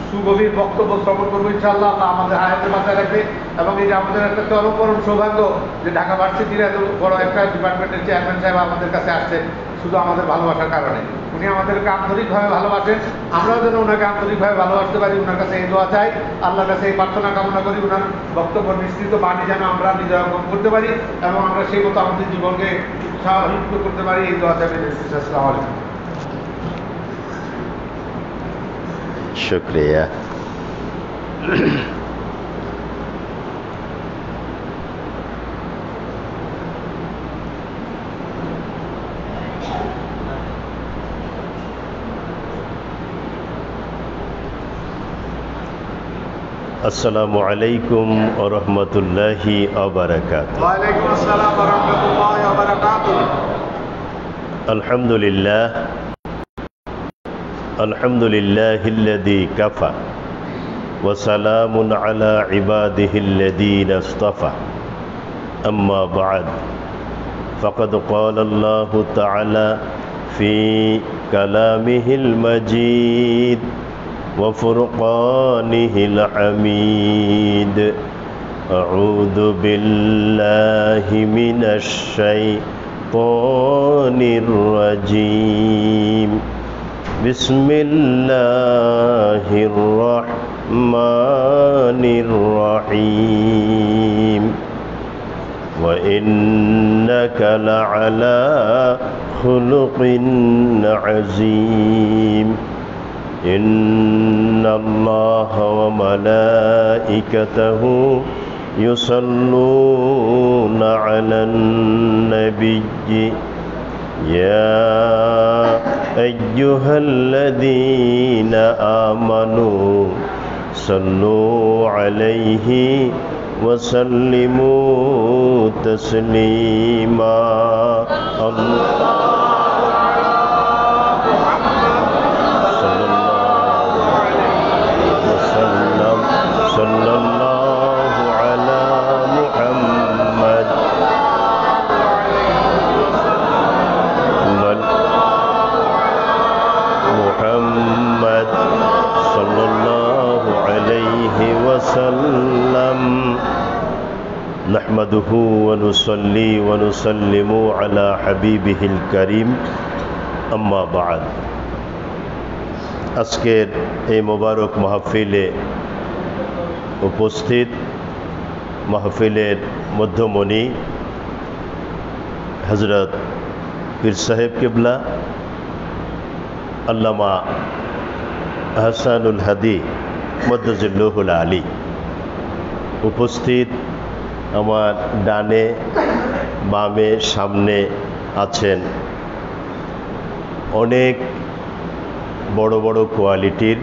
সুগভীর বক্তব্য শ্রবণ করবো ইনশাআল্লাহ। আল্লাহ আমাদের হায়াতে বাঁচায় রাখবে। এবং এই যে আমাদের একটা চরম পরম সৌভাগ্য যে ঢাকা ভার্সিটির এত বড় একটা ডিপার্টমেন্টের চেয়ারম্যান সাহেব আমাদের কাছে আসছেন শুধু আমাদের ভালোবাসার কারণে। উনি আমাদেরকে আন্তরিকভাবে ভালোবাসেন, আমরাও যেন ওনাকে আন্তরিকভাবে ভালোবাসতে পারি। ওনার কাছে এই দোয়া চাই, আল্লাহর কাছে এই প্রার্থনা কামনা করি ওনার বক্তব্য নিশ্চিত বাণী যেন আমরা নিজেরকম করতে পারি এবং আমরা সেই মতো আমাদের জীবনকে উৎসাহিত করতে পারি। এই দোয়া চাই। আসসালামু আলাইকুম। শুকরিয়া। আসসালামু আলাইকুম ওয়া রাহমাতুল্লাহি ওয়া বারাকাতুহু। ওয়া আলাইকুম আসসালাম ওয়া রাহমাতুল্লাহি ওয়া বারাকাতুহু। আলহামদুলিল্লাহ আলহামদুলিল্লাহিল্লাযী কাফা ওয়া সালামুন আলা ইবাদিহিল্লাযীনা ইসতাফা। আম্মা বা'দ, ফাকাদ ক্বালা আল্লাহু তাআলা ফি কালামিহিল মাজিদ وفرقانه الحميد. أعوذ بالله من الشيطان الرجيم. بسم الله الرحمن الرحيم. وإنك لعلى خلق عظيم. إن الله وملائكته يصلون على النبي يا أيها الذين آمنوا صلوا عليه وسلموا تسليما. نحمده ونصلي ونسلم على حبيبه الكريم. أما بعد. আজকের এই মোবারক মাহফিলে উপস্থিত মাহফিলের মধ্যমণি হযরত পীর সাহেব কিবলা আল্লামা আহসানুল হাদি মদ্দাজিল্লাহুল আলী, উপস্থিত আমার ডানে বামে সামনে আছেন অনেক বড় বড় কোয়ালিটির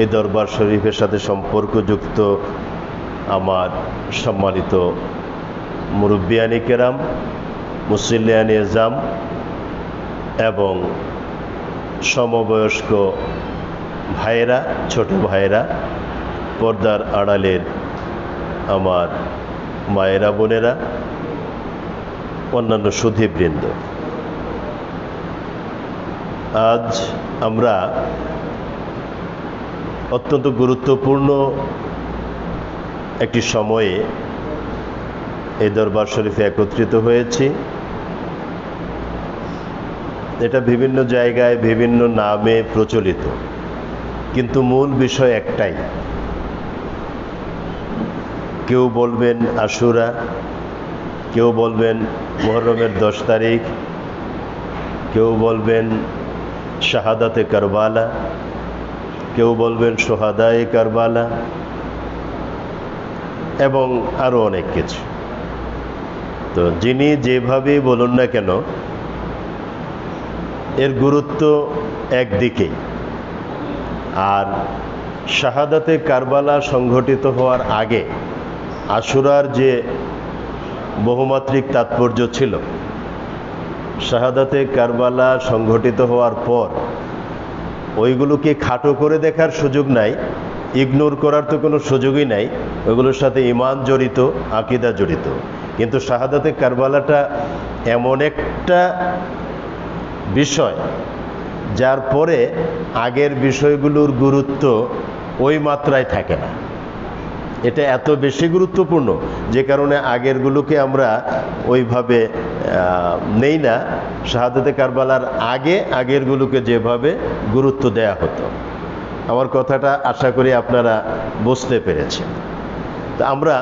এই দরবার শরীফের সাথে সম্পর্কযুক্ত আমার সম্মানিত মুরব্বিয়ানে কেরাম, মুসল্লিয়ানে এজাম এবং সমবয়স্ক ভাইয়েরা, ছোট ভাইয়েরা, পর্দার আড়ালের আমার মায়েরা, বোনেরা, অন্যান্য সুধীবৃন্দ, আজ আমরা অত্যন্ত গুরুত্বপূর্ণ একটি সময়ে এই দরবার শরীফে একত্রিত হয়েছি। এটা বিভিন্ন জায়গায় বিভিন্ন নামে প্রচলিত, কিন্তু মূল বিষয় একটাই। কেউ বলবেন আশুরা, কেউ বলবেন মুহররমের 10 তারিখ, কেউ বলবেন শাহাদাতে কারবালা, কেউ বলবেন সোহাদায়ে কারবালা এবং আরও অনেক কিছু। তো যিনি যেভাবে বলুন না কেন, এর গুরুত্ব একদিকেই। আর শাহাদাতে কারবালা সংঘটিত হওয়ার আগে আশুরার যে বহুমাত্রিক তাৎপর্য ছিল, শাহাদাতে কারবালা সংঘটিত হওয়ার পর ওইগুলোকে খাটো করে দেখার সুযোগ নাই, ইগনোর করার তো কোনো সুযোগই নাই। ওইগুলোর সাথে ঈমান জড়িত, আকীদা জড়িত। কিন্তু শাহাদাতে কারবালাটা এমন একটা বিষয় যার পরে আগের বিষয়গুলোর গুরুত্ব ওই মাত্রায় থাকে না। এটা এত বেশি গুরুত্বপূর্ণ যে কারণে আগেরগুলোকে আমরা ওইভাবে নেই না। শাহাদাতে কারবালার আগেরগুলোকে যেভাবে গুরুত্ব দেয়া হতো। আমার কথাটা আশা করি আপনারা বুঝতে পেরেছেন। তো আমরা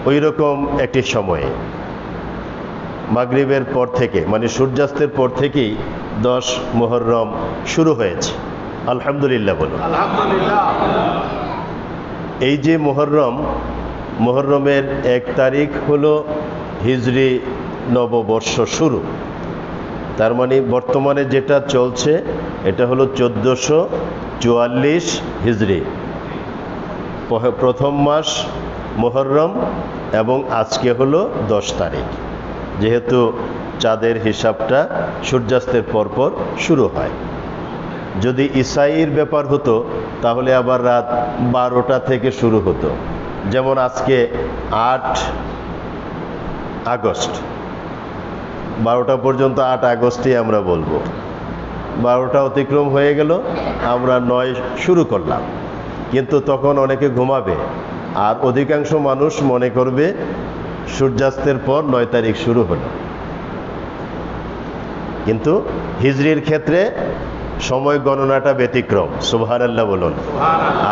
ওই রকম একটি সময়ে মাগরিবের পর থেকে, মানে সূর্যাস্তের পর থেকেই 10 মুহররম শুরু হয়েছে। আলহামদুলিল্লাহ বলুন। আলহামদুলিল্লাহ। এই যে মুহররমের 1 তারিখ হলো হিজরি নববর্ষ শুরু। তার মানে বর্তমানে যেটা চলছে এটা হলো 1444 হিজরি, প্রথম মাস মুহররম, এবং আজকে হলো 10 তারিখ। যেহেতু চাঁদের হিসাবটা সূর্যাস্তের পরপর শুরু হয়। যদি ঈসাইর ব্যাপার হতো তাহলে আবার রাত 12টা থেকে শুরু হতো। যেমন আজকে 8 আগস্ট, 12টা পর্যন্ত 8 আগস্টই আমরা বলবো। 12টা অতিক্রম হয়ে গেল, আমরা 9 শুরু করলাম, কিন্তু তখন অনেকে ঘুমাবে আর অধিকাংশ মানুষ মনে করবে সূর্যাস্তের পর 9 তারিখ শুরু হলো। কিন্তু হিজরির ক্ষেত্রে সময় গণনাটা ব্যতিক্রম, সুবহানাল্লাহ বলুন।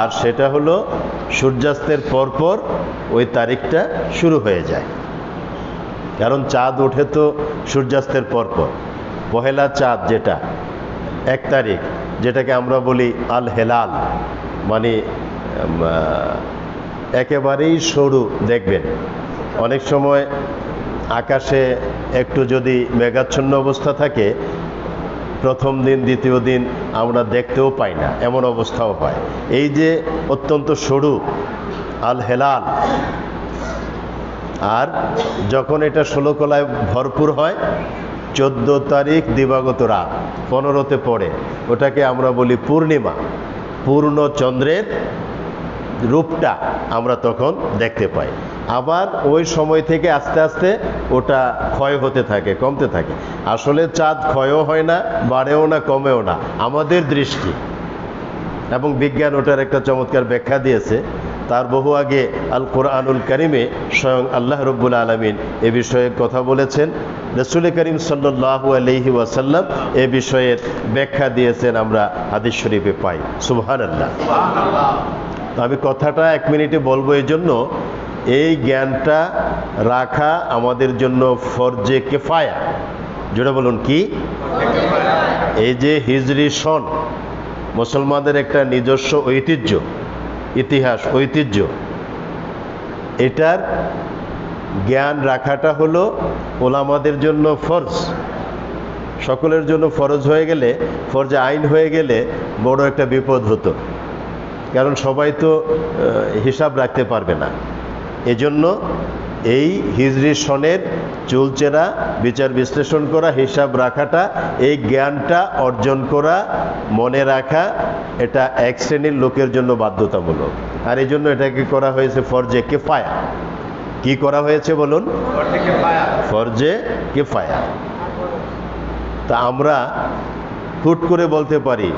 আর সেটা হলো সূর্যাস্তের পরপর ওই তারিখটা শুরু হয়ে যায়, কারণ চাঁদ ওঠে তো সূর্যাস্তের পরপর। পহেলা চাঁদ যেটা 1 তারিখ, যেটাকে আমরা বলি আল হেলাল, মানে একেবারেই সরু। দেখবেন অনেক সময় আকাশে একটু যদি মেঘাচ্ছন্ন অবস্থা থাকে, প্রথম দিন দ্বিতীয় দিন আমরা দেখতেও পাই না, এমন অবস্থাও হয়। এই যে অত্যন্ত সরু আল হেলাল, আর যখন এটা 16 কলায় ভরপুর হয় 14 তারিখ দিবাগত রাত 15তে পড়ে, ওটাকে আমরা বলি পূর্ণিমা। পূর্ণ চন্দ্রের রূপটা আমরা তখন দেখতে পাই। আবার ওই সময় থেকে আস্তে আস্তে ওটা ক্ষয় হতে থাকে, কমতে থাকে। আসলে চাঁদ ক্ষয়ও হয় না, বাড়েও না, কমেও না, আমাদের দৃষ্টি। এবং বিজ্ঞান ওটার একটা চমৎকার ব্যাখ্যা দিয়েছে। তার বহু আগে আল কোরআনুল কারিমে স্বয়ং আল্লাহ রব্বুল আলামিন এ বিষয়ে কথা বলেছেন। রাসূল করিম সাল্লাল্লাহু আলাইহি ওয়াসাল্লাম এ বিষয়ের ব্যাখ্যা দিয়েছেন, আমরা হাদিস শরীফে পাই। সুবহানাল্লাহ। আমি কথাটা 1 মিনিটে বলবো, এই জন্য এই জ্ঞানটা রাখা আমাদের জন্য ফরজে কিফায়া। যেটা বলুন কি? এই যে হিজরি সন মুসলমানদের একটা নিজস্ব ঐতিহ্য, ইতিহাস, ঐতিহ্য। এটার জ্ঞান রাখাটা হলো ওলামাদের জন্য ফরজ। সকলের জন্য ফরজ হয়ে গেলে, ফরজে আইন হয়ে গেলে বড় একটা বিপদ হতো, কারণ সবাই তো হিসাব রাখতে পারবে না। এজন্য এই হিজরি সনের চুলচেরা বিচার বিশ্লেষণ করা, হিসাব রাখাটা, এই জ্ঞানটা অর্জন করা, মনে রাখা, এটা 1 শ্রেণীর লোকের জন্য বাধ্যতামূলক। আর এই জন্য এটাকে করা হয়েছে ফরজে কিফায়া। কি করা হয়েছে বলুন? ফরজে কিফায়া। তা আমরা হুট করে বলতে পারি,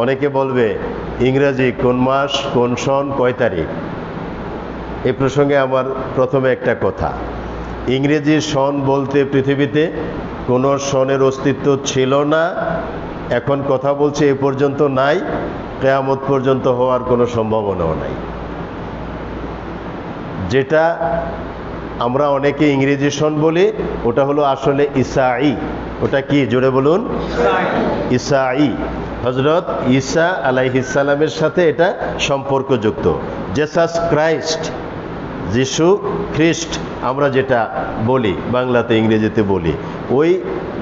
অনেকে বলবে ইংরেজি কোন মাস, কোন সন, কয় তারিখ। এই প্রসঙ্গে আমার প্রথমে একটা কথা। ইংরেজি সন বলতে পৃথিবীতে কোনো সনের অস্তিত্ব ছিল না, এখন কথা বলছে এ পর্যন্ত নাই, কিয়ামত পর্যন্ত হওয়ার কোনো সম্ভাবনাও নাই। যেটা আমরা অনেকে ইংরেজি সন বলি, ওটা হলো আসলে ইসাই। ওটা কি? জোরে বলুন। ইসাই, হযরত ঈসা আলাইহিস সালামের সাথে এটা সম্পর্কযুক্ত। জেসাস ক্রাইস্ট, যিশু খ্রিস্ট আমরা যেটা বলি বাংলাতে, ইংরেজিতে বলি, ওই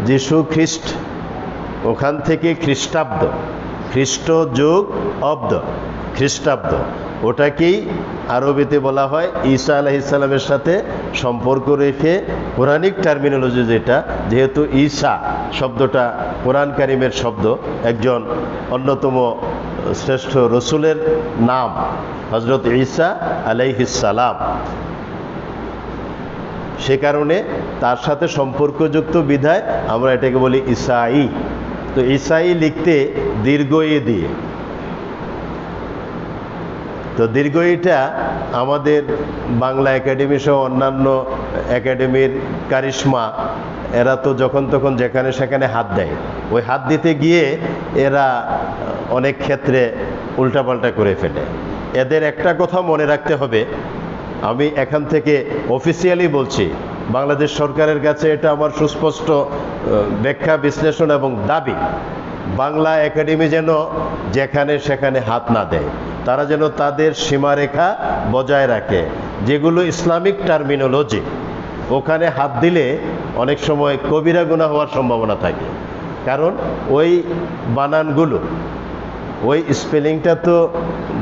যিশু খ্রিস্ট, ওখান থেকে খ্রিস্টাব্দ, খ্রিস্ট যোগ অব্দ, খ্রিস্টাব্দ, ওটাকেই আরবিতে বলা হয় ঈসা আলাইহিস সালামের সাথে সম্পর্ক রেখে কোরআনিক টার্মিনোলজি যেটা, যেহেতু ঈসা শব্দটা কোরআন কারিমের শব্দ, একজন অন্যতম শ্রেষ্ঠ রসুলের নাম হযরত ঈসা আলাইহিস সালাম, সে কারণে তার সাথে সম্পর্কযুক্ত বিধায় আমরা এটাকে বলি ইসাই। তো ঈসাই লিখতে দীর্ঘ ই দিয়ে। তো দীর্ঘ ইটা আমাদের বাংলা একাডেমি সহ অন্যান্য একাডেমির কারিশমা, এরা তো যখন তখন যেখানে সেখানে হাত দেয়। ওই হাত দিতে গিয়ে এরা অনেক ক্ষেত্রে উল্টাপাল্টা করে ফেলে। এদের একটা কথা মনে রাখতে হবে, আমি এখান থেকে অফিসিয়ালি বলছি, বাংলাদেশ সরকারের কাছে এটা আমার সুস্পষ্ট ব্যাখ্যা, বিশ্লেষণ এবং দাবি, বাংলা একাডেমি যেন যেখানে সেখানে হাত না দেয়। তারা যেন তাদের সীমারেখা বজায় রাখে। যেগুলো ইসলামিক টার্মিনোলজি, ওখানে হাত দিলে অনেক সময় কবিরা গুনাহ হওয়ার সম্ভাবনা থাকে। কারণ ওই বানানগুলো, ওই স্পেলিংটা তো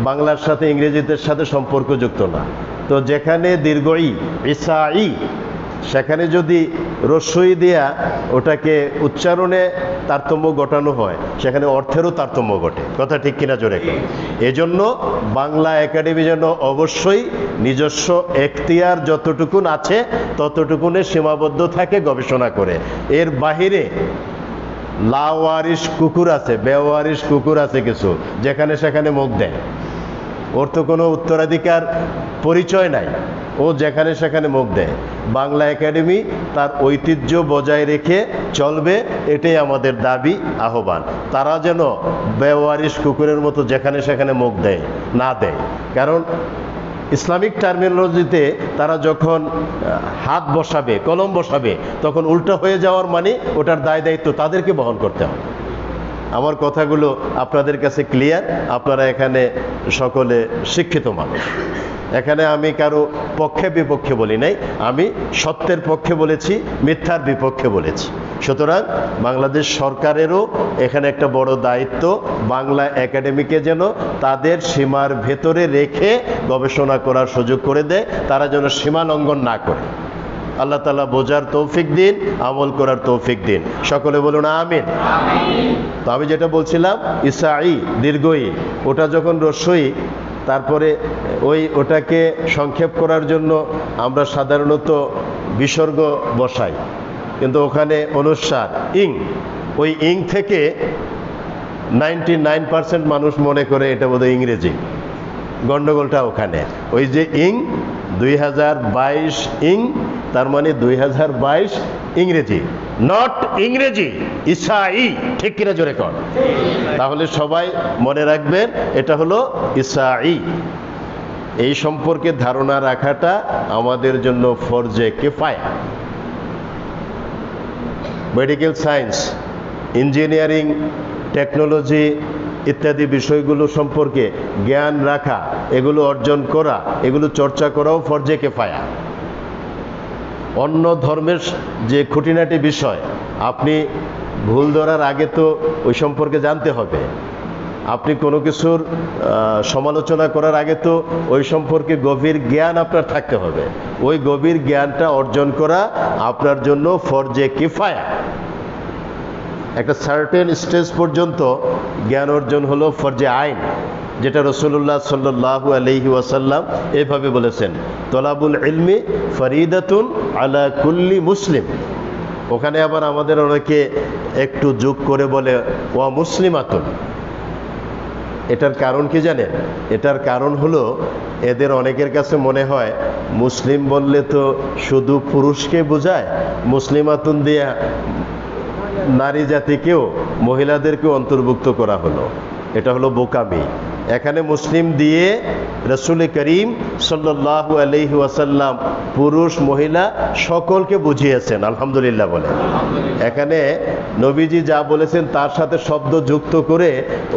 বাংলার সাথে ইংরেজিদের সাথে সম্পর্কযুক্ত না। তো যেখানে দীর্ঘ ই, ঈসাই, সেখানে যদি রস্যই দিয়া ওটাকে উচ্চারণে তারতম্য ঘটানো হয়, সেখানে অর্থেরও তারতম্য ঘটে। কথা ঠিক কিনা জোরে? এজন্য বাংলা একাডেমি যেন অবশ্যই নিজস্ব এখতিয়ার যতটুকুন আছে ততটুকুনে সীমাবদ্ধ থাকে গবেষণা করে। এর বাহিরে লাওয়ারিশ কুকুর আছে, বেওয়ারিশ কুকুর আছে কিছু, যেখানে সেখানে মুখ দেয়। ওর তো কোনো উত্তরাধিকার পরিচয় নাই, ও যেখানে সেখানে মুখ দেয়। বাংলা একাডেমি তার ঐতিহ্য বজায় রেখে চলবে, এটাই আমাদের দাবি, আহ্বান। তারা যেন বেওয়ারিশ কুকুরের মতো যেখানে সেখানে মুখ দেয় না দেয়। কারণ ইসলামিক টার্মিনোলজিতে তারা যখন হাত বসাবে, কলম বসাবে, তখন উল্টা হয়ে যাওয়ার মানে ওটার দায় দায়িত্ব তাদেরকে বহন করতে হবে। আমার কথাগুলো আপনাদের কাছে ক্লিয়ার? আপনারা এখানে সকলে শিক্ষিত মানুষ। এখানে আমি কারো পক্ষে বিপক্ষে বলি নাই, আমি সত্যের পক্ষে বলেছি, মিথ্যার বিপক্ষে বলেছি। সুতরাং বাংলাদেশ সরকারেরও এখানে একটা বড় দায়িত্ব, বাংলা একাডেমিকে যেন তাদের সীমার ভেতরে রেখে গবেষণা করার সুযোগ করে দেয়, তারা যেন সীমা লঙ্ঘন না করে। আল্লাহ তাআলা বোঝার তৌফিক দিন, আমল করার তৌফিক দিন। সকলে বলুন আমিন। তো আমি যেটা বলছিলাম, ঈসাই দীর্ঘ ই, ওটা যখন রস্যই, তারপরে ওটাকে সংক্ষেপ করার জন্য আমরা সাধারণত বিসর্গ বসাই, কিন্তু ওখানে অনুস্বার ইং, ওই ইং থেকে 99% মানুষ মনে করে এটা বোধহয় ইংরেজি। গন্ডগোলটা ওখানে। ওই যে ইং 2022 ইং, তার মানে 2022 ইংরেজি, নট ইংরেজি, ঈসাই। ঠিক কিনা জোরে কর? তাহলে সবাই মনে রাখবেন এটা হলো ঈসাই। এই সম্পর্কে ধারণা রাখাটা আমাদের জন্য ফরজে কিফায়া। মেডিকেল সায়েন্স, ইঞ্জিনিয়ারিং, টেকনোলজি ইত্যাদি বিষয়গুলো সম্পর্কে জ্ঞান রাখা, এগুলো অর্জন করা, এগুলো চর্চা করাও ফরজে কিফায়া। অন্য ধর্মের যে খুঁটিনাটি বিষয় আপনি ভুল ধরার আগে তো ওই সম্পর্কে জানতে হবে। আপনি কোনো কিছুর সমালোচনা করার আগে তো ওই সম্পর্কে গভীর জ্ঞান আপনার থাকতে হবে। ওই গভীর জ্ঞানটা অর্জন করা আপনার জন্য ফরজে কিফায়া। একটা সার্টেন স্টেজ পর্যন্ত জ্ঞান অর্জন হলো ফরজে আইন, যেটা রাসূলুল্লাহ সাল্লাল্লাহু আলাইহি ওয়াসাল্লাম এইভাবে বলেছেন, তলাবুল ইলমি ফরিদাতুন আলা কুল্লি মুসলিম। ওখানে আবার আমাদের অনেকে একটু যোগ করে বলে ওয়া মুসলিমাতুন। এটার কারণ কি জানেন? এটার কারণ হলো এদের অনেকের কাছে মনে হয় মুসলিম বললে তো শুধু পুরুষকে বোঝায়, মুসলিমাতুন দিয়া নারী জাতিকেও, মহিলাদেরকেও অন্তর্ভুক্ত করা হলো। এটা হলো বোকামি। এখানে মুসলিম দিয়ে রাসূল করিম সাল্লাল্লাহু আলাইহি ওয়াসাল্লাম পুরুষ মহিলা সকলকে বুঝিয়েছেন। আলহামদুলিল্লাহ বলে। এখানে নবীজি যা বলেছেন তার সাথে শব্দ যুক্ত করে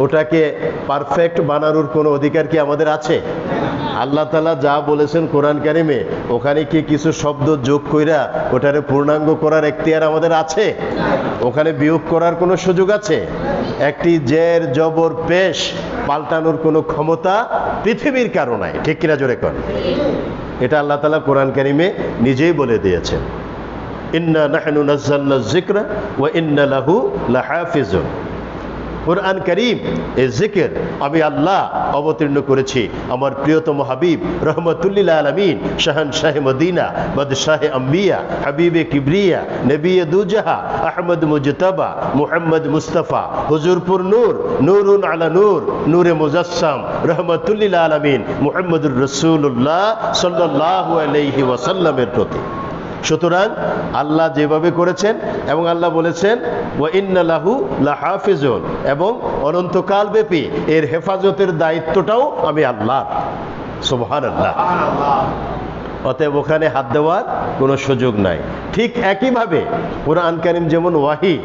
ওটাকে পারফেক্ট বানানোর কোনো অধিকার কি আমাদের আছে? আল্লাহ তাআলা যা বলেছেন কোরআন কারিমে, ওখানে কি কিছু শব্দ যোগ কইরা ওটারে পূর্ণাঙ্গ করার এখতিয়ার আমাদের আছে? ওখানে বিয়োগ করার কোনো সুযোগ আছে? একটি জের জবর পেশ পাল্টানোর কোনো ক্ষমতা পৃথিবীর কারো নাই। ঠিক কিনা জোরে কর? এটা আল্লাহ তাআলা কোরআন কারিমে নিজেই বলে দিয়েছেন, ইন্না নাহনু নাযালনা যিকরা ওয়া ইন্না লাহু লাহাফিজুন। কুরআন কারীম এই জিকির আমি আল্লাহ অবতীর্ণ করেছি আমার প্রিয়তম হাবিব রহমতুল্লিল আলামিন শাহানশাহ মদিনা বাদশাহ আম্বিয়া হাবিবে কিবরিয়া নবী দুজাহা আহমদ মুজতবা মুহাম্মদ মুস্তাফা হুজুরপুর নূর নূরুন আলা নূর নূরে মুজাসসাম রহমতুল্লিল আলামিন মুহাম্মদুর রাসূলুল্লাহ সাল্লাল্লাহু আলাইহি ওয়াসাল্লামের প্রতি। সুতরাং আল্লাহ যেভাবে করেছেন এবং আল্লাহ বলেছেন ওয়া ইন্না লাহু লাহাফিজুন, এবং অনন্তকাল ব্যাপী এর হেফাজতের দায়িত্বটাও আমি আল্লাহ। সুবহানাল্লাহ। অতএব ওখানে হাত দেওয়ার কোনো সুযোগ নাই। ঠিক একইভাবে কুরআন কারীম যেমন ওয়াহি,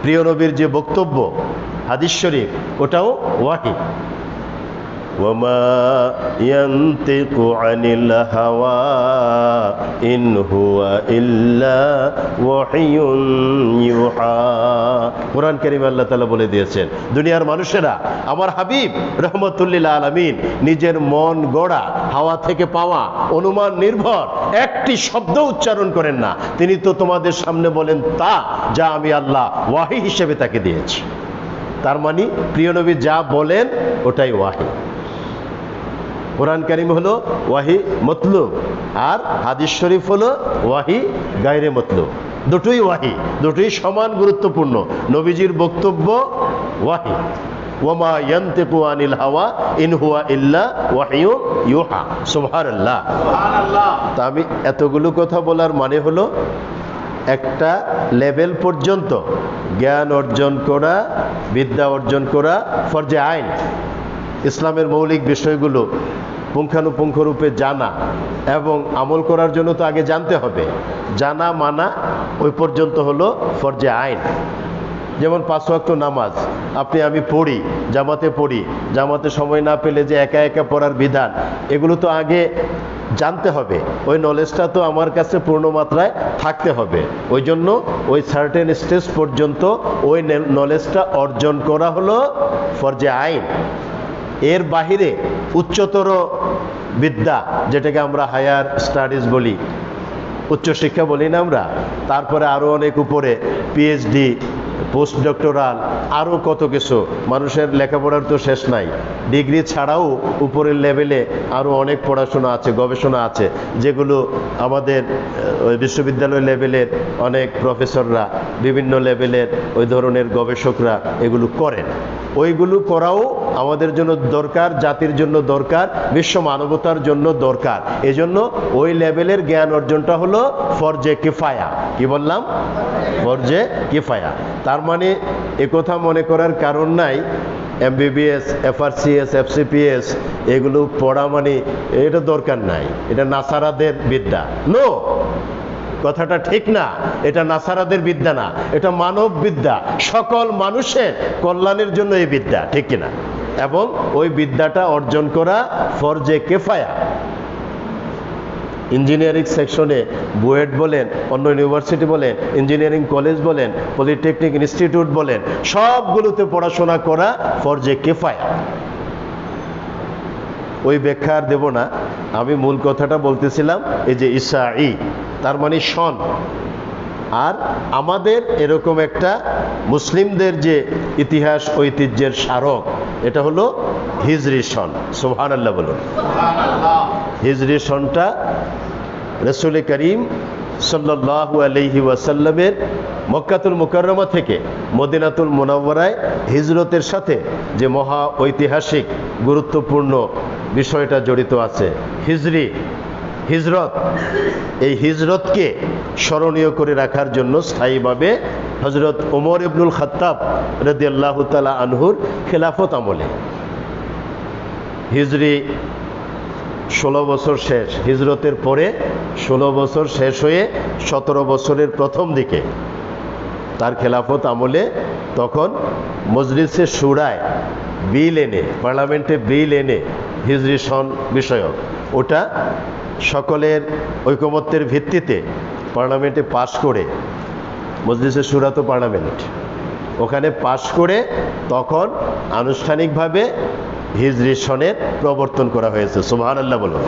প্রিয় নবীর যে বক্তব্য হাদিস শরীফ ওটাও ওয়াহি। ওয়ামা ইয়ানতিকু আনিল হাওয়া ইন হুয়া ইল্লা ওয়াহিয়ুন ইউহা। কুরআন কারীমে আল্লাহ তাআলা বলে দিয়েছেন, দুনিয়ার মানুষেরা আমার হাবিব রহমতুল্লিল আলামিন নিজের মন গড়া, হাওয়া থেকে পাওয়া, অনুমান নির্ভর একটি শব্দ উচ্চারণ করেন না। তিনি তো তোমাদের সামনে বলেন তা যা আমি আল্লাহ ওয়াহি হিসেবে তাকে দিয়েছি। তার মানে প্রিয় নবী যা বলেন ওটাই ওয়াহি। কুরআন কারীম হলো ওয়াহি মতলুব, আর হাদিস শরীফ হলো ওয়াহি গায়রে মতলুব। দুটোই ওয়াহি, দুটোই সমান গুরুত্বপূর্ণ। নবীজির বক্তব্য ওয়াহি। ওয়ামা ইয়ানতিকু আনিল হাওয়া ইন হুয়া ইল্লা ওয়াহিয়ুন ইউহা। সুবহানাল্লাহ। তা আমি এতগুলো কথা বলার মানে হলো একটা লেভেল পর্যন্ত জ্ঞান অর্জন করা, বিদ্যা অর্জন করা ফরজে আইন। ইসলামের মৌলিক বিষয়গুলো পুঙ্খানুপুঙ্খ রূপে জানা এবং আমল করার জন্য তো আগে জানতে হবে। জানা মানা ওই পর্যন্ত হলো ফরজে আইন। যেমন 5 ওয়াক্ত নামাজ আপনি আমি পড়ি, জামাতে পড়ি, জামাতে সময় না পেলে যে একা একা পড়ার বিধান, এগুলো তো আগে জানতে হবে। ওই নলেজটা তো আমার কাছে পূর্ণ মাত্রায় থাকতে হবে। ওই জন্য ওই সার্টেন স্টেজ পর্যন্ত ওই নলেজটা অর্জন করা হলো ফরজে আইন। এর বাহিরে উচ্চতর বিদ্যা, যেটাকে আমরা হায়ার স্টাডিজ বলি, উচ্চশিক্ষা বলি না আমরা, তারপরে আরও অনেক উপরে পিএইচডি, পোস্ট ডক্টরাল, আরও কত কিছু। মানুষের লেখাপড়ার তো শেষ নাই। ডিগ্রি ছাড়াও উপরের লেভেলে আরও অনেক পড়াশোনা আছে, গবেষণা আছে, যেগুলো আমাদের ওই বিশ্ববিদ্যালয় লেভেলের অনেক প্রফেসররা, বিভিন্ন লেভেলের ওই ধরনের গবেষকরা এগুলো করেন। ওইগুলো করাও আমাদের জন্য দরকার, জাতির জন্য দরকার, বিশ্ব মানবতার জন্য দরকার। এজন্য ওই লেভেলের জ্ঞান অর্জনটা হলো ফরজে কিফায়া। কি বললাম? ফরজে কিফায়া। তার মানে একথা মনে করার কারণ নাই এমবিবিএস, এফআরসিএস, এফসিপিএস এগুলো পড়া মানে এটা দরকার নাই, এটা নাসারাদের বিদ্যা। নো, কথাটা ঠিক না। এটা নাসারাদের বিদ্যা না, এটা মানব বিদ্যা। সকল মানুষের কল্যাণের জন্য এই বিদ্যা, ঠিক কিনা? এবং ওই বিদ্যাটা অর্জন করা ফরজে কিফায়া। ইঞ্জিনিয়ারিং সেকশনে বুয়েট বলেন, অন্য ইউনিভার্সিটি বলেন, ইঞ্জিনিয়ারিং কলেজ বলেন, পলিটেকনিক ইনস্টিটিউট বলেন, সবগুলোতে পড়াশোনা করা ফরজে কিফায়া। ওই ব্যাখ্যা আর দেব না। আমি মূল কথাটা বলতেছিলাম এই যে ইসাঈ, তার মানে সন। আর আমাদের এরকম একটা মুসলিমদের যে ইতিহাস ঐতিহ্যের স্মারক, এটা হলো হিজরি সন। সুবহানাল্লাহ বলুন। হিজরি সনটা রাসূল করিম সাল্লাল্লাহু আলাইহি ওয়াসাল্লামের মক্কাতুল মুকাররমা থেকে মদিনাতুল মুনাওয়ারায় হিজরতের সাথে যে মহা ঐতিহাসিক গুরুত্বপূর্ণ বিষয়টা জড়িত আছে, হিজরত। এই হিজরতকে স্মরণীয় করে রাখার জন্য স্থায়ীভাবে হযরত ওমর ইবনুল খাত্তাব রাদিয়াল্লাহু তাআলা আনহুর খেলাফত আমলে হিজরি 16 বছর শেষ, হিজরতের পরে 16 বছর শেষ হয়ে 17 বছরের প্রথম দিকে তার খেলাফত আমলে তখন মজলিসে শুরায় বিল এনে, পার্লামেন্টে বিল এনে হিজরি সন বিষয়ক, ওটা সকলের ঐকমত্যের ভিত্তিতে পার্লামেন্টে পাশ করে, মজলিসে শুরা তো পার্লামেন্ট, ওখানে পাশ করে তখন আনুষ্ঠানিকভাবে হিজরি সনের প্রবর্তন করা হয়েছে। সুবহানাল্লাহ বলুন।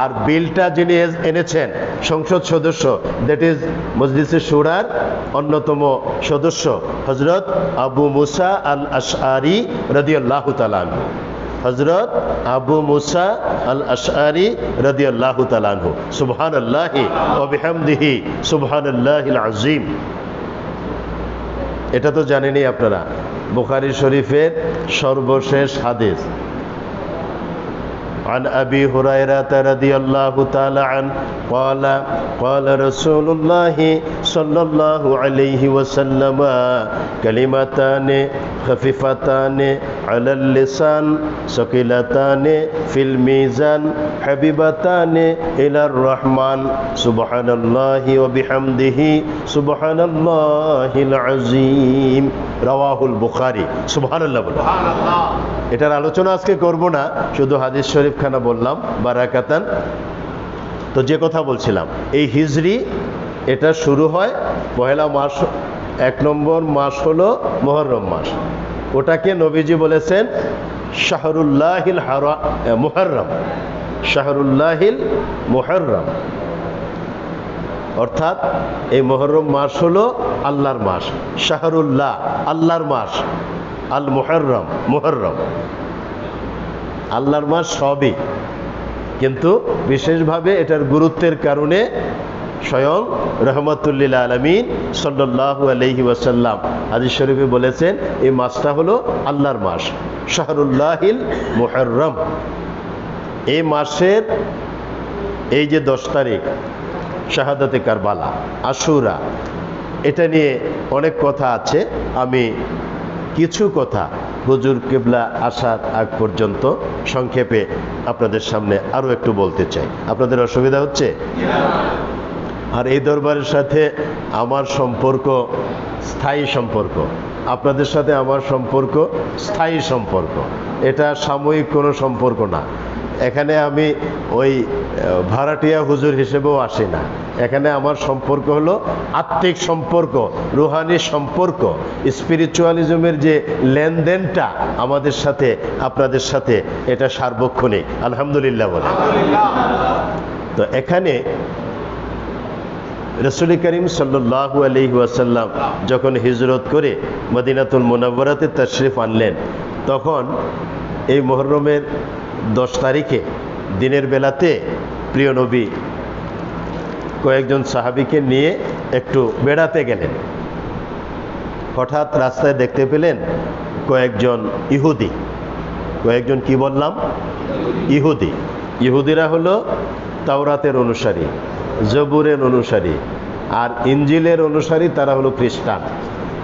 আর বিলটা যিনি এনেছেন সংসদ সদস্য, দ্যাট ইজ মজলিসে শুরার অন্যতম সদস্য হযরত আবু মুসা আল আশআরী রাদিয়াল্লাহু তাআলা আনহু। হযরত আবু মুসা আল আশআরী রাদিয়াল্লাহু তাআলা আনহু। সুবহানাল্লাহি ওয়া বিহামদিহি সুবহানাল্লাহিল আযীম। এটা তো জানেনই আপনারা, বুখারী শরীফের সর্বশেষ হাদিস। عن أبي هريرة رضي الله تعالى عنه قال قال رسول الله صلى الله عليه وسلم كلمتان خفيفتان على اللسان ثقيلتان في الميزان حبيبتان إلى الرحمن سبحان الله وبحمده سبحان الله العظيم رواه البخاري سبحان الله এটার আলোচনা আজকে করব না, শুধু হাদিস শরীফ খানা বললাম বারাকাতান। তো যে কথা বলছিলাম, এই হিজরি এটা শুরু হয় পহেলা মাস, 1 নম্বর মাস হলো মুহররম মাস। ওটাকে নবীজি বলেছেন শাহরুল্লাহিল মুহররম, শাহরুল্লাহিল মুহররম। অর্থাৎ এই মুহররম মাস হলো আল্লাহর মাস, শাহরুল্লাহ আল্লাহর মাস, আল মুহররম মুহররম আল্লাহর মাস সবই, কিন্তু বিশেষভাবে এটার গুরুত্বের কারণে স্বয়ং রহমাতুল লিল আলামিন সাল্লাল্লাহু আলাইহি ওয়াসাল্লাম হাদিস শরীফে বলেছেন এই মাসটা হলো আল্লাহর মাস, শাহরুল্লাহিল মুহররম। এই মাসের এই যে 10 তারিখ শাহাদাতে কারবালা, আশুরা, এটা নিয়ে অনেক কথা আছে। আমি কিছু কথা হুজুর কিবলা আসার আগ পর্যন্ত সংক্ষেপে আপনাদের সামনে আরো একটু বলতে চাই। আপনাদের অসুবিধা হচ্ছে? আর এই দরবারের সাথে আমার সম্পর্ক স্থায়ী সম্পর্ক, আপনাদের সাথে আমার সম্পর্ক স্থায়ী সম্পর্ক, এটা সাময়িক কোনো সম্পর্ক না। এখানে আমি ওই ভাড়াটিয়া হুজুর হিসেবেও আসি না। এখানে আমার সম্পর্ক হলো আত্মিক সম্পর্ক, রুহানি সম্পর্ক, স্পিরিচুয়ালিজমের যে লেনদেনটা আমাদের সাথে আপনাদের সাথে, এটা সার্বক্ষণিক। আলহামদুলিল্লাহ বলে। তো এখানে রাসূল করিম সাল্লাল্লাহু আলাইহি ওয়াসাল্লাম যখন হিজরত করে মদিনাতুল মুনাওয়ারাতে তাশরিফ আনলেন, তখন এই মুহররমের 10 তারিখে দিনের বেলাতে প্রিয় নবী কয়েকজন সাহাবীকে নিয়ে একটু বেড়াতে গেলেন। হঠাৎ রাস্তায় দেখতে পেলেন কয়েকজন ইহুদি, কয়েকজন কি বললাম? ইহুদি। ইহুদিরা হলো তাওরাতের অনুসারী, জবুরের অনুসারী, আর ইনজিলের অনুসারী তারা হলো খ্রিস্টান।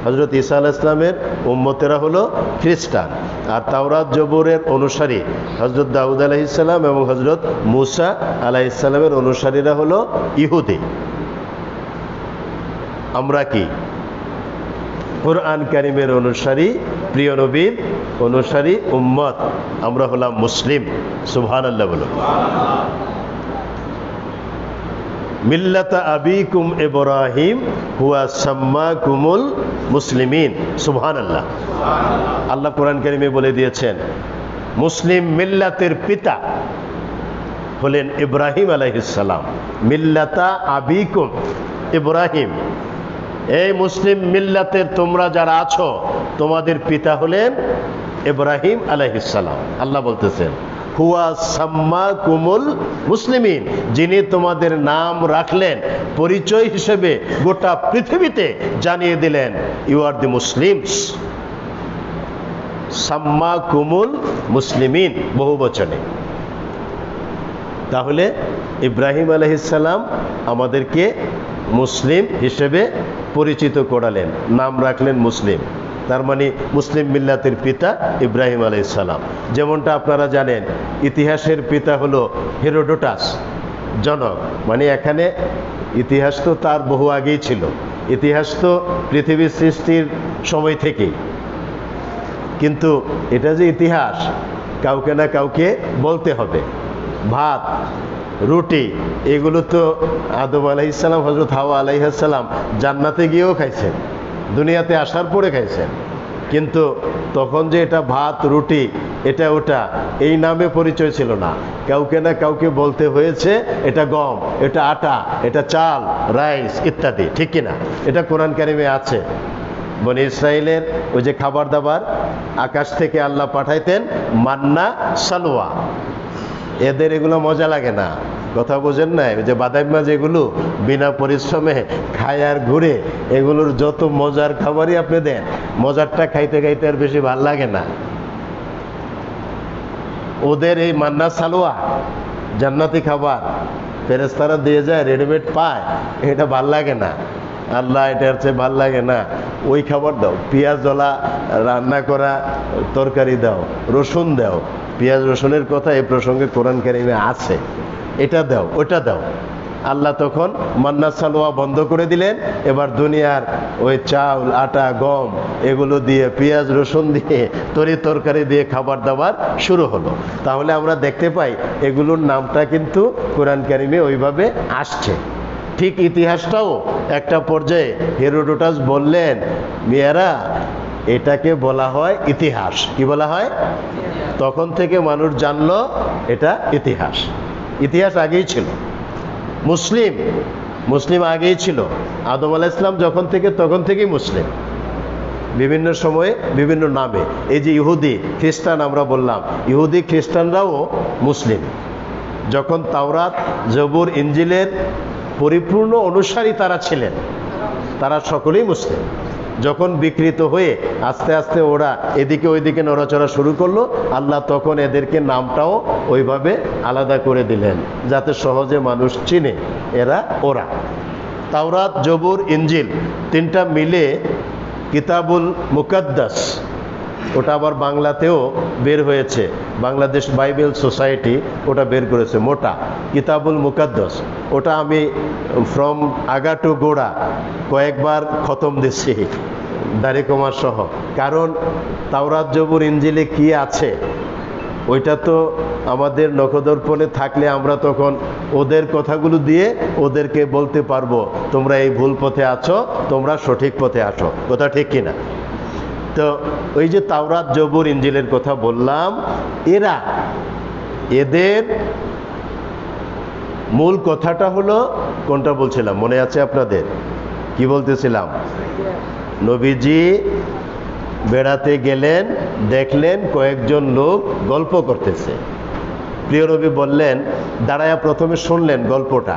হযরত ঈসা আলাইহিস সালামের উম্মতেরা হলো খ্রিস্টান, আর তাওরাত জবুরের অনুসারী হযরত দাউদ আলাইহিস সালাম এবং হযরত মুসা আলাইহিস সালামের অনুসারীরা হলো ইহুদি। আমরা কি কুরআন কারীমের অনুসারী, প্রিয় নবীর অনুসারী উম্মত, আমরা হলাম মুসলিম। সুবহানাল্লাহ বলুন। মিল্লাতা আবিকুম ইব্রাহিম হুয়া সাম্মাকুমুল মুসলিমিন। সুবহানাল্লাহ। আল্লাহ কোরআন কারীমে বলে দিয়েছেন মুসলিম মিল্লাতের পিতা হলেন ইব্রাহিম আলাইহিস সালাম। মিল্লাতা আবিকুম ইব্রাহিম, এই মুসলিম মিল্লাতের তোমরা যারা আছো, তোমাদের পিতা হলেন ইব্রাহিম আলাইহিস সালাম। আল্লাহ বলতেছেন হুয়া সাম্মাকুমুল মুসলিমিন, যিনি তোমাদের নাম রাখলেন, পরিচয় হিসেবে গোটা পৃথিবীতে জানিয়ে দিলেন ইউ আর দি মুসলিমস। সাম্মাকুমুল মুসলিমিন বহু বচনে। তাহলে ইব্রাহিম আলাইহিস সালাম আমাদেরকে মুসলিম হিসেবে পরিচিত করালেন, নাম রাখলেন মুসলিম। তার মানে মুসলিম মিল্লাতের পিতা ইব্রাহিম আলাইহিস সালাম। যেমনটা আপনারা জানেন ইতিহাসের পিতা হলো হেরোডোটাস, জনক। মানে এখানে ইতিহাস তো তার বহু আগেই ছিল, ইতিহাস তো পৃথিবীর সৃষ্টির সময় থেকেই। কিন্তু এটা যে ইতিহাস, কাউকে না কাউকে বলতে হবে। ভাত রুটি এগুলো তো আদম আলাইহিস সালাম, হযরত হাওয়া আলাইহিস সালাম জান্নাতে গিয়েও খাইছেন, দুনিয়াতে আসার পরে খাইছেন। কিন্তু তখন যে এটা ভাত রুটি এটা ওটা এই নামে পরিচয় ছিল না, কাউকে না কাউকে বলতে হয়েছে এটা গম, এটা আটা, এটা চাল, রাইস ইত্যাদি, ঠিক কিনা? এটা কোরআন কারিমে আছে। বনি ইসরায়েলের ওই যে খাবার দাবার আকাশ থেকে আল্লাহ পাঠাইতেন মান্না সালোয়া, এদের এগুলো মজা লাগে না, কথা বোঝেন না? ওই যে বাদাম মাছ এগুলো বিনা পরিশ্রমে খায় আর ঘুরে, এগুলোর যত মজার খাবারই আপনি দেন, মজারটা খাইতে খাইতে আর বেশি ভাল লাগে না। ওদের এই মান্না সালোয়া জান্নাতি খাবার ফেরেশতারা দিয়ে যায়, রেডিমেড পায়, এটা ভাল লাগে না। আল্লাহ এটার চেয়ে ভাল লাগে না, ওই খাবার দাও, পেঁয়াজ জ্বলা রান্না করা তরকারি দাও, রসুন দাও। পেঁয়াজ রসুনের কথা এই প্রসঙ্গে কোরআন কারিমে আছে, এটা দাও ওটা দাও। আল্লাহ তখন মান্না সালোয়া বন্ধ করে দিলেন, এবার দুনিয়ার ওই চাউল আটা গম এগুলো দিয়ে পেঁয়াজ রসুন দিয়ে তরকারি দিয়ে খাবার দাবার শুরু হলো। তাহলে আমরা দেখতে পাই এগুলোর নামটা কিন্তু কোরআন কারিমে ওইভাবে আসছে। ঠিক ইতিহাসটাও একটা পর্যায়ে হেরোডোটাস বললেন, মেয়েরা এটাকে বলা হয় ইতিহাস। কি বলা হয়? তখন থেকে মানুষ জানলো এটা ইতিহাস। ইতিহাস আগেই ছিল, মুসলিম আগেই ছিল। আদম আলাইহিস সালাম যখন থেকে তখন থেকেই মুসলিম, বিভিন্ন সময়ে বিভিন্ন নামে। এই যে ইহুদি খ্রিস্টান আমরা বললাম, ইহুদি খ্রিস্টানরাও মুসলিম। যখন তাওরাত জবুর ইনজিলের পরিপূর্ণ অনুসারী তারা ছিলেন, তারা সকলেই মুসলিম। যখন বিকৃত হয়ে আস্তে আস্তে ওরা এদিকে ওইদিকে নড়াচড়া শুরু করলো, আল্লাহ তখন এদেরকে নামটাও ওইভাবে আলাদা করে দিলেন যাতে সহজে মানুষ চিনে এরা ওরা। তাওরাত জবুর ইনজিল তিনটা মিলে কিতাবুল মুকাদ্দাস, ওটা আবার বাংলাতেও বের হয়েছে, বাংলাদেশ বাইবেল সোসাইটি ওটা বের করেছে মোটা কিতাবুল মুকাদ্দাস। ওটা আমি ফ্রম আগা টু গোড়া কয়েকবার খতম দিচ্ছি দাড়ি কমার সহ, কারণ তাওরাত জবুর ইনজিলে কি আছে ওইটা তো আমাদের নখদর্পণে থাকলে আমরা তখন ওদের কথাগুলো দিয়ে ওদেরকে বলতে পারবো, তোমরা এই ভুল পথে আছো, তোমরা সঠিক পথে আছো। কথা ঠিক কিনা? তো ওই যে তাওরাত জবুর ইনজিলের কথা বললাম, এদের মূল কথাটা হলো কোনটা বলছিলাম মনে আছে আপনাদের? কি বলতেছিলাম? নবীজি বেড়াতে গেলেন, দেখলেন কয়েকজন লোক গল্প করতেছে। প্রিয় নবী বললেন, দাঁড়ায়া প্রথমে শুনলেন গল্পটা।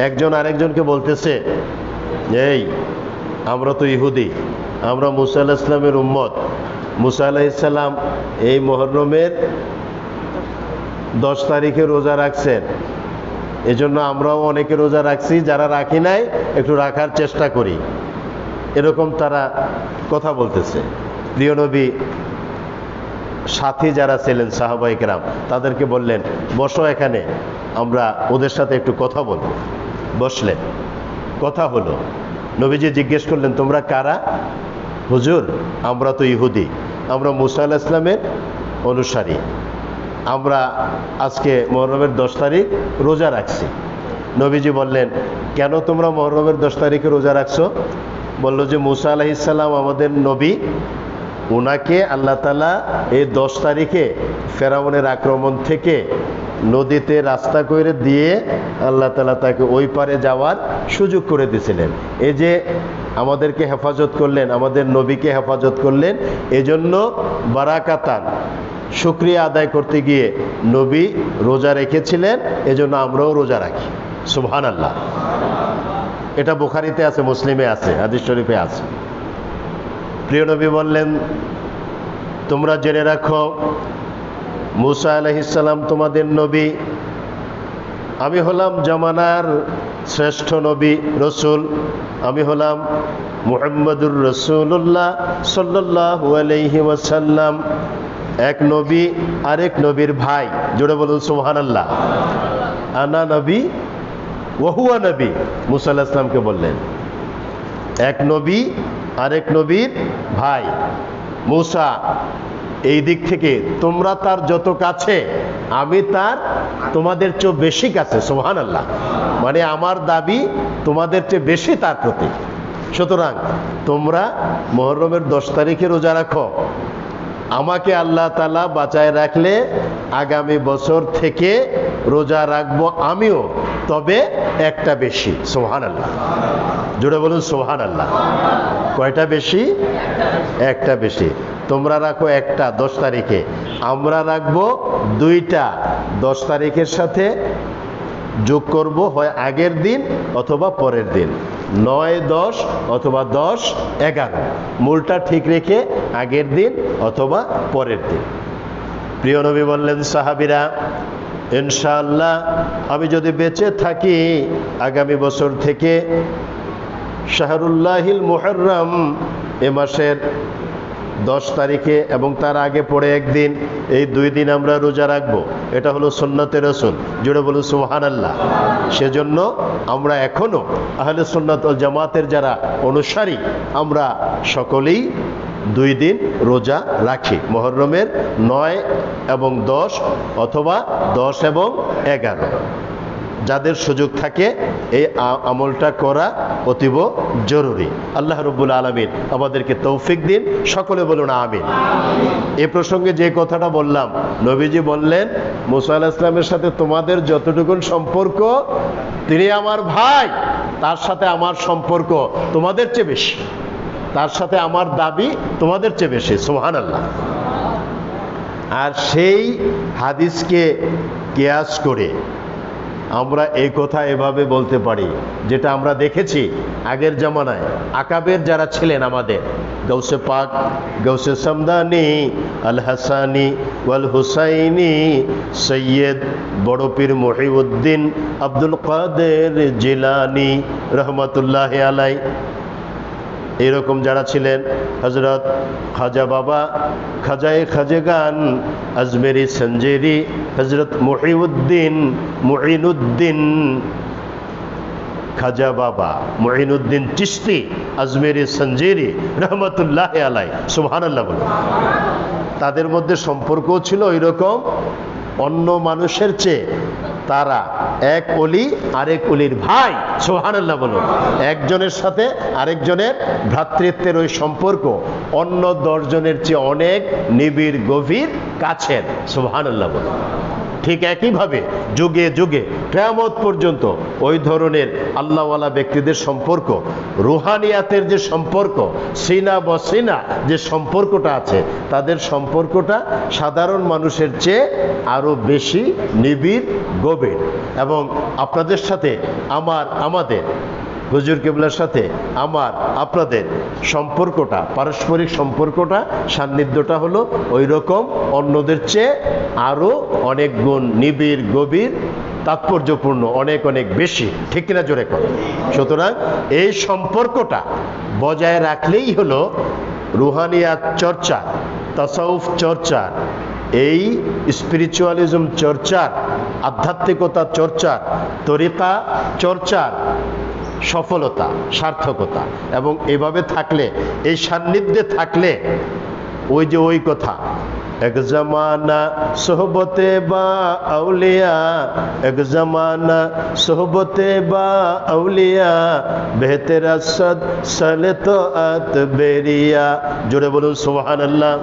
একজন আরেকজনকে বলতেছে, এই আমরা তো ইহুদি, আমরা মুসা আলাইহিস সালামের উম্মত। মুসা আলাইহিস সালাম এই মুহররমের 10 তারিখে রোজা রাখছেন, এজন্য আমরাও অনেকে রোজা রাখছি, যারা রাখি নাই একটু রাখার চেষ্টা করি। এরকম তারা কথা বলতেছে। প্রিয় নবী সাথী যারা ছিলেন সাহাবায়ে কেরাম তাদেরকে বললেন, বসো এখানে, আমরা ওদের সাথে একটু কথা বলবো। বসলেন, কথা হলো। নবীজি জিজ্ঞেস করলেন, তোমরা কারা? হুজুর, আমরা তো ইহুদি, আমরা মুসা আলাইহিস সালামের অনুসারী, আমরা আজকে মুহররমের 10 তারিখ রোজা রাখছি। নবীজি বললেন, কেন তোমরা মুহররমের 10 তারিখে রোজা রাখছো? বলল যে মুসা আলাইহিস সালাম আমাদের নবী, ওনাকে আল্লাহ তাআলা এই 10 তারিখে ফেরাউনের আক্রমণ থেকে নদীতে রাস্তা করে দিয়ে আল্লাহ তাআলা তাকে ওই পারে যাওয়ার সুযোগ করে দিয়েছিলেন। এই যে আমাদেরকে হেফাজত করলেন, আমাদের নবীকে হেফাজত করলেন, এজন্য বারাকাতান শুকরিয়া আদায় করতে গিয়ে নবী রোজা রেখেছিলেন, এজন্য আমরাও রোজা রাখি। সুবহানাল্লাহ। এটা বুখারীতে আছে, মুসলিমে আছে, হাদিস শরীফে আছে। প্রিয় নবী বললেন, তোমরা জেনে রাখো মুসা আলাইহিস সালাম তোমাদের নবী, আমি হলাম জামানার শ্রেষ্ঠ নবী রসুল, আমি হলাম মুহাম্মদুর রাসূলুল্লাহ সাল্লাল্লাহু আলাইহি ওয়াসাল্লাম। এক নবী আরেক নবীর ভাই, জোরে বলুন সুবহানাল্লাহ। আনা নবী ওয়া হুয়া নবী, মুসা আলাইহিস সালামকে বললেন। এক নবী আরেক নবীর ভাই। মুসা এই দিক থেকে তোমরা তার যত কাছে, আমি তার তোমাদের চেয়ে বেশি কাছে। সুবহানাল্লাহ। মানে আমার দাবি তোমাদের চেয়ে বেশি তার প্রতি। সুতরাং তোমরা মুহররমের 10 তারিখে রোজা রাখো, আমাকে আল্লাহ তাআলা বাঁচায় রাখলে আগামী বছর থেকে রোজা রাখবো আমিও, তবে একটা বেশি। সুবহানাল্লাহ, জোরে বলুন সুবহানাল্লাহ। কয়টা বেশি? একটা বেশি। তোমরা রাখো একটা 10 তারিখে, আমরা রাখবো 2টা 10 তারিখের সাথে যোগ করব, হয় আগের দিন অথবা পরের দিন, 9-10 অথবা 10-11, মূলটা ঠিক রেখে আগের দিন অথবা পরের দিন। প্রিয় নবী বললেন, সাহাবীরা ইনশাআল্লাহ আমি যদি বেঁচে থাকি আগামী বছর থেকে শাহরুল্লাহিল মুহররম এ মাসের 10 তারিখে এবং তার আগে পড়ে একদিন, এই 2 দিন আমরা রোজা রাখবো। এটা হলো সুন্নতে রাসূল, জুড়ে বলুন সুবহানাল্লাহ। সেজন্য আমরা এখনো আহলে সুন্নাত ওয়াল জামাতের যারা অনুসারী, আমরা সকলেই 2 দিন রোজা রাখি, মুহররমের 9 এবং 10 অথবা 10 এবং 11। যাদের সুযোগ থাকে এই আমলটা করা অতীব জরুরি। আল্লাহ রাব্বুল আলামিন আমাদেরকে তৌফিক দিন, সকলে বলুন আমিন। এই প্রসঙ্গে যে কথাটা বললাম, নবীজি বললেন মুসা আলাইহিস সালামের সাথে তোমাদের যতটুকু সম্পর্ক, তিনি আমার ভাই, তার সাথে আমার সম্পর্ক তোমাদের চেয়ে বেশি, তার সাথে আমার দাবি তোমাদের চেয়ে বেশি। সুবহানাল্লাহ। আর সেই হাদিসকে কিয়াস করে আমরা এই কথা এভাবে বলতে পারি, যেটা আমরা দেখেছি আগের জামানায় আকাবের যারা ছিলেন আমাদের, গৌসে পাক, গৌসে সামদানি, আল হাসানি ওয়াল হুসাইনি, সৈয়দ বড় পীর মুহিউদ্দিন আব্দুল কাদের জিলানি রহমতুল্লাহ আলাই, এরকম যারা ছিলেন, হযরত খাজা বাবা, খাজায়ে খাজেগান, আজমেরি সঞ্জেরি, হযরত মুঈনুদ্দিন খাজা বাবা, মুঈনুদ্দিন চিশতি, আজমেরি সঞ্জেরি রহমতুল্লাহ আলাই। সুবহানাল্লাহ বলুন। তাদের মধ্যে সম্পর্কও ছিল ওইরকম, অন্য মানুষের চেয়ে তারা এক অলি আরেক অলির ভাই। সুবহানাল্লাহ বলুন। একজনের সাথে আরেকজনের ভ্রাতৃত্বের ওই সম্পর্ক অন্য 10 জনের চেয়ে অনেক নিবিড়, গভীর, কাছের। সুবহানাল্লাহ বলুন। ঠিক একইভাবে যুগে যুগে কিয়ামত পর্যন্ত ওই ধরনের আল্লাহওয়ালা ব্যক্তিদের সম্পর্ক, রুহানিয়াতের যে সম্পর্ক, সিনা বসিনা যে সম্পর্কটা আছে, তাদের সম্পর্কটা সাধারণ মানুষের চেয়ে আরো বেশি নিবিড়, গভীর। এবং আপনাদের সাথে আমাদের হুজুর কিবলার সাথে আপনাদের সম্পর্কটা, পারস্পরিক সম্পর্কটা, সান্নিধ্যটা হলো ওই রকম, অন্যদের চেয়ে আরো অনেক গুণ নিবিড়, গভীর, তাৎপর্যপূর্ণ, অনেক অনেক বেশি। ঠিক কিনা জোরে কথা? সুতরাং এই সম্পর্কটা বজায় রাখলেই হলো রুহানিয়াত চর্চা, তাসাউফ চর্চা, এই স্পিরিচুয়ালিজম চর্চার, আধ্যাত্মিকতা চর্চার, তরিকা চর্চার সফলতা, সার্থকতা। এবং এভাবে থাকলে, এই সান্নিধ্যে থাকলে, ওই কথা, এক জমানা সোহবতে বা আউলিয়া, এক জমানা সোহবতে বা আউলিয়া, বেহতের আসদ সলে তো আত বেরিয়া। জোরে বলুন সুবহানাল্লাহ।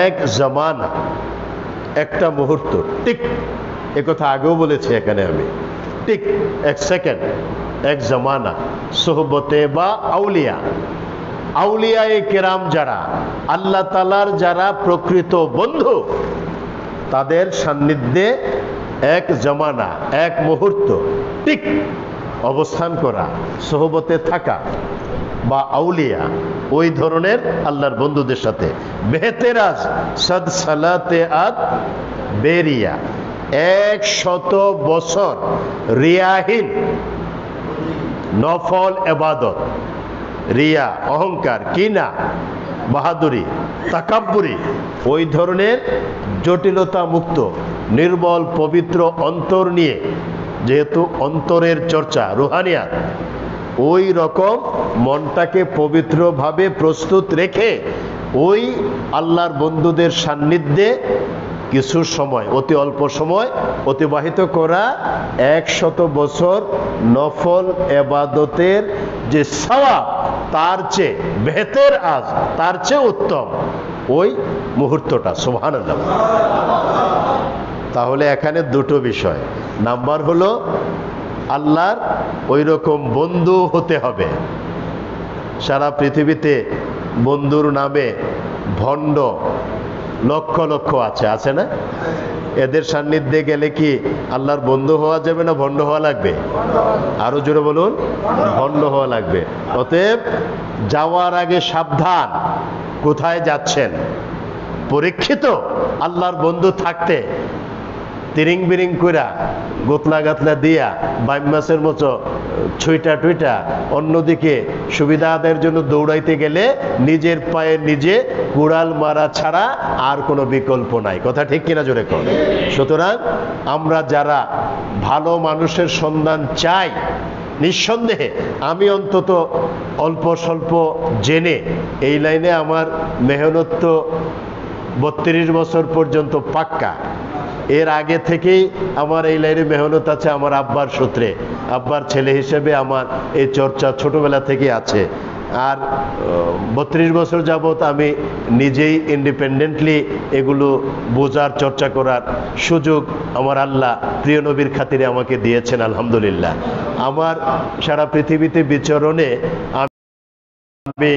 এক জমানা, একটা মুহূর্ত, ঠিক এ কথা আগেও বলেছি এখানে আমি, ঠিক এক সেকেন্ড, এক জমানা সোহবতে বা আউলিয়া, আউলিয়ায়ে কেরাম যারা, আল্লাহ তাআলার যারা প্রকৃত বন্ধু, তাদের সান্নিধ্যে এক জমানা, এক মুহূর্ত ঠিক অবস্থান করা, সোহবতে থাকা বা আউলিয়া, ওই ধরনের আল্লাহর বন্ধুদের সাথে, বেহতেরাজ সদ সালাতে আত বেরিয়া, 100 বছর রিয়াহীন নফল এবাদত, রিয়া, অহংকার, কিনা, বাহাদুরি, তাকাব্বুরি, ওই ধরনের জটিলতা মুক্ত, নির্মল, পবিত্র অন্তর নিয়ে, যেহেতু অন্তরের চর্চা, রুহানিয়াত, ওই রকম মনটাকে পবিত্রভাবে প্রস্তুত রেখে ওই আল্লাহর বন্ধুদের সান্নিধ্যে কিছু সময়, অতি অল্প সময় অতিবাহিত করা, 100 বছর নফল এবাদতের যে সওয়াব, তার চেয়ে বেহতের আজ, তার চেয়ে উত্তম ওই মুহূর্তটা। সুবহানাল্লাহ। তাহলে এখানে দুটো বিষয়। নাম্বার হলো আল্লাহর ওই রকম বন্ধু হতে হবে। সারা পৃথিবীতে বন্ধুর নামে ভণ্ড লক্ষ লক্ষ আছে না? এদের সান্নিধ্যে গেলে কি আল্লাহর বন্ধু হওয়া যাবে না ভণ্ড হওয়া লাগবে? আরো জোরে বলুন, ভণ্ড হওয়া লাগবে। অতএব যাওয়ার আগে সাবধান, কোথায় যাচ্ছেন? পরীক্ষিত আল্লাহর বন্ধু থাকতে তিরিং বিরিং কইরা গোতলা গাতলা দিয়া বাইম মাছের মতো ছুইটা টুইটা অন্যদিকে সুবিধা আদায়ের জন্য দৌড়াইতে গেলে নিজের পায়ে নিজে কুড়াল মারা ছাড়া আর কোনো বিকল্প নাই। কথা ঠিক কিনা জোরে কর। সুতরাং আমরা যারা ভালো মানুষের সন্ধান চাই, নিঃসন্দেহে আমি অন্তত অল্প স্বল্প জেনে এই লাইনে আমার মেহনত তো 32 বছর পর্যন্ত পাক্কা। এর আগে থেকেই আমার এই লাইনে মেহনত আছে আমার আব্বার সূত্রে। আব্বার ছেলে হিসেবে আমার এই চর্চা ছোটবেলা থেকে আছে। আর 32 বছর যাবত আমি নিজেই ইন্ডিপেন্ডেন্টলি এগুলো বোঝার চর্চা করার সুযোগ আমার আল্লাহ প্রিয় নবীর খাতিরে আমাকে দিয়েছেন, আলহামদুলিল্লাহ। আমার সারা পৃথিবীতে বিচরণে আমি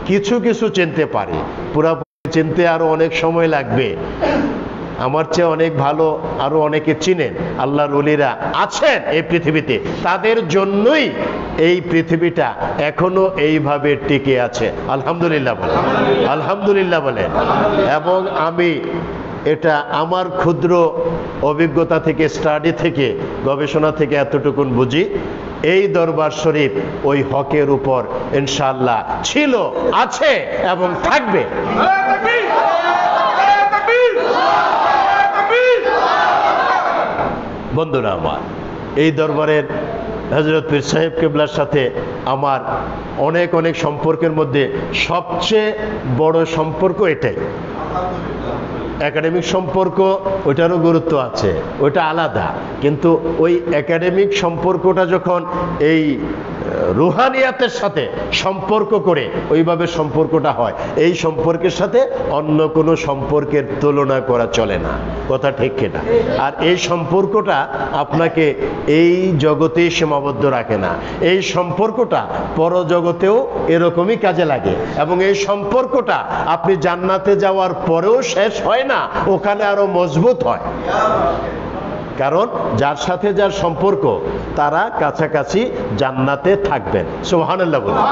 কিছু কিছু চিনতে পারি, পুরাপুরি চিনতে আরো অনেক সময় লাগবে। আমার চেয়ে অনেক ভালো আরো অনেকে চিনেন। আল্লাহর ওলিরা আছেন এই পৃথিবীতে, তাদের জন্যই এই পৃথিবীটা এখনো এইভাবে টিকে আছে। আলহামদুলিল্লাহ বলেন, আলহামদুলিল্লাহ বলেন। এবং আমি এটা আমার ক্ষুদ্র অভিজ্ঞতা থেকে, স্টাডি থেকে, গবেষণা থেকে এতটুকুন বুঝি, এই দরবার শরীফ ওই হকের উপর ইনশাআল্লাহ ছিল, আছে এবং থাকবে। বন্ধুরা আমার, এই দরবারের হযরত পীর সাহেব কেবলার সাথে আমার অনেক অনেক সম্পর্কের মধ্যে সবচেয়ে বড় সম্পর্ক এটাই। একাডেমিক সম্পর্ক ওইটারও গুরুত্ব আছে, ওইটা আলাদা, কিন্তু ওই একাডেমিক সম্পর্কটা যখন এই রুহানিয়াতের সাথে সম্পর্ক করে ওইভাবে সম্পর্কটা হয়, এই সম্পর্কের সাথে অন্য কোনো সম্পর্কের তুলনা করা চলে না। কথা ঠিক কিনা? আর এই সম্পর্কটা আপনাকে এই জগতেই সীমাবদ্ধ রাখে না, এই সম্পর্কটা পরজগতেও এরকমই কাজে লাগে। এবং এই সম্পর্কটা আপনি জান্নাতে যাওয়ার পরেও শেষ হয় না, ওখানে আরো মজবুত হয়। কারণ যার সাথে যার সম্পর্ক তারা কাছাকাছি জান্নাতে থাকবেন। সুবহানাল্লাহ বলুন,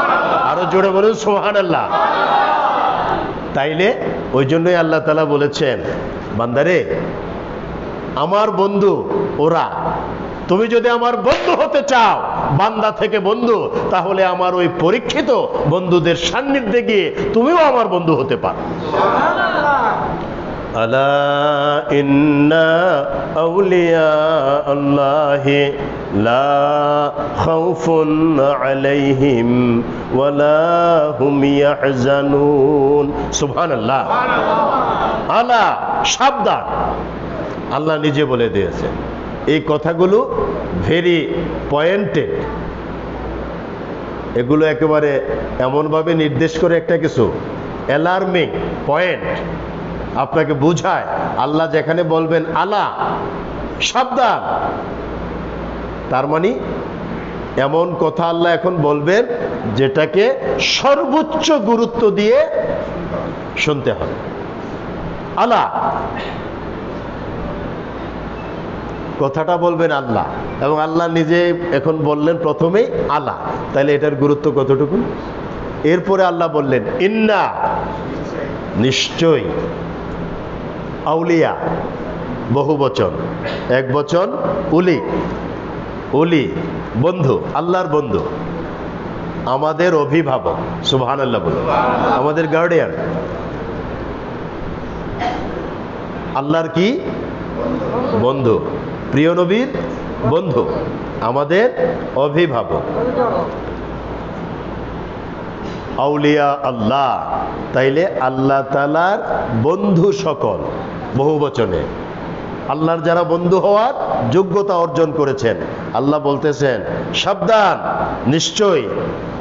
আরো জোরে বলুন সুবহানাল্লাহ। তাইলে ওই জন্যই আল্লাহ তাআলা বলেছেন, বান্দারে আমার বন্ধু ওরা, তুমি যদি আমার বন্ধু হতে চাও, বান্দা থেকে বন্ধু, তাহলে আমার ওই পরীক্ষিত বন্ধুদের সান্নিধ্যে গিয়ে তুমিও আমার বন্ধু হতে পারো। আলা ইন্না আউলিয়া আল্লাহি লা খাউফুন আলাইহিম ওয়ালা হুম ইয়াহজানুন। সুবহানাল্লাহ। আলা, সাবধান, আল্লাহ নিজে বলে দিয়েছেন। এই কথাগুলো ভেরি পয়েন্টেড, এগুলো একেবারে এমনভাবে নির্দেশ করে একটা কিছু অ্যালার্মিং পয়েন্ট আপনাকে বুঝায়। আল্লাহ যেখানে বলবেন আলা, সাবধান, তার মানে এমন কথা আল্লাহ এখন বলবেন যেটাকে সর্বোচ্চ গুরুত্ব দিয়ে শুনতে হবে। আলা, কথাটা বলবেন আল্লাহ, এবং আল্লাহ নিজে এখন বললেন প্রথমেই আলা, তাহলে এটার গুরুত্ব কতটুকু? এরপরে আল্লাহ বললেন ইন্না, নিশ্চয়, আউলিয়া বহু বচন, এক বচন উলি, উলি বন্ধু, আল্লাহর বন্ধু, আমাদের অভিভাবক। সুবহানাল্লাহ বলুন, আমাদের গার্ডিয়ান, আল্লাহর কি বন্ধু, প্রিয় নবীর বন্ধু, আমাদের অভিভাবক। আউলিয়া আল্লাহ, তাইলে আল্লাহ তাআলার বন্ধু সকল, বহু বচনে, আল্লাহর যারা বন্ধু হওয়ার যোগ্যতা অর্জন করেছেন। আল্লাহ বলতেছেন সাবধান, নিশ্চয়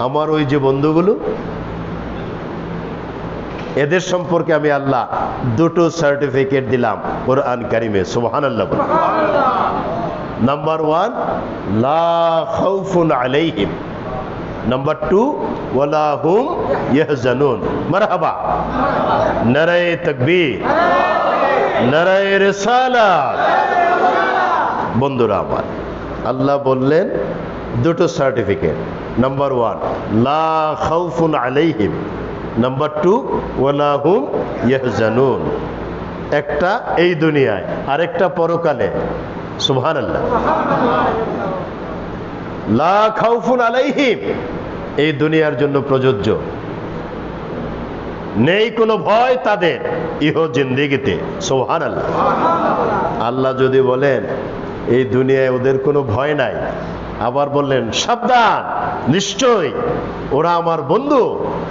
আমার ওই যে বন্ধুগুলো এদের সম্পর্কে আমি আল্লাহ দুটো সার্টিফিকেট দিলাম কোরআন কারিমে, সুবহানাল্লাহ বলুন। নাম্বার 1, লা খাউফুন আলাইহিম। নাম্বার 2, ওয়ালা হুম ইয়াহজানুন। মারহাবা, নারায়ে তাকবীর, নারায়ে রিসালাত। বন্ধুরা আমার, আল্লাহ বললেন দুটো সার্টিফিকেট। নাম্বার 1, লা খাউফুন আলাইহিম। নাম্বার 2, ওয়ালা হুম ইয়াহজানুন। একটা এই দুনিয়ায়, আরেকটা পরকালে। সুবহানাল্লাহ। লা খাউফুন আলাইহিম এই দুনিয়ার জন্য প্রযোজ্য, নেই কোনো ভয় তাদের ইহ জিন্দেগিতে। সুবহানাল্লাহ। আল্লাহ যদি বলেন এই দুনিয়ায় ওদের কোনো ভয় নাই, আবার বললেন সাবধান, নিশ্চয় ওরা আমার বন্ধু,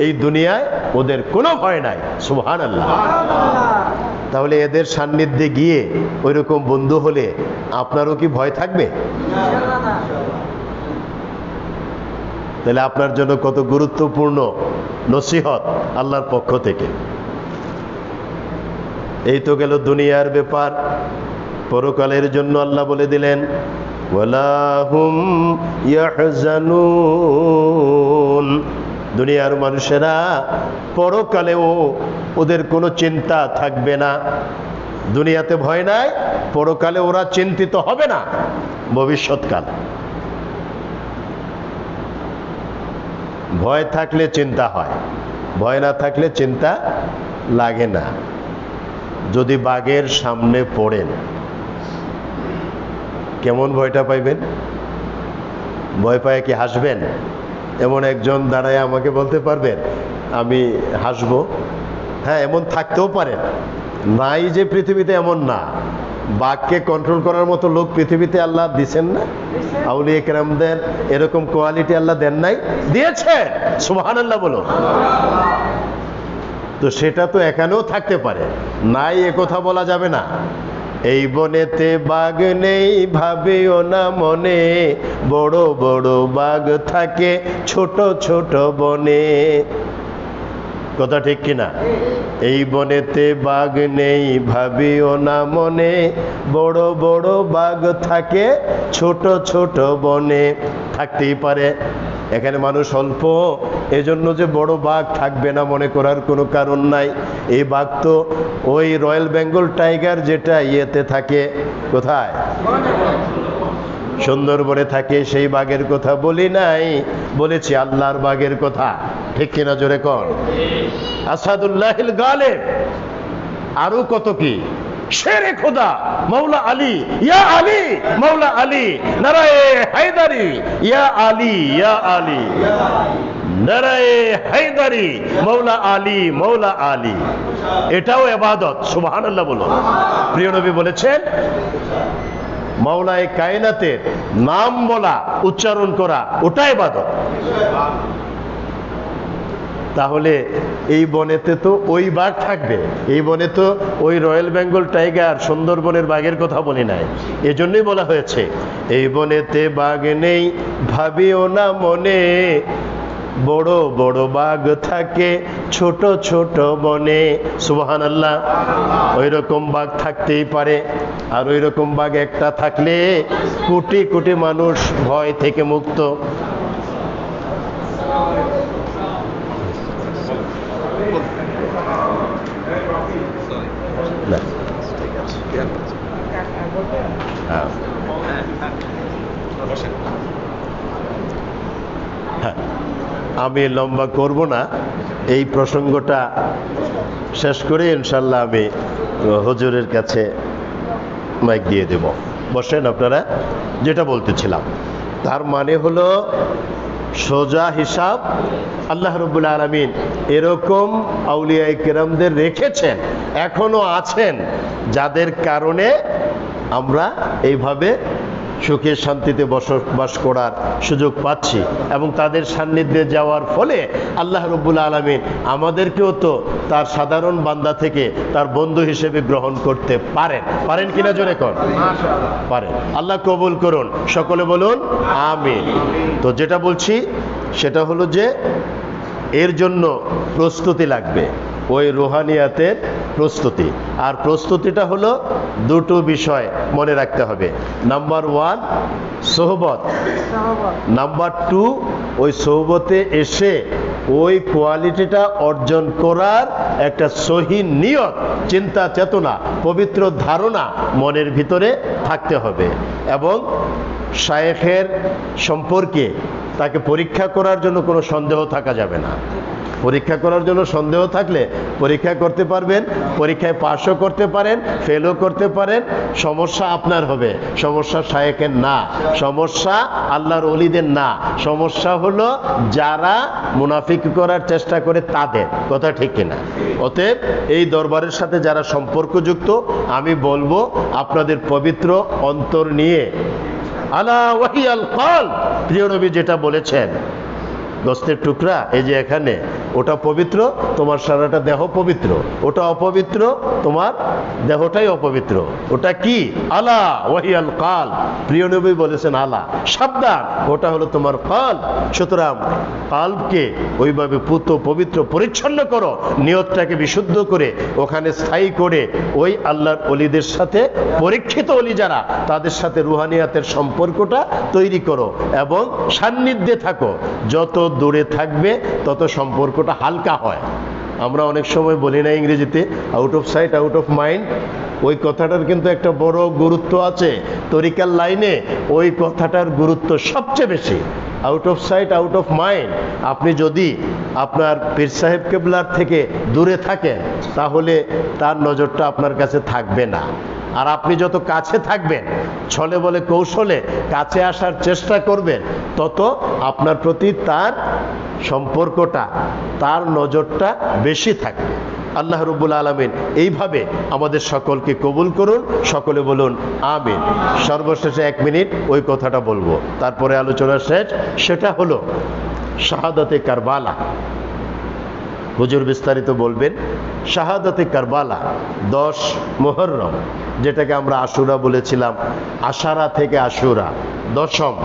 এই দুনিয়ায় ওদের কোনো ভয় নাই। সুবহানাল্লাহ। তাহলে এদের সান্নিধ্যে গিয়ে ওইরকম বন্ধু হলে আপনারও কি ভয় থাকবে? তাহলে আপনার জন্য কত গুরুত্বপূর্ণ নসিহত আল্লাহর পক্ষ থেকে। এই তো গেল দুনিয়ার ব্যাপার। পরকালের জন্য আল্লাহ বলে দিলেন ওয়ালা হুম ইয়াহজানুন। দুনিয়ার মানুষেরা পরকালেও ওদের কোনো চিন্তা থাকবে না। দুনিয়াতে ভয় নাই, পরকালে ওরা চিন্তিত হবে না ভবিষ্যৎকাল। ভয় থাকলে চিন্তা হয়, ভয় না থাকলে চিন্তা লাগে না। যদি বাঘের সামনে পড়েন কেমন ভয়টা পাইবেন? ভয় পায় কি হাসবেন? এমন একজন দাঁড়ায় আমাকে বলতে পারবেন আমি হাসবো? হ্যাঁ, এমন থাকতেও পারেন, নাই যে পৃথিবীতে এমন না। বাঘকে কন্ট্রোল করার মতো লোক পৃথিবীতে আল্লাহ দিচ্ছেন না? আউলিয়া কেরামদের এরকম কোয়ালিটি আল্লাহ দেন নাই? দিয়েছেন। সুবহানাল্লাহ বলো। তো সেটা তো এখানেও থাকতে পারে, নাই এ কথা বলা যাবে না। এই বনেতে বাঘ নেই ভাবিও না মনে, বড় বড় বাঘ থাকে ছোট ছোট বনে। কথা ঠিক কিনা? এই বনেতে বাঘ নেই ভাবিও না মনে, বড় বড় বাঘ থাকে ছোট ছোট বনে। থাকতেই পারে, এখানে মানুষ অল্প, এজন্য যে বড় বাঘ থাকবে না মনে করার কোনো কারণ নাই। এই বাঘ তো ওই রয়্যাল বেঙ্গল টাইগার যেটা ইয়েতে থাকে, কোথায়? সুন্দরবনে থাকে, সেই বাঘের কথা বলি নাই, বলেছি আল্লাহর বাঘের কথা। ঠিক কিনা জোরে কর? আসাদুল্লাহিল গালিব। আরো কত কি, শেরে খোদা মৌলা আলী, ইয়া আলী মৌলা আলী, নারায়ে হায়দারি, ইয়া আলী ইয়া আলী, নারায়ে হায়দারি, মৌলা আলী মৌলা আলী। এটাও ইবাদত। সুবহানাল্লাহ বলো। প্রিয় নবী বলেছেন মাওলায়ে কায়নাতের নাম বলা, উচ্চারণ করা, ওটা ইবাদত। তাহলে এই বনেতে তো ওই বাঘ থাকবে, এই বনে তো ওই রয়্যাল বেঙ্গল টাইগার সুন্দরবনের বাঘের কথা বলি নাই। এজন্যই বলা হয়েছে এই বনেতে বাঘ নেই ভাবিও না মনে, বড় বড় বাঘ থাকে ছোট ছোট বনে। সুবহানাল্লাহ। ওই রকম বাঘ থাকতেই পারে, আর ওই রকম বাঘ একটা থাকলে কোটি কোটি মানুষ ভয় থেকে মুক্ত। আমি লম্বা করব না, এই প্রসঙ্গটা শেষ করে ইনশাল্লাহ আমি হুজুরের কাছে মাইক দিয়ে দেব। বসেন আপনারা। যেটা বলতেছিলাম তার মানে হলো সোজা হিসাব আল্লাহ রাব্বুল আলামিন এরকম আউলিয়া কেরামদের রেখেছেন, এখনো আছেন, যাদের কারণে আমরা এইভাবে সুখে শান্তিতে বসবাস করার সুযোগ পাচ্ছি, এবং তাদের সান্নিধ্যে যাওয়ার ফলে আল্লাহ রাব্বুল আলামিন আমাদেরকেও তো তার সাধারণ বান্দা থেকে তার বন্ধু হিসেবে গ্রহণ করতে পারেন। পারেন কিনা জোরে কর? পারেন। আল্লাহ কবুল করুন, সকলে বলুন আমিন। তো যেটা বলছি সেটা হলো যে এর জন্য প্রস্তুতি লাগবে। ওই রুহানিয়াতের প্রস্তুতি। আর প্রস্তুতিটা হলো দুটো বিষয় মনে রাখতে হবে। নাম্বার 1 সোহবত, নাম্বার 2 ওই সোহবতে এসে ওই কোয়ালিটিটা অর্জন করার একটা সহি নিয়ত, চিন্তা চেতনা, পবিত্র ধারণা মনের ভিতরে থাকতে হবে। এবং শায়েখের সম্পর্কে তাকে পরীক্ষা করার জন্য কোনো সন্দেহ থাকা যাবে না। পরীক্ষা করার জন্য সন্দেহ থাকলে পরীক্ষা করতে পারবেন, পরীক্ষায় পাশও করতে পারেন, ফেলও করতে পারেন, সমস্যা আপনার হবে, সমস্যা শায়েখের না, সমস্যা আল্লাহর ওলিদের না, সমস্যা হলো যারা মুনাফিক করার চেষ্টা করে তাদের। কথা ঠিক কিনা? অতএব এই দরবারের সাথে যারা সম্পর্কযুক্ত, আমি বলবো আপনাদের পবিত্র অন্তর নিয়ে আলা ওয়াহিয়াল কল, প্রিয় নবী যেটা বলেছেন, গোস্তের টুকরা এই যে এখানে, ওটা পবিত্র, তোমার সারাটা দেহ পবিত্র। ওটা অপবিত্র, তোমার দেহটাই অপবিত্র। ওটা কি? আলা ওয়াহিয়াল কাল, প্রিয় নবী বলেছেন আলা, সাবধান, ওটা হলো তোমার কাল। সুতরাং কালকে ওইভাবে পুত পবিত্র পরিচ্ছন্ন করো, নিয়তটাকে বিশুদ্ধ করে ওখানে স্থায়ী করে ওই আল্লাহর অলিদের সাথে, পরীক্ষিত অলি যারা, তাদের সাথে রুহানিয়াতের সম্পর্কটা তৈরি করো এবং সান্নিধ্যে থাকো। যত দূরে থাকবে তত সম্পর্কটা হালকা হয়। আমরা অনেক সময় বলি না ইংরেজিতে out of sight out of mind, ওই কথাটার কিন্তু একটা বড় গুরুত্ব আছে। তরিকার লাইনে ওই কথাটার গুরুত্ব সবচেয়ে বেশি। Out of sight out of mind, আপনি যদি আপনার পীর সাহেব কেবলার থেকে দূরে থাকেন তাহলে তার নজরটা আপনার কাছে থাকবে না। আর আপনি যত কাছে থাকবেন, ছলে বলে কৌশলে কাছে আসার চেষ্টা করবেন, তত আপনার প্রতি তার সম্পর্কটা, তার নজরটা বেশি থাকবে। আল্লাহ রাব্বুল আলামিন এইভাবে আমাদের সকলকে কবুল করুন। সকলে বলুন আমিন। সর্বশেষে 1 মিনিট ওই কথাটা বলবো, তারপরে আলোচনা শেষ। সেটা হলো শাহাদাতে কারবালা। হুজুর বিস্তারিত বলবেন। শাহাদাতে কারবালা 10 মুহররম, যেটাকে আমরা আশুরা বলেছিলাম, আশারা থেকে আশুরা, দশম,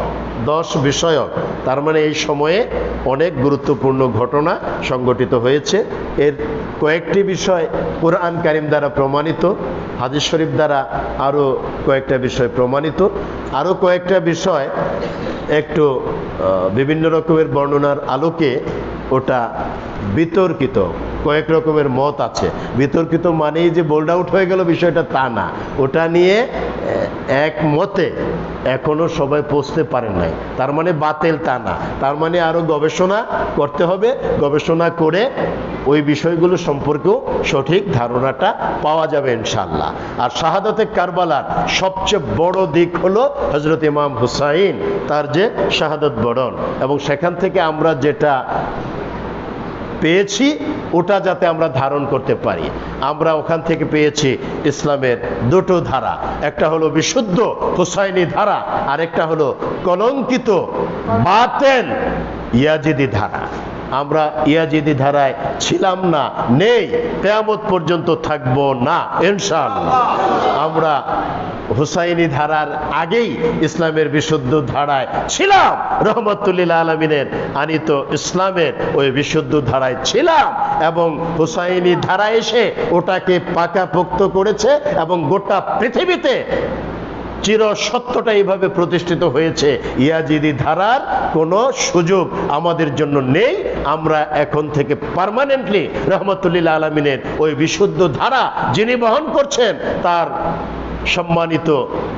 10 বিষয়ক। তার মানে এই সময়ে অনেক গুরুত্বপূর্ণ ঘটনা সংঘটিত হয়েছে। এর কয়েকটি বিষয় কোরআন কারিম দ্বারা প্রমাণিত, হাদিস শরীফ দ্বারা আরও কয়েকটা বিষয় প্রমাণিত, আরও কয়েকটা বিষয় একটু বিভিন্ন রকমের বর্ণনার আলোকে ওটা বিতর্কিত, কয়েক রকমের মত আছে। বিতর্কিত মানেই যে বোল্ড আউট হয়ে গেল বিষয়টা তা না, ওটা নিয়ে এক মতে এখনো সবাই পৌঁছতে পারেন নাই। তার মানে বাতিল তা না, তার মানে আরো গবেষণা করতে হবে, গবেষণা করে ওই বিষয়গুলো সম্পর্কেও সঠিক ধারণাটা পাওয়া যাবে ইনশাআল্লাহ। আর শাহাদাতে কারবালার সবচেয়ে বড় দিক হলো হযরত ইমাম হুসাইন, তার যে শাহাদাত বরণ, এবং সেখান থেকে আমরা যেটা পেয়েছি ওটা যাতে আমরা ধারণ করতে পারি। আমরা ওখান থেকে পেয়েছি ইসলামের দুটো ধারা, একটা হলো বিশুদ্ধ হুসাইনি ধারা, আর একটা হলো কলঙ্কিত বাতিল ইয়াজিদি ধারা। আমরা ইয়াজিদি ধারায় ছিলাম না, নেই, কিয়ামত পর্যন্ত থাকবো না ইনশাআল্লাহ। আমরা হুসাইনি ধারার আগেই ইসলামের বিশুদ্ধ ধারায় ছিলাম, রহমতুল লিল আলামিনের আনিত ইসলামের ওই বিশুদ্ধ ধারায় ছিলাম, এবং হুসাইনি ধারা এসে ওটাকে পাকাপোক্ত করেছে, এবং গোটা পৃথিবীতে চির সত্যটা এইভাবে প্রতিষ্ঠিত হয়েছে। ইয়াজিদি ধারার কোনো সুযোগ আমাদের জন্য নেই। আমরা এখন থেকে পার্মানেন্টলি রহমতুল লিল আলামিনের ওই বিশুদ্ধ ধারা যিনি বহন করছেন, তার সম্মানিত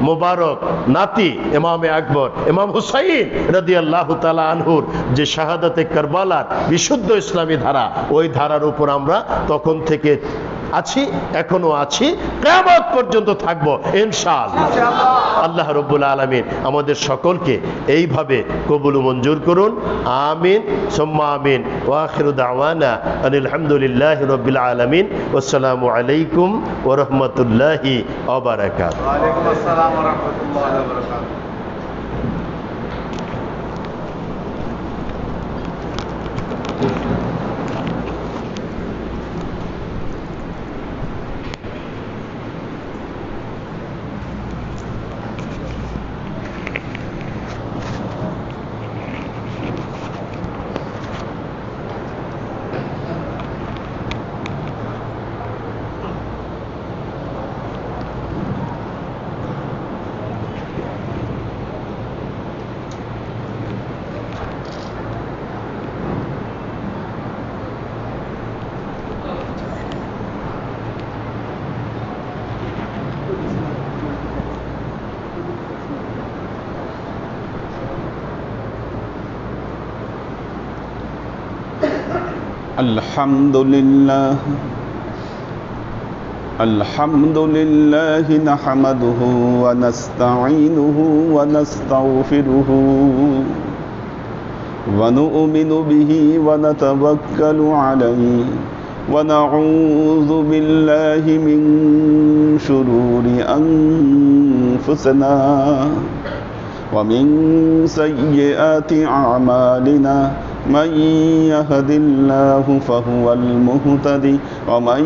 মুবারক নাতি ইমামে আকবর ইমাম হুসাইন রাদিয়াল্লাহু তাআলা আনহুর যে শাহাদাতে কারবালার বিশুদ্ধ ইসলামী ধারা, ওই ধারার উপর আমরা তখন থেকে আছি, এখনো আছি, কিয়ামত পর্যন্ত থাকবো ইনশাআল্লাহ। আল্লাহ রাব্বুল আলামিন আমাদের সকলকে এইভাবে কবুল মঞ্জুর করুন। আমিন সুম্মা আমিন। ওয়া আখিরু দাওয়ানা আনিল হামদুলিল্লাহি রাব্বিল আলামিন। ওয়াসসালামু আলাইকুম ওয়া রাহমাতুল্লাহি ওয়া বারাকাতুহু। ওয়া আলাইকুম আসসালাম ওয়া রাহমাতুল্লাহি ওয়া বারাকাতুহু। الحمد لله نحمده ونستعينه ونستغفره ونؤمن به ونتوكل عليه ونعوذ بالله من شرور أنفسنا ومن سيئات أعمالنا من يهد الله فهو المهتدي ومن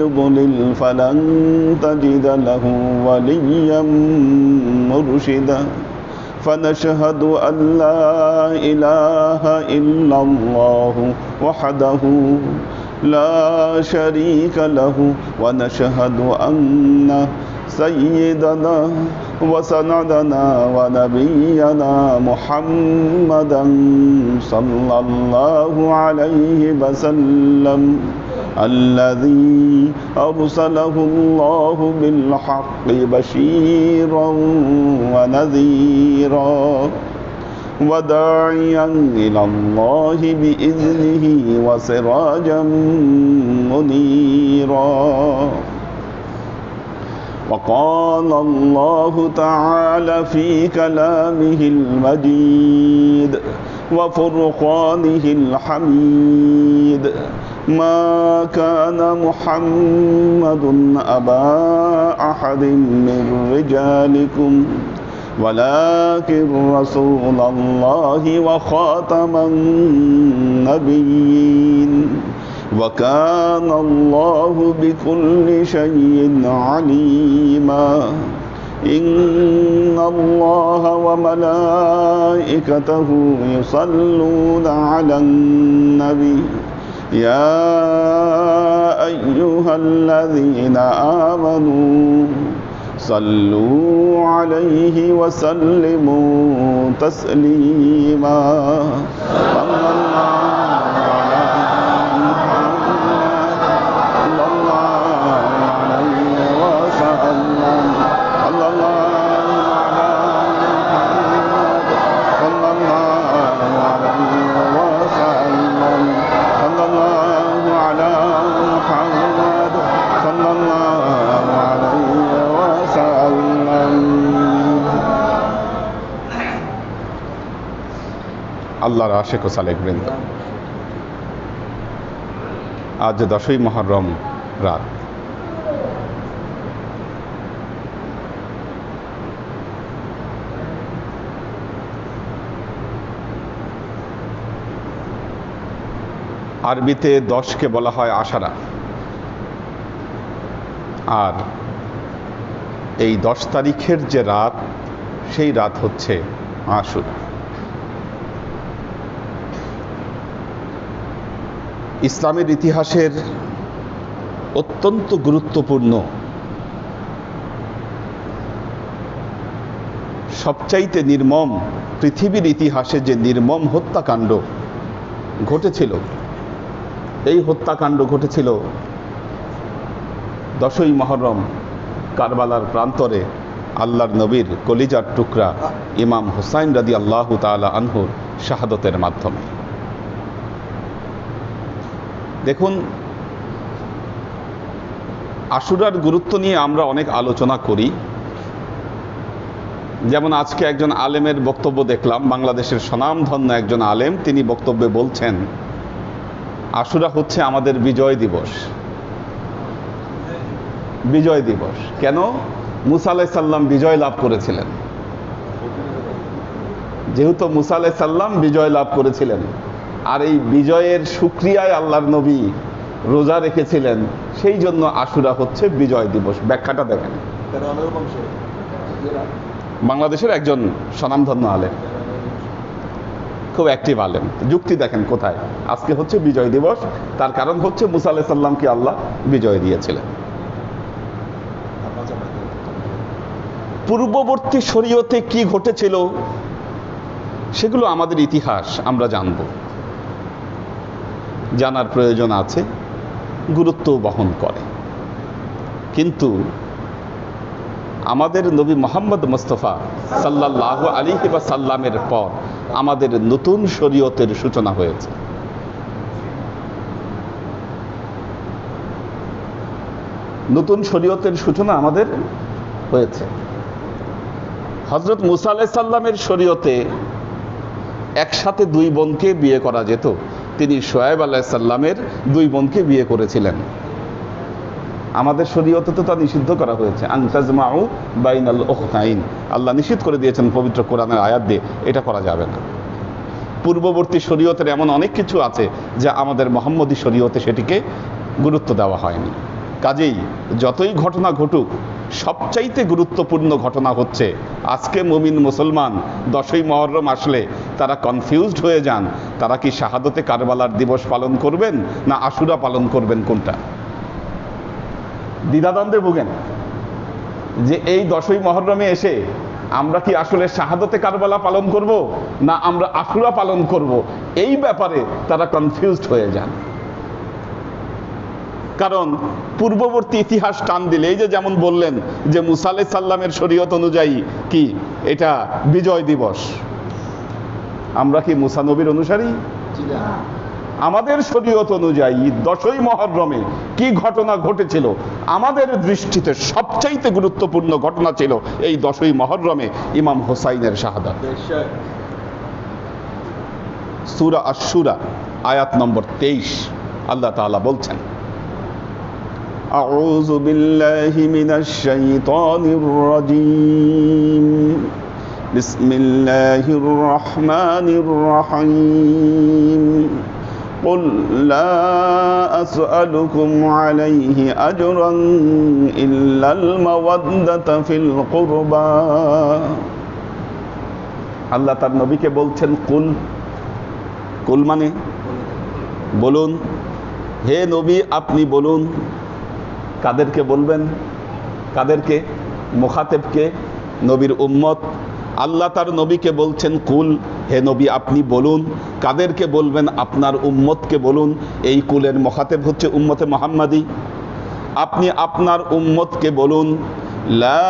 يضلل فلن تجد له وليا مرشدا فنشهد أن لا إله إلا الله وحده لا شريك له ونشهد أن سيدنا وسندنا ونبينا محمدا صلى الله عليه وسلم الذي أرسله الله بالحق بشيرا ونذيرا وداعيا إلى الله بإذنه وسراجا منيرا وقال الله تعالى في كلامه المجيد وفرقانه الحميد ما كان محمد أبا أحد من رجالكم ولكن رسول الله وخاتم النبيين وكان الله بكل شيء عليما إن الله وملائكته يصلون على النبي يا أيها الذين آمنوا صلوا عليه وسلموا تسليما আল্লাহর আশিক ও সালেক বৃন্দ, আজ 10ই মুহররম রাত। আরবিতে 10কে বলা হয় আশারা, আর এই 10 তারিখের যে রাত, সেই রাত হচ্ছে আশুরা। ইসলামের ইতিহাসের অত্যন্ত গুরুত্বপূর্ণ, সবচাইতে নির্মম, পৃথিবীর ইতিহাসে যে নির্মম হত্যাকাণ্ড ঘটেছিল, এই হত্যাকাণ্ড ঘটেছিল 10ই মুহররম কারবালার প্রান্তরে আল্লাহর নবীর কলিজার টুকরা ইমাম হুসাইন রাদিয়াল্লাহু তাআলা আনহুর শাহাদতের মাধ্যমে। দেখুন, আশুরার গুরুত্ব নিয়ে আমরা অনেক আলোচনা করি। যেমন আজকে একজন আলেমের বক্তব্য দেখলাম, বাংলাদেশের স্বনামধন্য একজন আলেম, তিনি বক্তব্যে বলছেন আশুরা হচ্ছে আমাদের বিজয় দিবস। বিজয় দিবস কেন? মুসা আলাইহিস সালাম বিজয় লাভ করেছিলেন। যেহেতু মুসা আলাইহিস সালাম বিজয় লাভ করেছিলেন, আর এই বিজয়ের শুকরিয়ায় আল্লাহর নবী রোজা রেখেছিলেন, সেই জন্য আশুরা হচ্ছে বিজয় দিবস। ব্যাখ্যাটা দেখেন। বাংলাদেশের একজন স্বনামধন্য আলেম, খুব অ্যাক্টিভ আলেম, যুক্তি দেখেন কোথায়। আজকে হচ্ছে বিজয় দিবস, তার কারণ হচ্ছে মুসা আলাইহিস সালামকে আল্লাহ বিজয় দিয়েছিলেন। পূর্ববর্তী শরীয়তে কি ঘটেছিল সেগুলো আমাদের ইতিহাস, আমরা জানব, জানার প্রয়োজন আছে, গুরুত্ব বহন করে। কিন্তু আমাদের নবী মুহাম্মদ মুস্তাফা সাল্লাল্লাহু আলাইহি ওয়াসাল্লামের পর আমাদের নতুন শরীয়তের সূচনা হয়েছে। নতুন শরীয়তের সূচনা আমাদের হয়েছে। হযরত মুসা আলাইহিস সালামের শরীয়তে একসাথে দুই বোনকে বিয়ে করা যেত। তিনি শুআয়ব আলাইহিস সালামের দুই বোনকে বিয়ে করেছিলেন। আমাদের শরীয়তে তো তা নিষিদ্ধ করা হয়েছে, আন তাজমাউ বাইনাল উখতাইন। আল্লাহ নিষিদ্ধ করে দিয়েছেন পবিত্র কোরআনের আয়াত দিয়ে, এটা করা যাবে না। পূর্ববর্তী শরীয়তের এমন অনেক কিছু আছে যা আমাদের মুহাম্মদী শরীয়তে সেটিকে গুরুত্ব দেওয়া হয়নি। কাজেই যতই ঘটনা ঘটুক, সবচাইতে গুরুত্বপূর্ণ ঘটনা হচ্ছে আজকে মুমিন মুসলমান 10ই মুহররম আসলে তারা কনফিউজড হয়ে যান, তারা কি শাহাদতে কারবালার দিবস পালন করবেন না আশুরা পালন করবেন, কোনটা দ্বিধাদ্বন্দ্বে ভোগেন যে এই 10ই মুহররমে এসে আমরা কি আসলে শাহাদতে কারবালা পালন করব না আমরা আশুরা পালন করব, এই ব্যাপারে তারা কনফিউজড হয়ে যান। কারণ পূর্ববর্তী ইতিহাস টান দিলে, এই যে যেমন বললেন যে মুসা আলাইহিস সালামের শরীয়ত অনুযায়ী কি এটা বিজয় দিবস, আমরা কি মুসা নবীর অনুসারী? আমাদের শরীয়ত অনুযায়ী 10ই মুহররমে কি ঘটনা ঘটেছিল, আমাদের দৃষ্টিতে সবচাইতে গুরুত্বপূর্ণ ঘটনা ছিল এই 10ই মুহররমে ইমাম হোসাইনের শাহাদাত। সূরা আশ-শূরা আয়াত নম্বর 23 আল্লাহ তাআলা বলছেন, আউযু বিল্লাহি মিনাশ শাইতানির রাজীম, বিসমিল্লাহির রহমানির রহিম, قل لا أسألكم عليه أجرا إلا المودة في القربى। আল্লাহ তার নবীকে বলছেন কুল, কুল মানে বলুন, হে নবী আপনি বলুন। কাদেরকে বলবেন? কাদেরকে? মুখাতেবকে, নবীর উম্মত। আল্লাহ তার নবীকে বলছেন কুল, হে নবী আপনি বলুন। কাদেরকে বলবেন? আপনার উম্মতকে বলুন। এই কুলের মুখাতেব হচ্ছে উম্মতে মুহাম্মাদি। আপনি আপনার উম্মতকে বলুন, লা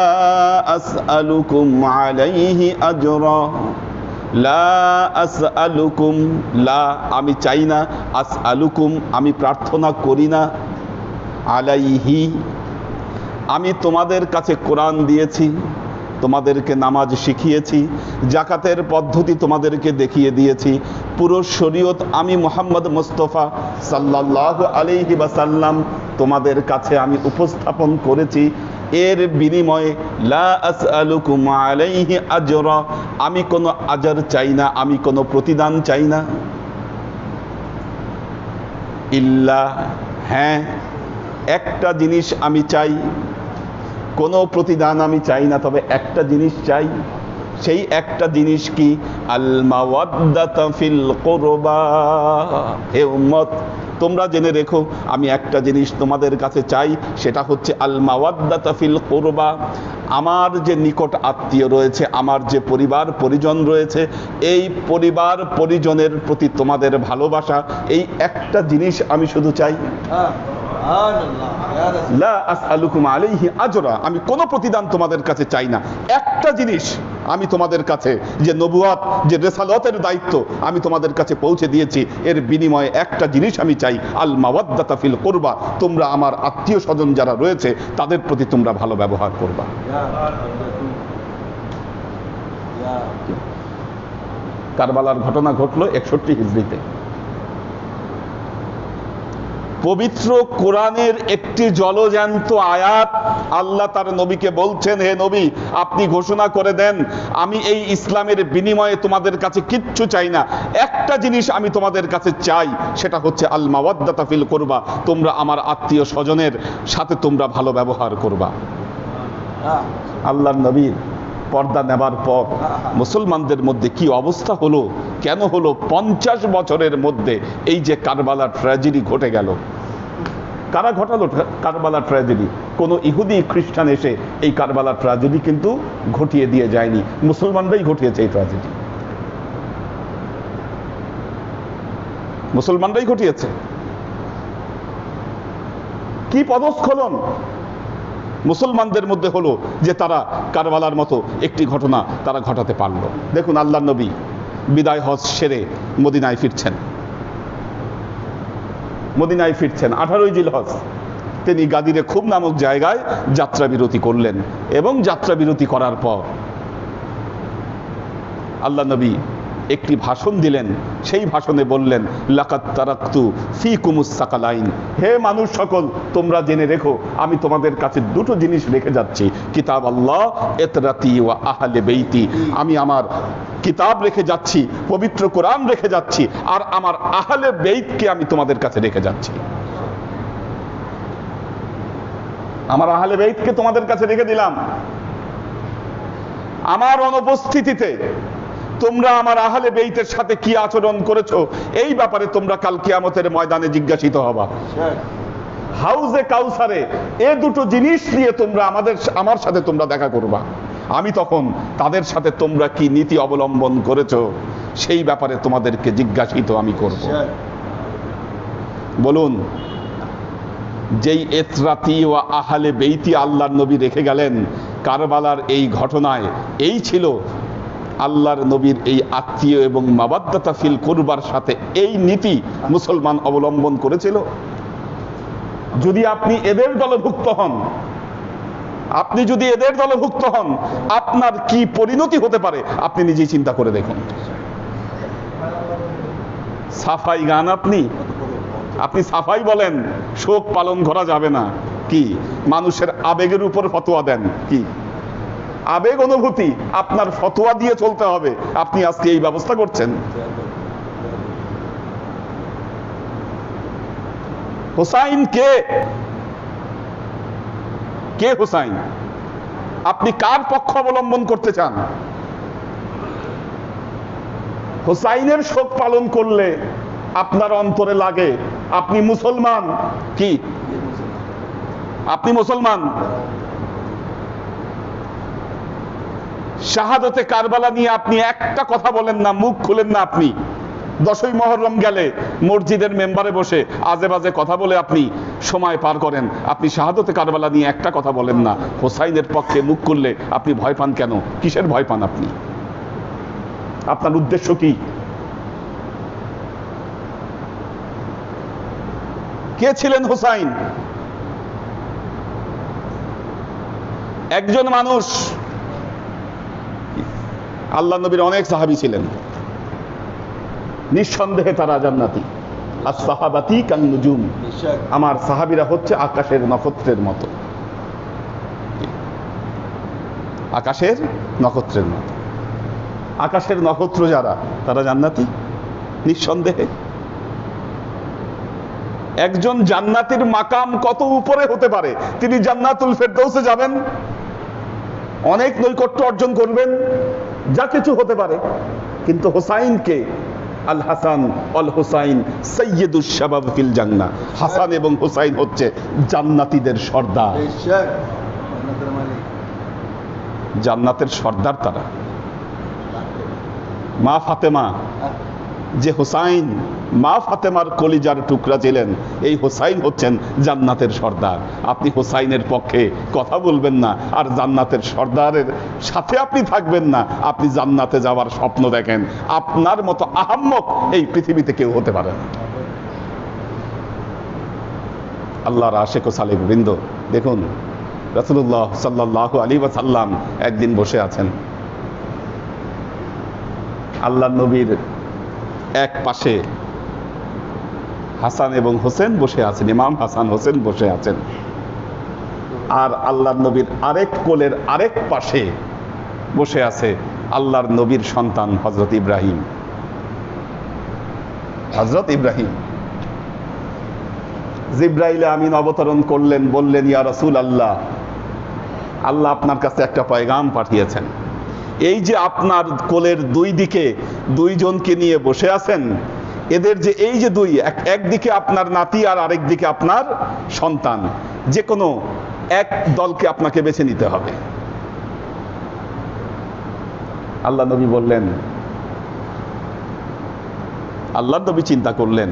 আসআলুকুম আলাইহি আজরা, লা আসআলুকুম, লা আমি চাই না, আসআলুকুম আমি প্রার্থনা করি না, আলাইহি আমি তোমাদের কাছে কোরআন দিয়েছি, তোমাদেরকে নামাজ শিখিয়েছি, জাকাতের পদ্ধতি তোমাদেরকে দেখিয়ে দিয়েছি, পুরো শরীয়ত আমি মুহাম্মদ মুস্তাফা সাল্লাল্লাহু আলাইহি ওয়াসাল্লাম তোমাদের কাছে আমি উপস্থাপন করেছি। এর বিনিময়ে লা আসআলুকুম আলাইহি আজরা, আমি কোনো আজর চাই না, আমি কোনো প্রতিদান চাই না। ইল্লা, হ্যাঁ একটা জিনিস আমি চাই, কোনো প্রতিদান আমি চাই না, তবে একটা জিনিস চাই। সেই একটা জিনিস কি? আল মাওয়াদ্দাতা ফিল কুরবা। হে উম্মত তোমরা জেনে রেখো, আমি একটা জিনিস তোমাদের কাছে চাই, সেটা হচ্ছে আল মাওয়াদ্দাতা ফিল কুরবা। আমার যে নিকট আত্মীয় রয়েছে, আমার যে পরিবার পরিজন রয়েছে, এই পরিবার পরিজনের প্রতি তোমাদের ভালোবাসা, এই একটা জিনিস আমি শুধু চাই। লা আসআলুকুম আলাইহি আজরা, আমি কোনো প্রতিদান তোমাদের কাছে চাই না। একটা জিনিস আমি তোমাদের কাছে, যে নবুয়াত, যে রিসালাতের দায়িত্ব আমি তোমাদের কাছে পৌঁছে দিয়েছি, এর বিনিময়ে একটা জিনিস আমি চাই, আল মাওয়াদ্দাতা ফিল কুরবা। তোমরা আমার আত্মীয় স্বজন যারা রয়েছে তাদের প্রতি তোমরা ভালো ব্যবহার করবা। কারবালার ঘটনা ঘটলো 61 হিজরিতে। পবিত্র কোরআনের একটি জলজ্যান্ত আয়াত, আল্লাহ তার নবীকে বলছেন, হে নবী আপনি ঘোষণা করে দেন, আমি এই ইসলামের বিনিময়ে তোমাদের কাছে কিচ্ছু চাই না, একটা জিনিস আমি তোমাদের কাছে চাই, সেটা হচ্ছে আল মাওয়াদ্দাতা ফিল কুরবা। তোমরা আমার আত্মীয় স্বজনের সাথে তোমরা ভালো ব্যবহার করবা। আল্লাহর নবীর পর্দা নেবার পর মুসলমানদের মধ্যে কি অবস্থা হলো, কেন হলো? 50 বছরের মধ্যে এই যে কারবালার ট্র্যাজেডি ঘটে গেল। কারা ঘটালো কারবালার ট্র্যাজেডি? কোনো ইহুদি খ্রিস্টান এসে এই কারবালার ট্র্যাজেডি কিন্তু ঘটিয়ে দিয়ে যায়নি, মুসলমানরাই ঘটিয়েছে এই ট্র্যাজেডি। মুসলমানরাই ঘটিয়েছে। কি পদস্খলন মুসলমানদের মধ্যে হলো যে তারা কারবালার মতো একটি ঘটনা তারা ঘটাতে পারলো। দেখুন আল্লাহর নবী বিদায় হজ সেরে মদিনায় ফিরছেন, 18ই জিলহজ তিনি গাদিরে খুব নামক জায়গায় যাত্রা বিরতি করলেন এবং যাত্রা বিরতি করার পর আল্লাহ নবী একটি ভাষণ দিলেন। সেই ভাষণে বললেন, লাকাত তারাকতু ফিকুমুস সাকালাইন, হে মানুষ সকল, তোমরা জেনে রেখো আমি তোমাদের কাছে দুটো জিনিস রেখে যাচ্ছি, কিতাব আল্লাহ ইতরাতি ওয়া আহলে বেইতি, আমি আমার কিতাব রেখে যাচ্ছি, পবিত্র কোরআন রেখে যাচ্ছি, আর আমার আহলে বেইতকে আমি তোমাদের কাছে রেখে যাচ্ছি। আমার আহলে বেইতকে তোমাদের কাছে রেখে দিলাম। আমার অনুপস্থিতিতে তোমরা আমার আহলে বেইতের সাথে কি আচরণ করেছো এই ব্যাপারে তোমরা কাল কিয়ামতের ময়দানে জিজ্ঞাসিত হবা। হাউজে কাউসারে এ দুটো জিনিস নিয়ে তোমরা আমার সাথে তোমরা দেখা করবা। আমি তখন তাদের সাথে তোমরা কি নীতি অবলম্বন করেছো সেই ব্যাপারে তোমাদেরকে জিজ্ঞাসিত আমি করব। বলুন, যেই ইতরাতি ও আহলে বেইতি আল্লাহর নবী রেখে গেলেন কারবালার এই ঘটনায়, এই ছিল আল্লাহর নবীর এই আত্মীয় এবং মাবাদ্দাতা ফিল কুরবার সাথে এই নীতি মুসলমান অবলম্বন করেছিল। যদি আপনি এদের দলভুক্ত হন, আপনি যদি এদের দলভুক্ত হন, আপনার কি পরিণতি হতে পারে আপনি নিজেই চিন্তা করে দেখুন। সাফাই গান আপনি সাফাই বলেন, শোক পালন করা যাবে না, কি মানুষের আবেগের উপর ফতোয়া দেন, কি আবেগ অনুভূতি আপনার ফতোয়া দিয়ে চলতে হবে, আপনি আজকে এই ব্যবস্থা করছেন। হুসাইন কে হুসাইন? আপনি কার পক্ষ অবলম্বন করতে চান? হুসাইনের শোক পালন করলে আপনার অন্তরে লাগে আপনি মুসলমান, কি আপনি মুসলমান? শাহাদতে কারবালা নিয়ে আপনি একটা কথা বলেন না, মুখ খুলেন না। আপনি 10ই মুহররম গেলে মসজিদের মেম্বারে বসে আজে বাজে কথা বলে আপনি সময় পার করেন, আপনি শাহাদতে কারবালা নিয়ে একটা কথা বলেন না। হোসাইনের পক্ষে মুখ খুললে আপনি ভয় পান কেন? কিসের ভয় পান আপনি? আপনার উদ্দেশ্য কি? কে ছিলেন হোসাইন? একজন মানুষ। আল্লাহ নবীর অনেক সাহাবী ছিলেন, নিঃসন্দেহে তারা জান্নাতি। as-সাহাবাতি কান-নুজুম, আমার সাহাবীরা হচ্ছে আকাশের নক্ষত্রের মতো, আকাশের নক্ষত্রের মতো। আকাশের নক্ষত্র যারা, তারা জান্নাতি নিঃসন্দেহে। একজন জান্নাতীর মাকাম কত উপরে হতে পারে, তিনি জান্নাতুল ফেরদৌসে যাবেন, অনেক নৈকট্য অর্জন করবেন, যা কিছু হতে পারে। কিন্তু হোসাইনকে আল হাসান আল হুসাইন সাইয়্যিদুশ শাবাব ফিল জান্নাহ, হাসান এবং হুসাইন হচ্ছে জান্নাতীদের সর্দার, জান্নাতের সর্দার তারা। মা ফাতেমা, যে হুসাইন মা ফাতেমার কলিজার টুকরা ছিলেন, এই হুসাইন হচ্ছেন জান্নাতের সর্দার। আপনি হুসাইনের পক্ষে কথা বলবেন না, আর জান্নাতের সর্দারের সাথে আপনি থাকবেন না, আপনি জান্নাতে যাওয়ার স্বপ্ন দেখেন। আপনার মতো আহাম্মক এই পৃথিবীতে কেউ হতে পারে না। আল্লাহর আশিক ও সালেক বৃন্দ, দেখুন রাসূলুল্লাহ সাল্লাল্লাহু আলাইহি ওয়াসাল্লাম একদিন বসে আছেন, আল্লাহর নবীর এক পাশে হাসান এবং হোসেন বসে আছেন, ইমাম হাসান হোসেন বসে আছেন, আর আল্লাহর নবীর আরেক কোলের আরেক পাশে বসে আছে আল্লাহর নবীর সন্তান হযরত ইব্রাহিম। হযরত ইব্রাহিম, জিবরাইল আমিন অবতরণ করলেন, বললেন, ইয়া রাসূলুল্লাহ, আল্লাহ আপনার কাছে একটা পয়গাম পাঠিয়েছেন। এই যে আপনার কোলের দুই দিকে দুইজনকে নিয়ে বসে আছেন, এদের যে এই যে দুই, একদিকে আপনার নাতি আর আরেক দিকে আপনার সন্তান, যে কোনো এক দলকে আপনাকে বেছে নিতে হবে। আল্লাহ নবী বললেন, আল্লাহ নবী চিন্তা করলেন,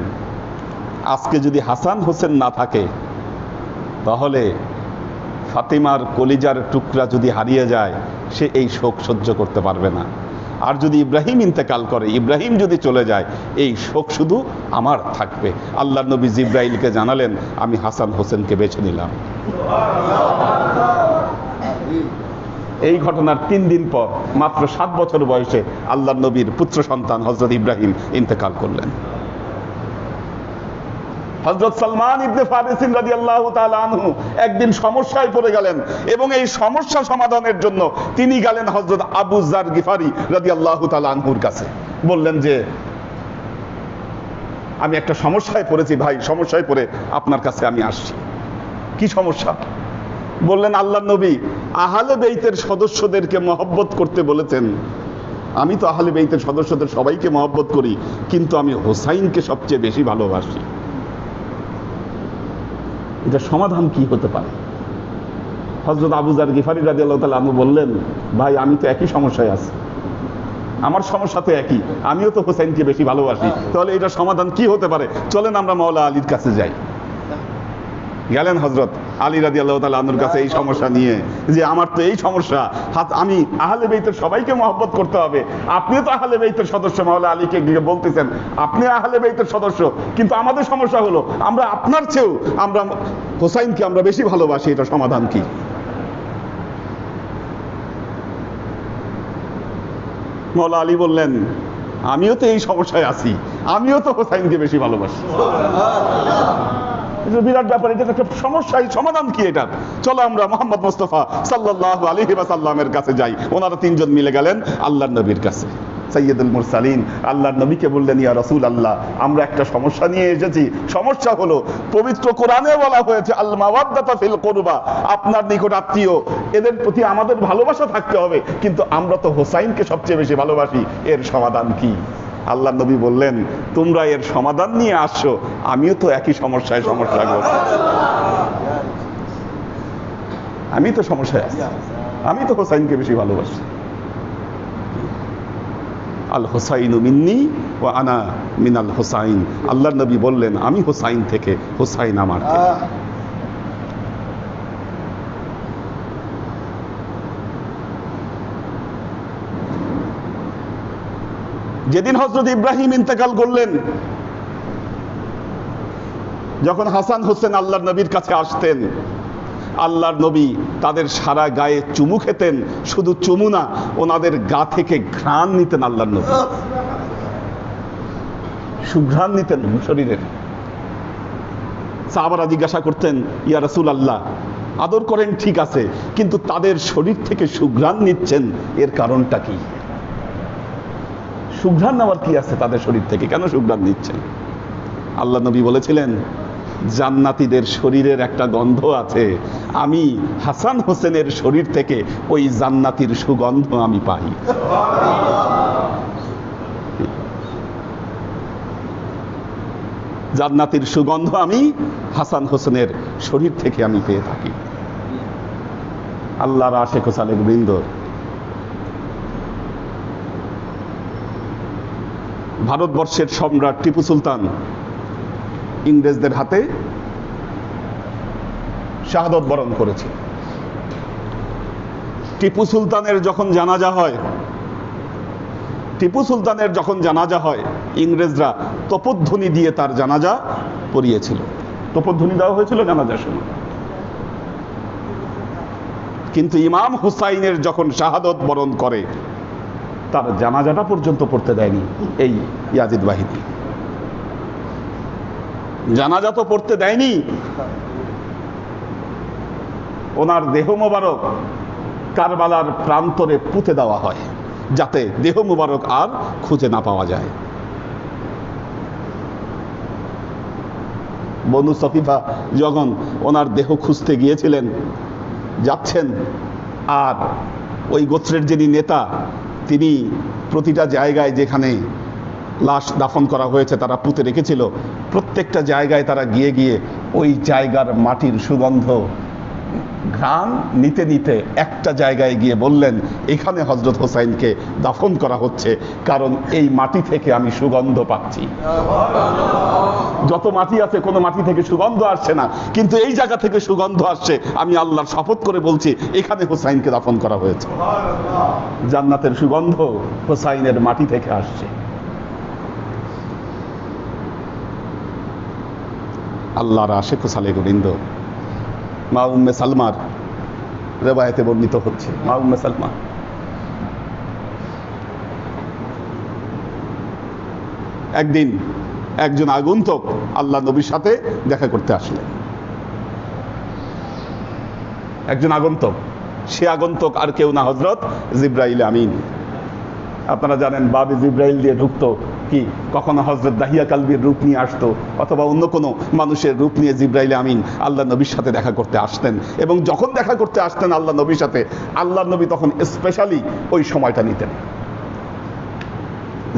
আজকে যদি হাসান হোসেন না থাকে, তাহলে ফাতিমার কলিজার টুকরা যদি হারিয়ে যায়, সে এই শোক সহ্য করতে পারবে না। আর যদি ইব্রাহিম ইন্তেকাল করে, ইব্রাহিম যদি চলে যায়, এই শোক শুধু আমার থাকবে। আল্লাহর নবী জিব্রাইলকে জানালেন, আমি হাসান হোসেনকে বেছে নিলাম। এই ঘটনার 3 দিন পর, মাত্র 7 বছর বয়সে আল্লাহর নবীর পুত্র সন্তান হযরত ইব্রাহিম ইন্তেকাল করলেন। হযরত সালমান ইবনে ফারিস রাদিয়াল্লাহু তাআলা আনহু একদিন সমস্যায় পড়ে গেলেন এবং এই সমস্যা সমাধানের জন্য তিনি গেলেন হযরত আবু যার গিফারি রাদিয়াল্লাহু তাআলা আনহুর কাছে। বললেন যে, আমি একটা সমস্যায় পড়েছি ভাই, সমস্যায় পড়ে আপনার কাছে আমি আসছি। কি সমস্যা? বললেন, আল্লাহর নবী আহলে বেইতের সদস্যদেরকে মহব্বত করতে বলেছেন। আমি তো আহলে বেইতের সদস্যদের সবাইকে মহব্বত করি, কিন্তু আমি হোসাইনকে সবচেয়ে বেশি ভালোবাসি। এটা সমাধান কি হতে পারে? হযরত আবু যার গিফারি রাদিয়াল্লাহু তাআলা আনহু বললেন, ভাই আমি তো একই সমস্যায় আছি, আমার সমস্যা তো একই, আমিও তো হোসাইনকে বেশি ভালোবাসি, তাহলে এটা সমাধান কি হতে পারে? চলেন আমরা মাওলা আলীর কাছে যাই। গেলেন হযরত আলী রাদিয়াল্লাহু তাআলা আনহুর কাছে এই সমস্যা নিয়ে, যে আমার তো এই সমস্যা, আমি আহলে বেইতের সবাইকে মহব্বত করতে হবে, আপনিও তো আহলে বেইতের সদস্য, মাওলা আলীকে গিয়ে বলতেছেন আপনি আহলে বেইতের সদস্য, কিন্তু আমাদের সমস্যা হলো আমরা আপনার চেয়েও আমরা হোসাইনকে আমরা বেশি ভালোবাসি, এটা সমাধান কি? মাওলা আলী বললেন, আমিও তো এই সমস্যায় আছি, আমিও তো হোসাইনকে বেশি ভালোবাসি। বিরাট ব্যাপার, এটা একটা সমস্যা, এই সমাধান কি এটা? চলো আমরা মুহাম্মদ মুস্তাফা সাল্লাল্লাহু আলাইহি ওয়াসাল্লামের কাছে যাই। ওনারা 3 জন মিলে গেলেন আল্লাহর নবীর কাছে, সাইয়্যিদুল মুরসালিন। আল্লাহর নবীকে বললেন, ইয়া রাসূলুল্লাহ, আমরা একটা সমস্যা নিয়ে এসেছি। সমস্যা হলো, পবিত্র কোরআনে বলা হয়েছে আল মাওয়াদ্দাতু ফিল কুরবা, আপনার নিকট আত্মীয়, এদের প্রতি আমাদের ভালোবাসা থাকতে হবে, কিন্তু আমরা তো হোসাইনকে সবচেয়ে বেশি ভালোবাসি, এর সমাধান কি? আল্লাহ নবী বললেন, তোমরা এর সমাধান নিয়ে আসছো, আমিও তো একই সমস্যায় সমস্যাগ্রস্ত, আমি তো সমস্যায় আছি, আমি তো হোসাইনকে বেশি ভালোবাসি। আল হোসাইনু মিন্নি ওয়া আনা মিনাল হোসাইন। আল্লাহ নবী বললেন, আমি হোসাইন থেকে, হোসাইন আমার থেকে। যেদিন হযরত ইব্রাহিম ইন্তেকাল করলেন, যখন হাসান হোসেন আল্লাহর নবীর কাছে আসতেন, আল্লাহর নবী তাদের সারা গায়ে চুমু খেতেন। শুধু চুমু না, ওনাদের গা থেকে ঘ্রাণ নিতেন। আল্লাহর নবী সুঘ্রাণ নিতেন শরীরের। সাহাবারা জিজ্ঞাসা করতেন, ইয়া রাসূলুল্লাহ, আদর করেন ঠিক আছে, কিন্তু তাদের শরীর থেকে সুঘ্রাণ নিচ্ছেন, এর কারণটা কি? সুঘ্রাণ নেওয়ার কি আছে তাদের শরীর থেকে, কেন সুঘ্রাণ নিচ্ছেন? আল্লাহ নবী বলেছিলেন, জান্নাতীদের শরীরের একটা গন্ধ আছে, আমি হাসান হোসেনের শরীর থেকে ওই জান্নাতীর সুগন্ধ আমি পাই। জান্নাতীর সুগন্ধ আমি হাসান হোসেনের শরীর থেকে আমি পেয়ে থাকি। আল্লাহর আশিক ও সালেক বৃন্দ, ভারতবর্ষের সম্রাট টিপু সুলতান ইংরেজদের হাতে শাহাদত বরণ করেছে। টিপু সুলতানের যখন জানাজা হয়, ইংরেজরা তপধ্বনি দিয়ে তার জানাজা পড়িয়েছিল। তপধ্বনি দেওয়া হয়েছিল জানাজার সময়। কিন্তু ইমাম হুসাইনের যখন শাহাদত বরণ করে, তার জানাজাটা পর্যন্ত পড়তে দেয়নি এই ইয়াজিদ বাহিনী। জানাজা তো পড়তে দেয়নি, ওনার দেহ মোবারক কারবালার প্রান্তরে পুঁতে দেওয়া হয়, যাতে দেহ মোবারক আর খুঁজে না পাওয়া যায়। বনু সফিফা যখন ওনার দেহ খুঁজতে গিয়েছিলেন, যাচ্ছেন, আর ওই গোত্রের যিনি নেতা, তিনি প্রতিটা জায়গায় যেখানে লাশ দাফন করা হয়েছে তারা পুঁতে রেখেছিল, প্রত্যেকটা জায়গায় তারা গিয়ে গিয়ে ওই জায়গার মাটির সুগন্ধ ঘ্রাণ নিতে নিতে একটা জায়গায় গিয়ে বললেন, এখানে হযরত হোসাইনকে দাফন করা হচ্ছে, কারণ এই মাটি থেকে আমি সুগন্ধ পাচ্ছি। যত মাটি আছে কোনো মাটি থেকে সুগন্ধ আসছে না, কিন্তু এই জায়গা থেকে সুগন্ধ আসছে। আমি আল্লাহর শপথ করে বলছি, এখানে হোসাইনকে দাফন করা হয়েছে। জান্নাতের সুগন্ধ হোসাইনের মাটি থেকে আসছে। আল্লাহর আশিক ও সালেগোবিন্দ, মা উম্মে সালমার রেওয়ায়েতে বর্ণিত হচ্ছে, মা উম্মে সালমা একদিন একজন আগন্তুক আল্লাহ নবীর সাথে দেখা করতে আসলেন। একজন আগন্তুক, সে আগন্তুক আর কেউ না, হযরত জিবরাইল আমিন। আপনারা জানেন বাবে জিবরাইল দিয়ে ঢুকতো কি, কখনো হযরত দাহিয়া কালবির রূপ নিয়ে আসতো, অথবা অন্য কোনো মানুষের রূপ নিয়ে জিবরাইল আমিন আল্লাহ নবীর সাথে দেখা করতে আসতেন। এবং যখন দেখা করতে আসতেন আল্লাহ নবীর সাথে, আল্লাহ নবী তখন স্পেশালি ওই সময়টা নিতেন।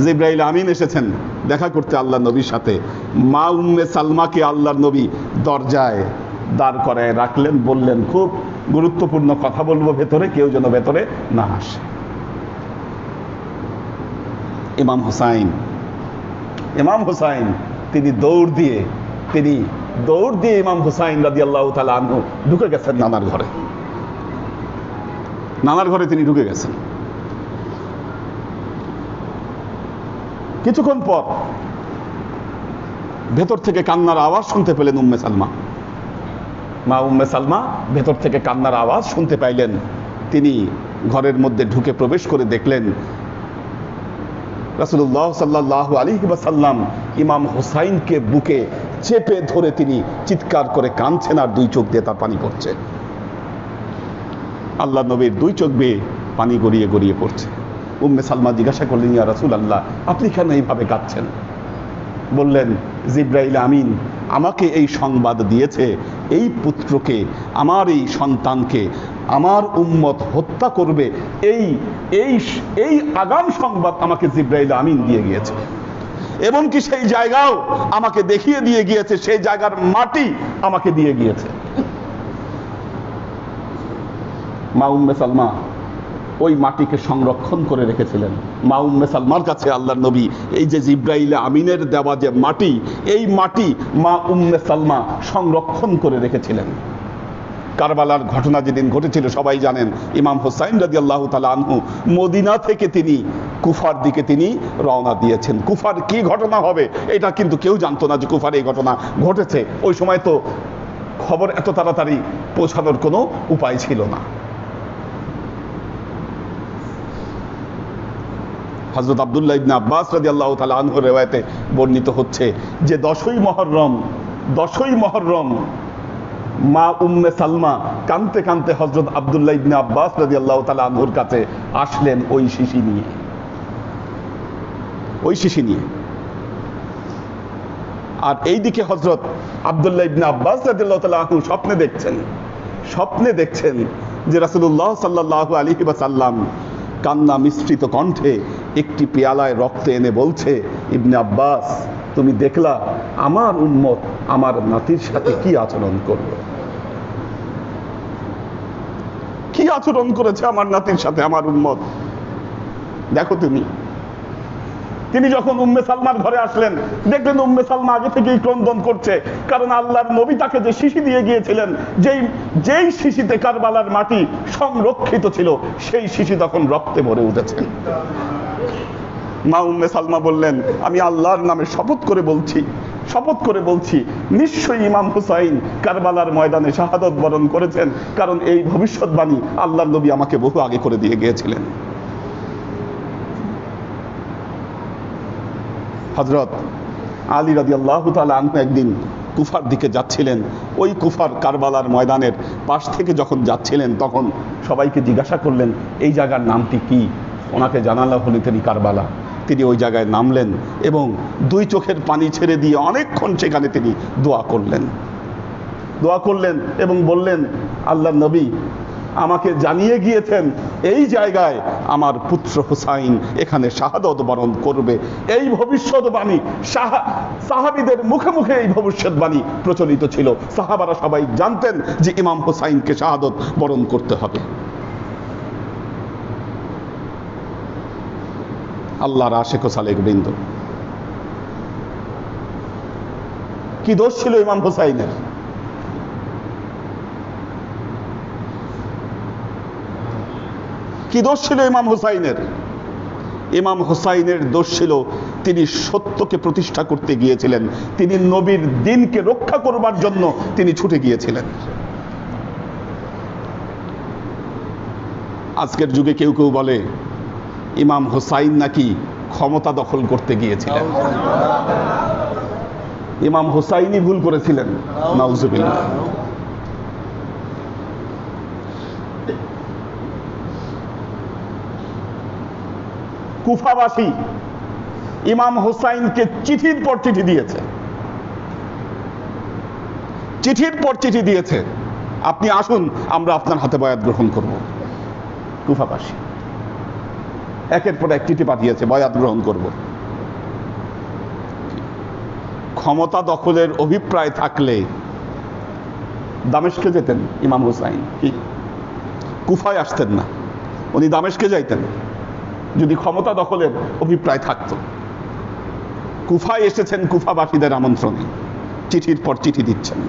জিবরাইল আমিন এসেছেন দেখা করতে আল্লাহ নবীর সাথে। মা উম্মে সালমাকে আল্লাহর নবী দরজায় দাঁড় করায় রাখলেন, বললেন, খুব গুরুত্বপূর্ণ কথা বলবো ভেতরে, কেউ যেন ভেতরে না আসে। ইমাম হুসাইন তিনি দৌড় দিয়ে ইমাম হুসাইন রাদিয়াল্লাহু তাআলা আনহু ঢুকে গেছেন নানার ঘরে তিনি ঢুকে গেছেন। কিছুক্ষণ পর ভেতর থেকে কান্নার আওয়াজ শুনতে পেলেন মা উম্মে সালমা ভেতর থেকে কান্নার আওয়াজ শুনতে পাইলেন। তিনি ঘরের মধ্যে ঢুকে প্রবেশ করে দেখলেন রাসূলুল্লাহ সাল্লাল্লাহু আলাইহি ওয়াসাল্লাম ইমাম হুসাইনকে বুকে চেপে ধরে তিনি চিৎকার করে কাঁদছেন, আর দুই চোখ দিয়ে তার পানি পড়ছে। আল্লাহ নবীর দুই চোখ বেয়ে পানি গড়িয়ে গড়িয়ে পড়ছে। উম্মে সালমা জিজ্ঞাসা করলেন, ইয়া রাসূলুল্লাহ, আপনি কেন এইভাবে কাঁদছেন? বললেন, জিবরাইল আমিন আমাকে এই সংবাদ দিয়েছে, এই পুত্রকে, আমার এই সন্তানকে আমার উম্মত হত্যা করবে, এই আগাম সংবাদ আমাকে জিবরাইল আমিন দিয়ে গিয়েছে। এমনকি সেই জায়গাও আমাকে দেখিয়ে দিয়ে গিয়েছে, সেই জায়গার মাটি আমাকে দিয়ে গিয়েছে। মা উম্মে সালমা ওই মাটিকে সংরক্ষণ করে রেখেছিলেন। মা উম্মে সালমার কাছে আল্লাহর নবী এই যে জিবরাইল আমিনের দেওয়া যে মাটি, এই মাটি মা উম্মে সালমা সংরক্ষণ করে রেখেছিলেন। কারবালার ঘটনা যেদিন ঘটেছিল সবাই জানেন, ইমাম হুসাইন রাদিয়াল্লাহু তাআলা আনহু মদিনা থেকে তিনি কুফার দিকে তিনি রওনা দিয়েছেন। কুফার কি ঘটনা হবে এটা কিন্তু কেউ জানতো না, যে কুফার এই ঘটনা ঘটেছে। ওই সময় তো খবর এত তাড়াতাড়ি পৌঁছানোর কোনো উপায় ছিল না। হযরত আব্দুল্লাহ ইবনে আব্বাস রাদিয়াল্লাহু তাআলা আনহুর রিওয়ায়াতে বর্ণিত হচ্ছে যে 10ই মুহররম মা উম্মে সালমা কাঁদতে কাঁদতে হযরত আব্দুল্লাহ ইবনে আব্বাস রাদিয়াল্লাহু তাআলা আনহুর কাছে আসলেন ওই শিশি নিয়ে। আর এইদিকে হযরত আব্দুল্লাহ ইবনে আব্বাস রাদিয়াল্লাহু তাআলা আনহু স্বপ্নে দেখছেন যে রাসূলুল্লাহ সাল্লাল্লাহু আলাইহি ওয়াসাল্লাম কান্না মিশ্রিত কণ্ঠে একটি পেয়ালায় রক্ত এনে বলছে, ইবনে আব্বাস, তুমি দেখলা আমার উম্মত আমার নাতির সাথে কি আচরণ করলো, কি আচরণ করেছে আমার নাতির সাথে আমার উম্মত, দেখো তুমি। তিনি যখন উম্মে সালমার ঘরে আসলেন, দেখলেন উম্মে সালমা আগে থেকেই ক্রন্দন করছে, কারণ আল্লাহর নবী তাকে যে শিশি দিয়ে গিয়েছিলেন, যেই শিশিতে কারবালার মাটি সংরক্ষিত ছিল, সেই শিশি তখন রক্তে ভরে উঠেছে। মা উম্মে সালমা বললেন, আমি আল্লাহর নামে শপথ করে বলছি নিশ্চয়ই ইমাম হুসাইন কারবালার ময়দানে শাহাদত বরণ করেছেন, কারণ এই ভবিষ্যৎবাণী আল্লাহর নবী আমাকে বহু আগে করে দিয়ে গিয়েছিলেন। হযরত আলী রাদিয়াল্লাহু তাআলা আনহু একদিন কুফার দিকে যাচ্ছিলেন। ওই কুফার কারবালার ময়দানের পাশ থেকে যখন যাচ্ছিলেন, তখন সবাইকে জিজ্ঞাসা করলেন, এই জায়গার নামটি কি? ওনাকে জানালা হলো তিনি কারবালা। তিনি ওই জায়গায় নামলেন এবং দুই চোখের পানি ছেড়ে দিয়ে অনেকক্ষণ সেখানে তিনি দোয়া করলেন এবং বললেন, আল্লাহর নবী আমাকে জানিয়ে গিয়েছেন এই জায়গায় আমার পুত্র হুসাইন এখানে শাহাদত বরণ করবে। এই ভবিষ্যৎবাণী সাহাবীদের মুখে মুখে এই ভবিষ্যৎবাণী প্রচলিত ছিল। সাহাবারা সবাই জানতেন যে ইমাম হুসাইনকে শাহাদত বরণ করতে হবে। আল্লাহর আশিক ও সালেক বৃন্দ, কি দোষ ছিল ইমাম হুসাইনের? কি দোষ ছিল ইমাম হুসাইনের? ইমাম হুসাইনের দোষ ছিল তিনি সত্যকে প্রতিষ্ঠা করতে গিয়েছিলেন, তিনি নবীর দ্বীনকে রক্ষা করবার জন্য তিনি ছুটে গিয়েছিলেন। আজকের যুগে কেউ কেউ বলে ইমাম হুসাইন নাকি ক্ষমতা দখল করতে গিয়েছিলেন। ইমাম হুসাইনই ভুল করেছিলেন, নাউজুবিল্লাহ। কুফাবাসী ইমাম হুসাইনকে চিঠির পর চিঠি দিয়েছে, চিঠির পর চিঠি দিয়েছে, আপনি আসুন আমরা আপনার হাতে বয়াত গ্রহণ করব। কুফাবাসী একের পর এক চিঠি পাঠিয়েছে, বয়াত গ্রহণ করব। ক্ষমতা দখলের অভিপ্রায় থাকলে দামেস্কে যেতেন ইমাম হুসাইন, কি কুফায় আসতেন না, উনি দামেস্কে যাইতেন যদি ক্ষমতা দখলের অভিপ্রায় থাকতো। কুফায় এসেছেন কুফাবাসীদের আমন্ত্রণে, চিঠির পর চিঠি দিচ্ছেন।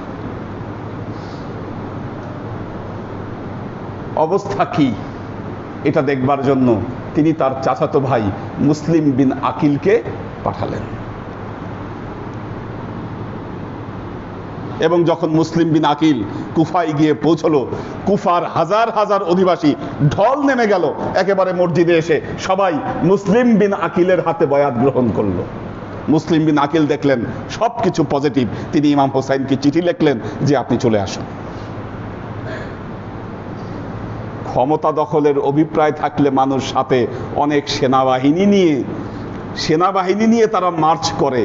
অবস্থা কি এটা দেখবার জন্য তিনি তার চাচাতো ভাই মুসলিম বিন আকিলকে পাঠালেন। এবং যখন মুসলিম বিন আকিল কুফায় গিয়ে পৌঁছলো, কুফার হাজার হাজার অধিবাসী ঢল নেমে গেল একেবারে মসজিদে এসে, সবাই মুসলিম বিন আকিলের হাতে বয়াত গ্রহণ করলো। মুসলিম বিন আকিল দেখলেন সবকিছু পজিটিভ, তিনি ইমাম হোসাইনকে চিঠি লিখলেন যে আপনি চলে আসুন। ক্ষমতা দখলের অভিপ্রায় থাকলে মানুষ সাথে অনেক সেনাবাহিনী নিয়ে তারা মার্চ করে।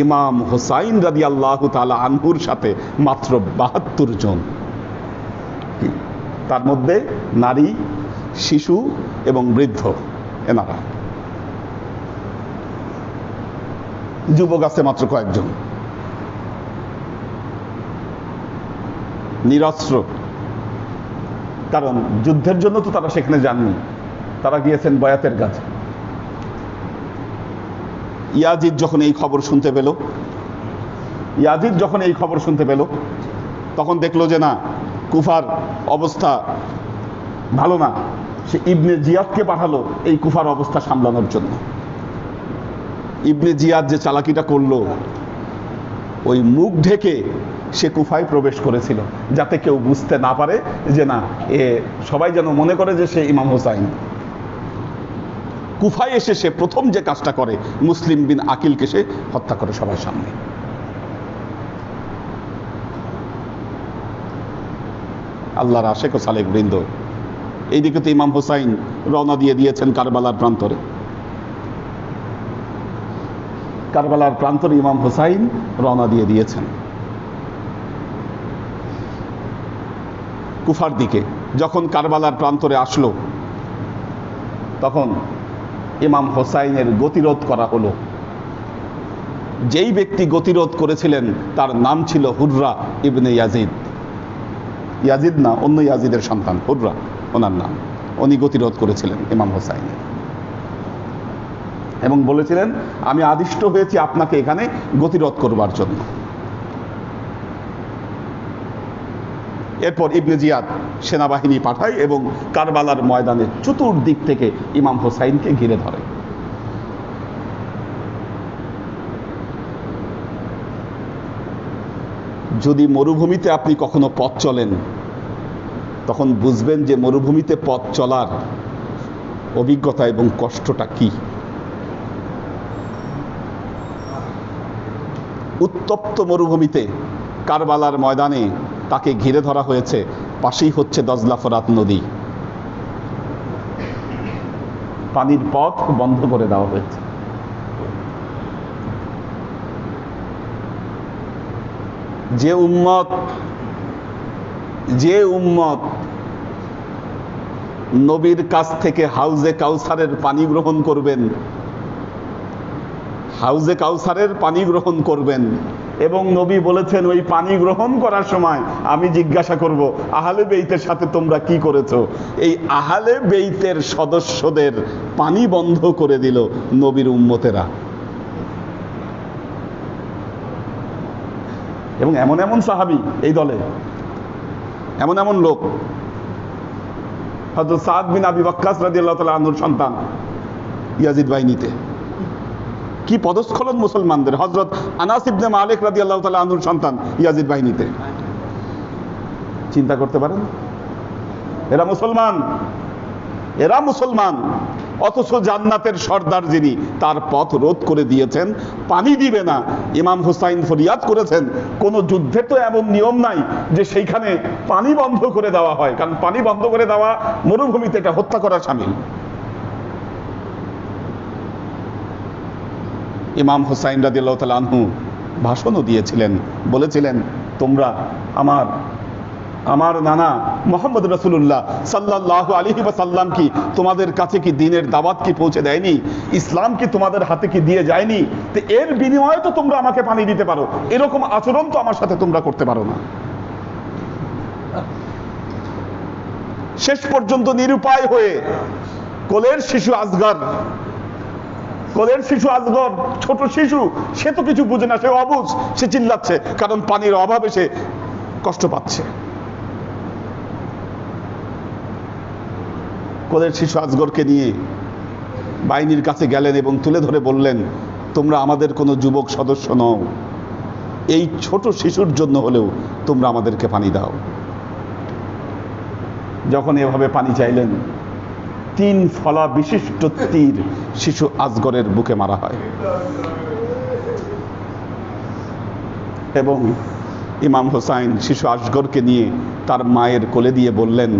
ইমাম হুসাইন রাদিয়াল্লাহু তাআলা আনহুর সাথে মাত্র ৭২ জন, তার মধ্যে নারী, শিশু এবং বৃদ্ধ, এনারা। যুবক আছে মাত্র কয়েকজন, নিরস্ত্র। কারণ যুদ্ধের জন্য তো তারা সেখানে যাননি, তারা গিয়েছেন বয়াতের কাছে। ইয়াজিদ যখন এই খবর শুনতে পেল, তখন দেখলো যে না, কুফার অবস্থা ভালো না। সে ইবনে জিয়াদকে পাঠালো এই কুফার অবস্থা সামলানোর জন্য। ইবনে জিয়াদ যে চালাকিটা করলো, ওই মুখ ঢেকে সে কুফায় প্রবেশ করেছিল, যাতে কেউ বুঝতে না পারে যে না, সবাই যেন মনে করে যে সে ইমাম হুসাইন। কুফায় এসে সে প্রথম যে কাজটা করে, মুসলিম বিন আকিলকে সে হত্যা করে সবার সামনে। আল্লাহর আশিক ও সালেক বৃন্দ, এইদিকে তো ইমাম হুসাইন রওনা দিয়েছেন কারবালার প্রান্তরে। কারবালার প্রান্তরে ইমাম হুসাইন রওনা দিয়েছেন কুফার দিকে। যখন কারবালার প্রান্তরে আসলো, তখন ইমাম হোসাইনের গতিরোধ করা হলো। যেই ব্যক্তি গতিরোধ করেছিলেন তার নাম ছিল হুররা ইবনে ইয়াজিদ। ইয়াজিদ না, অন্য ইয়াজিদের সন্তান হুররা ওনার নাম। উনি গতিরোধ করেছিলেন ইমাম হোসাইনের এবং বলেছিলেন, আমি আদিষ্ট হয়েছি আপনাকে এখানে গতিরোধ করবার জন্য। এরপর ইবনে জিয়াদ সেনাবাহিনী পাঠায় এবং কারবালার ময়দানে চতুর্দিক থেকে ইমাম হোসাইনকে ঘিরে ধরে। যদি মরুভূমিতে আপনি কখনো পথ চলেন, তখন বুঝবেন যে মরুভূমিতে পথ চলার অভিজ্ঞতা এবং কষ্টটা কি। উত্তপ্ত মরুভূমিতে কারবালার ময়দানে তাকে ঘিরে ধরা হয়েছে, পাশেই হচ্ছে দজলা ফোরাত নদী, পানির পথ বন্ধ করে দেওয়া হয়েছে। যে উম্মত নবীর কাছ থেকে হাউজে কাউসারের পানি গ্রহণ করবেন, হাউজে কাউসারের পানি গ্রহণ করবেন। এবং নবী বলেছেন ওই পানি গ্রহণ করার সময় আমি জিজ্ঞাসা করব, আহলে বেইতের সাথে তোমরা কি করেছো? এই আহলে বেইতের সদস্যদের পানি বন্ধ করে দিল নবীর উম্মতেরা। এবং এমন এমন সাহাবী এই দলে, এমন এমন লোক, হযরত সাদ বিন আবি ওয়াক্কাস রাদিয়াল্লাহু তাআলা আনহুর সন্তান ইয়াজিদ বাহিনীতে কি পদস্খলন মুসলমানদের। হযরত আনাস ইবনে মালিক রাদিয়াল্লাহু তাআলা আনহুর সন্তান ইয়াজিদ বাহিনীতে। চিন্তা করতে পারেন, এরা মুসলমান, এরা মুসলমান, অথচ জান্নাতের সর্দার যিনি তার পথ রোধ করে দিয়েছেন, পানি দিবে না। ইমাম হুসাইন ফরিয়াদ করেছেন কোন যুদ্ধে তো এমন নিয়ম নাই যে সেইখানে পানি বন্ধ করে দেওয়া হয়, কারণ পানি বন্ধ করে দেওয়া মরুভূমিতে এটা হত্যা করা শামিল। ইমাম হুসাইন রাদিয়াল্লাহু তাআলা আনহু ভাষণও দিয়েছিলেন, বলেছিলেন তোমরা আমার নানা মুহাম্মদ রাসূলুল্লাহ সাল্লাল্লাহু আলাইহি ওয়াসাল্লাম কি তোমাদের কাছে কি দ্বীনের দাওয়াত কি পৌঁছে দেয়নি? ইসলাম কি তোমাদের হাতে কি দিয়ে যায়নি? তো এর বিনিময়ে তো তোমরা আমাকে পানি দিতে পারো, এরকম আচরণ তো আমার সাথে তোমরা করতে পারো না। শেষ পর্যন্ত নিরুপায় হয়ে কোলের শিশু আসগর, ছোট শিশু, সে তো কিছু বুঝে না, সে অবুঝ, সে চিল্লাচ্ছে কারণ পানির অভাবে সে কষ্ট পাচ্ছে। কোলের শিশু আসগরকে নিয়ে বাহিনীর কাছে গেলেন এবং তুলে ধরে বললেন, তোমরা আমাদের কোনো যুবক সদস্য নও, এই ছোট শিশুর জন্য হলেও তোমরা আমাদেরকে পানি দাও। যখন এভাবে পানি চাইলেন, 3 ফলা বিশিষ্ট তীর শিশু আসগরের বুকে মারা হয় এবং ইমাম হুসাইন শিশু আসগরকে নিয়ে তার মায়ের কোলে দিয়ে বললেন,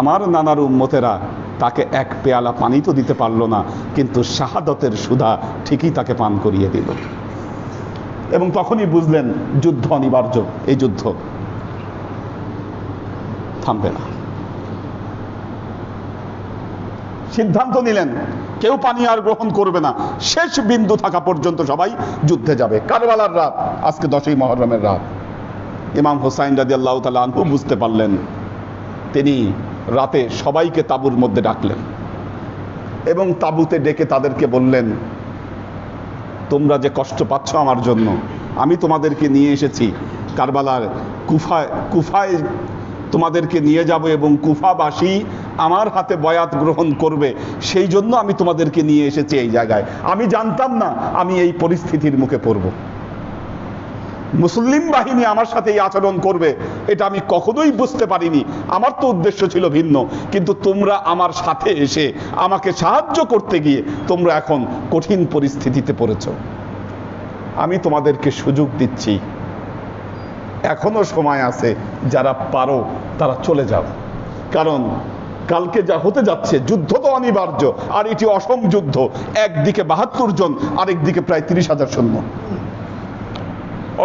আমার নানার উম্মতেরা তাকে এক পেয়ালা পানি তো দিতে পারলো না, কিন্তু শাহাদতের সুধা ঠিকই তাকে পান করিয়ে দিল। এবং তখনই বুঝলেন যুদ্ধ অনিবার্য, এই যুদ্ধ থামবে না। সিদ্ধান্ত নিলেন কেউ পানি আর গ্রহণ করবে না, শেষ বিন্দু থাকা পর্যন্ত সবাই যুদ্ধে যাবে। কারবালার রাত, আজকে 10ই মুহররমের রাত। ইমাম হুসাইন রাদিয়াল্লাহু তাআলা আনহু বুঝতে পারলেন, তিনি রাতে সবাইকে তাঁবুর মধ্যে ডাকলেন এবং তাঁবুতে ডেকে তাদেরকে বললেন, তোমরা যে কষ্ট পাচ্ছ আমার জন্য, আমি তোমাদেরকে নিয়ে এসেছি কারবালার কুফায় তোমাদেরকে নিয়ে যাব এবং কুফাবাসী আমার হাতে বয়াত গ্রহণ করবে, সেই জন্য আমি তোমাদেরকে নিয়ে এসেছি এই জায়গায়। আমি জানতাম না আমি এই পরিস্থিতির মুখে পড়ব, মুসলিম বাহিনী আমার সাথে এই আচরণ করবে, এটা আমি কখনোই বুঝতে পারিনি। আমার তো উদ্দেশ্য ছিল ভিন্ন, কিন্তু তোমরা আমার সাথে এসে আমাকে সাহায্য করতে গিয়ে তোমরা এখন কঠিন পরিস্থিতিতে পড়েছ। আমি তোমাদেরকে সুযোগ দিচ্ছি, এখনো সময় আছে, যারা পারো তারা চলে যাও, কারণ কালকে যা হতে যাচ্ছে যুদ্ধ তো অনিবার্য, আর এটি অসম যুদ্ধ। একদিকে 72 জন, আরেকদিকে প্রায় 30,000 সৈন্য,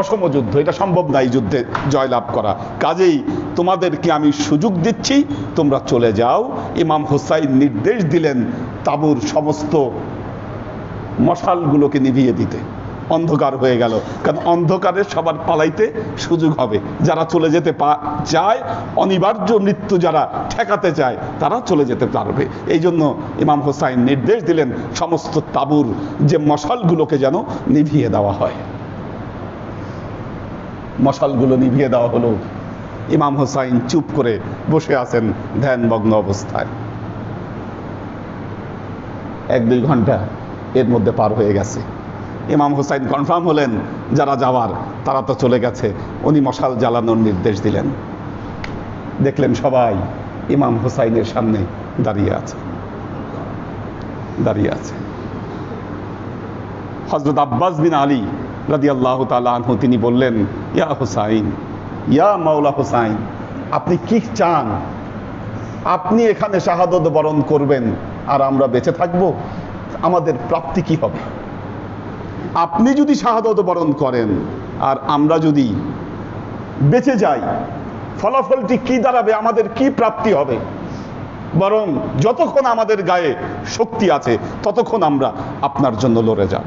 অসম যুদ্ধ, এটা সম্ভব না এই যুদ্ধে জয়লাভ করা। কাজেই তোমাদেরকে আমি সুযোগ দিচ্ছি, তোমরা চলে যাও। ইমাম হুসাইন নির্দেশ দিলেন তাঁবুর সমস্ত মশালগুলোকে নিভিয়ে দিতে। অন্ধকার হয়ে গেল, কারণ অন্ধকারে সবার পালাইতে সুযোগ হবে। যারা চলে যেতে চায়, অনিবার্য মৃত্যু যারা ঠেকাতে চায়, তারা চলে যেতে পারবে। এই জন্য ইমাম হুসাইন নির্দেশ দিলেন সমস্ত তাঁবুর যে মশালগুলোকে যেন নিভিয়ে দেওয়া হয়। মশালগুলো নিভিয়ে দেওয়া হলো। ইমাম হুসাইন চুপ করে বসে আছেন ধ্যানমগ্ন অবস্থায়। 1-2 ঘন্টা এর মধ্যে পার হয়ে গেছে। ইমাম হুসাইন কনফার্ম হলেন যারা যাওয়ার তারা তো চলে গেছে। উনি মশাল জ্বালানোর নির্দেশ দিলেন। দেখলেন সবাই ইমাম হুসাইনের সামনে দাঁড়িয়ে আছে। হযরত আব্বাস বিন আলী রাদিয়াল্লাহু তাআলা আনহু তিনি বললেন, ইয়া হুসাইন, ইয়া মাওলা হুসাইন, আপনি কি চান? আপনি এখানে শাহাদত বরণ করবেন আর আমরা বেঁচে থাকব, আমাদের প্রাপ্তি কি হবে? আপনি যদি শাহাদত বরণ করেন আর আমরা যদি বেঁচে যাই, ফলাফলটি কি দাঁড়াবে, আমাদের কি প্রাপ্তি হবে, বরং যতক্ষণ আমাদের গায়ে শক্তি আছে ততক্ষণ আমরা আপনার জন্য লড়ে যাব।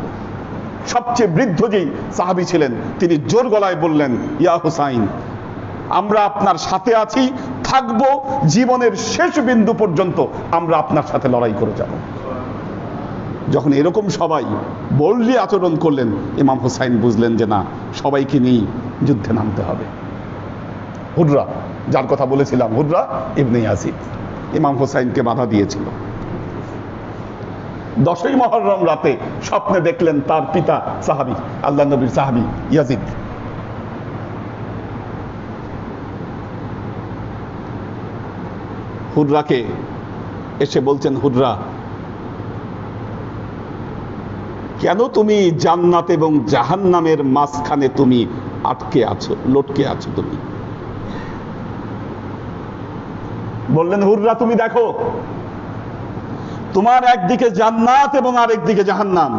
সবচেয়ে বৃদ্ধ যেই সাহাবী ছিলেন তিনি জোর গলায় বললেন, ইয়া হুসাইন, আমরা আপনার সাথে আছি, থাকবো, জীবনের শেষ বিন্দু পর্যন্ত আমরা আপনার সাথে লড়াই করে যাব। যখন এরকম সবাই বোল্ডলি আচরণ করলেন, ইমাম হুসাইন বুঝলেন যে না, সবাইকে নিয়ে যুদ্ধে নামতে হবে। হুররা, যার কথা বলেছিলাম, হুররা ইবনে ইয়াজিদ ইমাম হুসাইনকে বাধা দিয়েছিল। 10ই মুহররম রাতে স্বপ্নে দেখলেন তার পিতা সাহাবী, আল্লাহ নবীর সাহাবী ইয়াজিদ হুররাকে এসে বলছেন, হুররা, কেন তুমি জান্নাত এবং জাহান্নামের মাঝখানে তুমি আটকে আছো, লটকে আছো? তুমি বললেন, হুররা, তুমি দেখো, তোমার একদিকে জান্নাত এবং আরেকদিকে জাহান্নাম,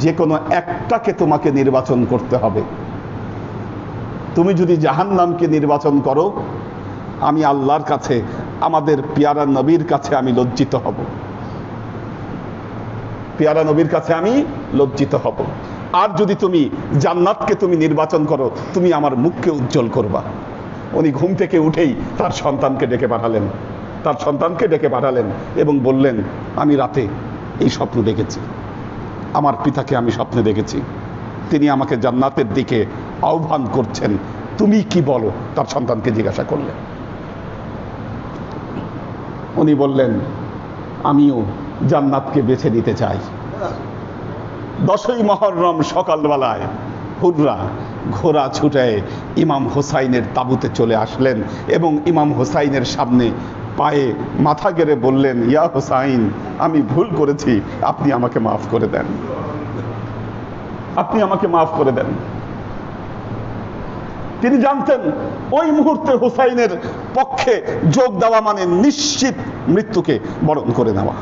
যে কোনো একটাকে তোমাকে নির্বাচন করতে হবে। তুমি যদি জাহান্নামকে নির্বাচন করো, আমি আল্লাহর কাছে, আমাদের পেয়ারা নবীর কাছে আমি লজ্জিত হব, পেয়ারা নবীর কাছে আমি লজ্জিত হব। আর যদি তুমি জান্নাতকে তুমি নির্বাচন করো, তুমি আমার মুখকে উজ্জ্বল করবা। উনি ঘুম থেকে উঠেই তার সন্তানকে ডেকে পাঠালেন এবং বললেন, আমি রাতে এই স্বপ্ন দেখেছি, আমার পিতাকে আমি স্বপ্নে দেখেছি, তিনি আমাকে জান্নাতের দিকে আহ্বান করছেন, তুমি কি বলো? তার সন্তানকে জিজ্ঞাসা করলেন। উনি বললেন, আমিও জান্নাতকে বেছে নিতে চাই। 10ই মুহররম সকালবেলায় হুররা ঘোড়া ছুটায় ইমাম হুসাইনের তাঁবুতে চলে আসলেন এবং ইমাম হুসাইনের সামনে পায়ে মাথা গেড়ে বললেন, ইয়া হুসাইন, আমি ভুল করেছি, আপনি আমাকে মাফ করে দেন, আপনি আমাকে মাফ করে দেন। তিনি জানতেন ওই মুহূর্তে হুসাইনের পক্ষে যোগ দেওয়া মানে নিশ্চিত মৃত্যুকে বরণ করে নেওয়া।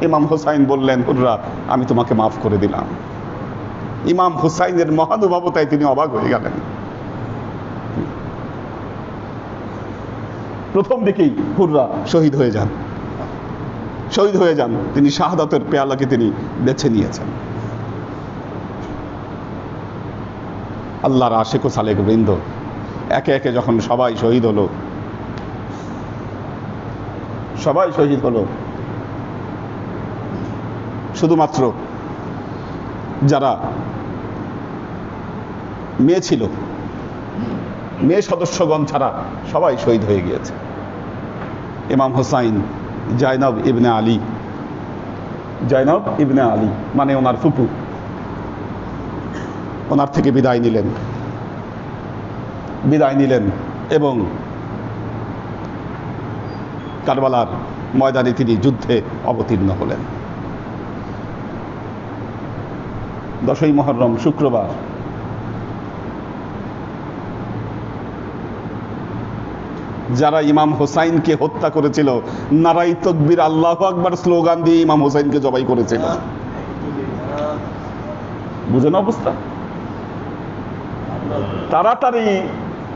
ইমাম হুসাইন বললেন, হুররা, আমি তোমাকে মাফ করে দিলাম। ইমাম হুসাইনের মহানুভবতায় তিনি অবাক হয়ে গেলেন। প্রথম দিকেই হুররা শহীদ হয়ে যান, তিনি শাহাদাতের পেয়ালাকে তিনি বেছে নিয়েছেন। আল্লাহর আশিক ও সালেক বৃন্দ একে একে যখন সবাই শহীদ হলো, শুধুমাত্র যারা মেয়ে ছিল, মেয়ে সদস্যগণ ছাড়া সবাই শহীদ হয়ে গিয়েছে। ইমাম হুসাইন জাইনব ইবনে আলী মানে ওনার ফুপু, ওনার থেকে বিদায় নিলেন এবং কারবালার ময়দানে তিনি যুদ্ধে অবতীর্ণ হলেন। 10ই মুহররম শুক্রবার যারা ইমাম হুসাইনকে হত্যা করেছিল, নারাই তাকবীর আল্লাহু আকবার স্লোগান দিয়ে ইমাম হুসাইনকে জবাই করেছিল। বুঝেন অবস্থা?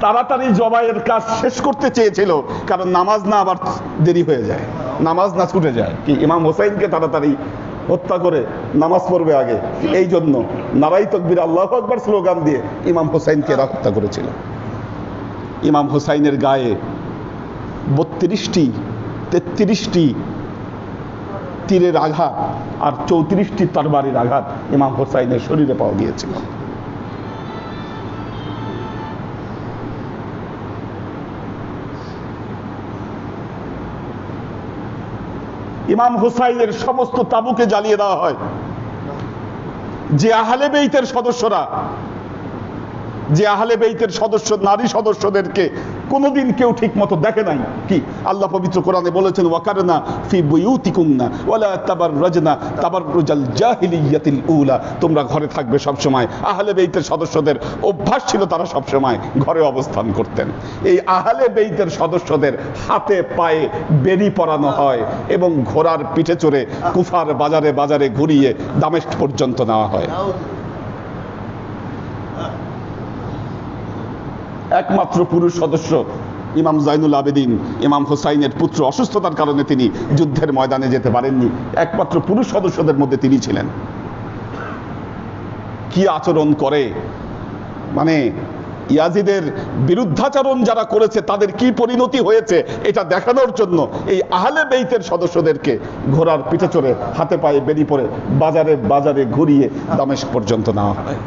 তাড়াতাড়ি জবাইয়ের কাজ শেষ করতে চেয়েছিল, কারণ নামাজ না আবার দেরি হয়ে যায়, নামাজ না ছুটে যায়, কি ইমাম হুসাইনকে তাড়াতাড়ি হত্যা করে নামাজ পড়বে আগে, এই জন্য নারাই তাকবীর আল্লাহু আকবার স্লোগান দিয়ে ইমাম হুসাইনকে হত্যা করেছিল। ইমাম হুসাইনের গায়ে 32টি 33টি তীরের আঘাত আর 34টি তরবারির আঘাত ইমাম হুসাইনের শরীরে পাওয়া গিয়েছিল। ইমাম হুসাইনের সমস্ত তাঁবুকে জ্বালিয়ে দেওয়া হয়। যে আহলে বেইতের সদস্য নারী সদস্যদেরকে কোনোদিন কেউ ঠিক মতো দেখে নাই, কি আল্লাহ পবিত্র কোরআনে বলেছেন, ওয়াকারনা ফি বুয়ুতিকুন্না ওয়ালা তাবাররাজনা তাবাররুজাল জাহিলিয়াতিল উলা, তোমরা ঘরে থাকবে সব সময়। আহলে বেইতের সদস্যদের অভ্যাস ছিল তারা সব সময় ঘরে অবস্থান করতেন। এই আহলে বেইতের সদস্যদের হাতে পায়ে বেড়ি পরানো হয় এবং ঘোড়ার পিঠে চড়ে কুফার বাজারে বাজারে ঘুরিয়ে দামেস্ক পর্যন্ত নেওয়া হয়। একমাত্র পুরুষ সদস্য ইমাম জয়নুল আবেদিন, ইমাম হোসাইনের পুত্র, অসুস্থতার কারণে তিনি যুদ্ধের ময়দানে যেতে পারেননি। একমাত্র পুরুষ সদস্যদের মধ্যে তিনি ছিলেন। কি আচরণ করে, মানে ইয়াজিদের বিরুদ্ধাচরণ যারা করেছে তাদের কি পরিণতি হয়েছে এটা দেখানোর জন্য এই আহলে বেইতের সদস্যদেরকে ঘোড়ার পিঠে চড়ে হাতে পায়ে বেরিয়ে পড়ে বাজারে বাজারে ঘুরিয়ে দামেস্ক পর্যন্ত নেওয়া হয়।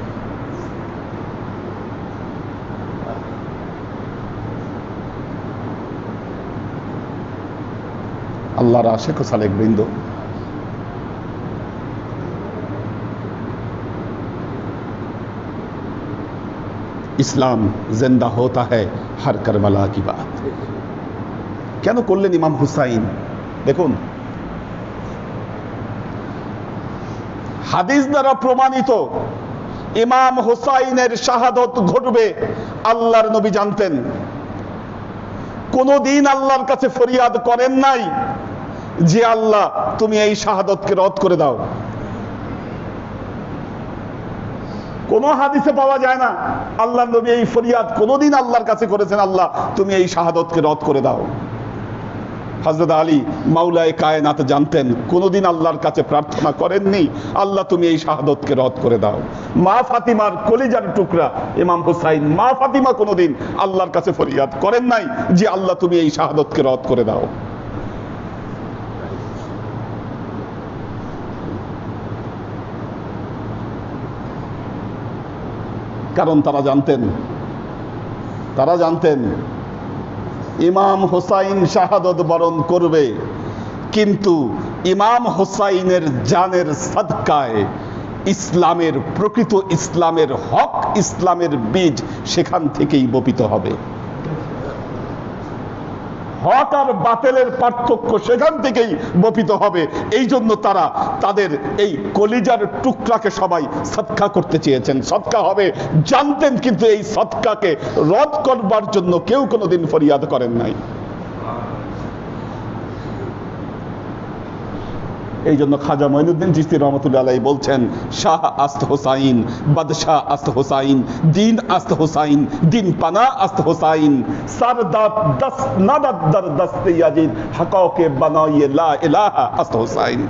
আল্লাহর আশিক ও সালেক বৃন্দ, ইসলাম জিন্দা হোতা হ্যায় হর কারবালা কি বাত। কেন করলেন ইমাম হুসাইন? দেখুন, হাদিস দ্বারা প্রমাণিত ইমাম হুসাইনের শাহাদত ঘটবে আল্লাহর নবী জানতেন। কোনদিন আল্লাহর কাছে ফরিয়াদ করেন নাই যে আল্লাহ তুমি এই শাহাদতকে রদ করে দাও। কোন হাদিসে পাওয়া যায় না আল্লাহর নবী এই ফরিয়াদ কোনদিন আল্লাহর কাছে করেছেন, আল্লাহ তুমি এই শাহাদতকে রদ করে দাও। হযরত আলী মাওলায়ে কায়নাত জানতেন, কোনদিন আল্লাহর কাছে প্রার্থনা করেননি আল্লাহ তুমি এই শাহাদতকে রদ করে দাও। মা ফাতিমার কলিজার টুকরা ইমাম হুসাইন, মা ফাতিমা কোনদিন আল্লাহর কাছে ফরিয়াদ করেন নাই যে আল্লাহ তুমি এই শাহাদতকে রদ করে দাও। কারণ তারা জানতেন ইমাম হুসাইন শাহাদত বরণ করবে, কিন্তু ইমাম হুসাইনের জানের সাদকায় ইসলামের প্রকৃত, ইসলামের হক, ইসলামের বীজ সেখান থেকেই বপিত হবে। হক আর বাতিলের পার্থক্য সেখান থেকেই বপিত হবে। এই জন্য তারা তাদের এই কলিজার টুকরাকে সবাই সদকা করতে চেয়েছেন, সদকা হবে জানতেন, কিন্তু এই সদকাকে রদ করবার জন্য কেউ কোনোদিন ফরিয়াদ করেন নাই। এই জন্য খাজা মঈনুদ্দিন চিশতি রহমতুল্লাহ আলাইহি বলছেন, শাহ আস্ত হোসাইন, বাদশাহ আস্ত হোসাইন, দিন আস্ত হোসাইন, দিন পানা আস্ত হোসাইন, সারদাত দস নাদাত দর দস্তে ইয়াজিদ, হকাকে বানায়ে লা ইলাহা আস্ত হোসাইন।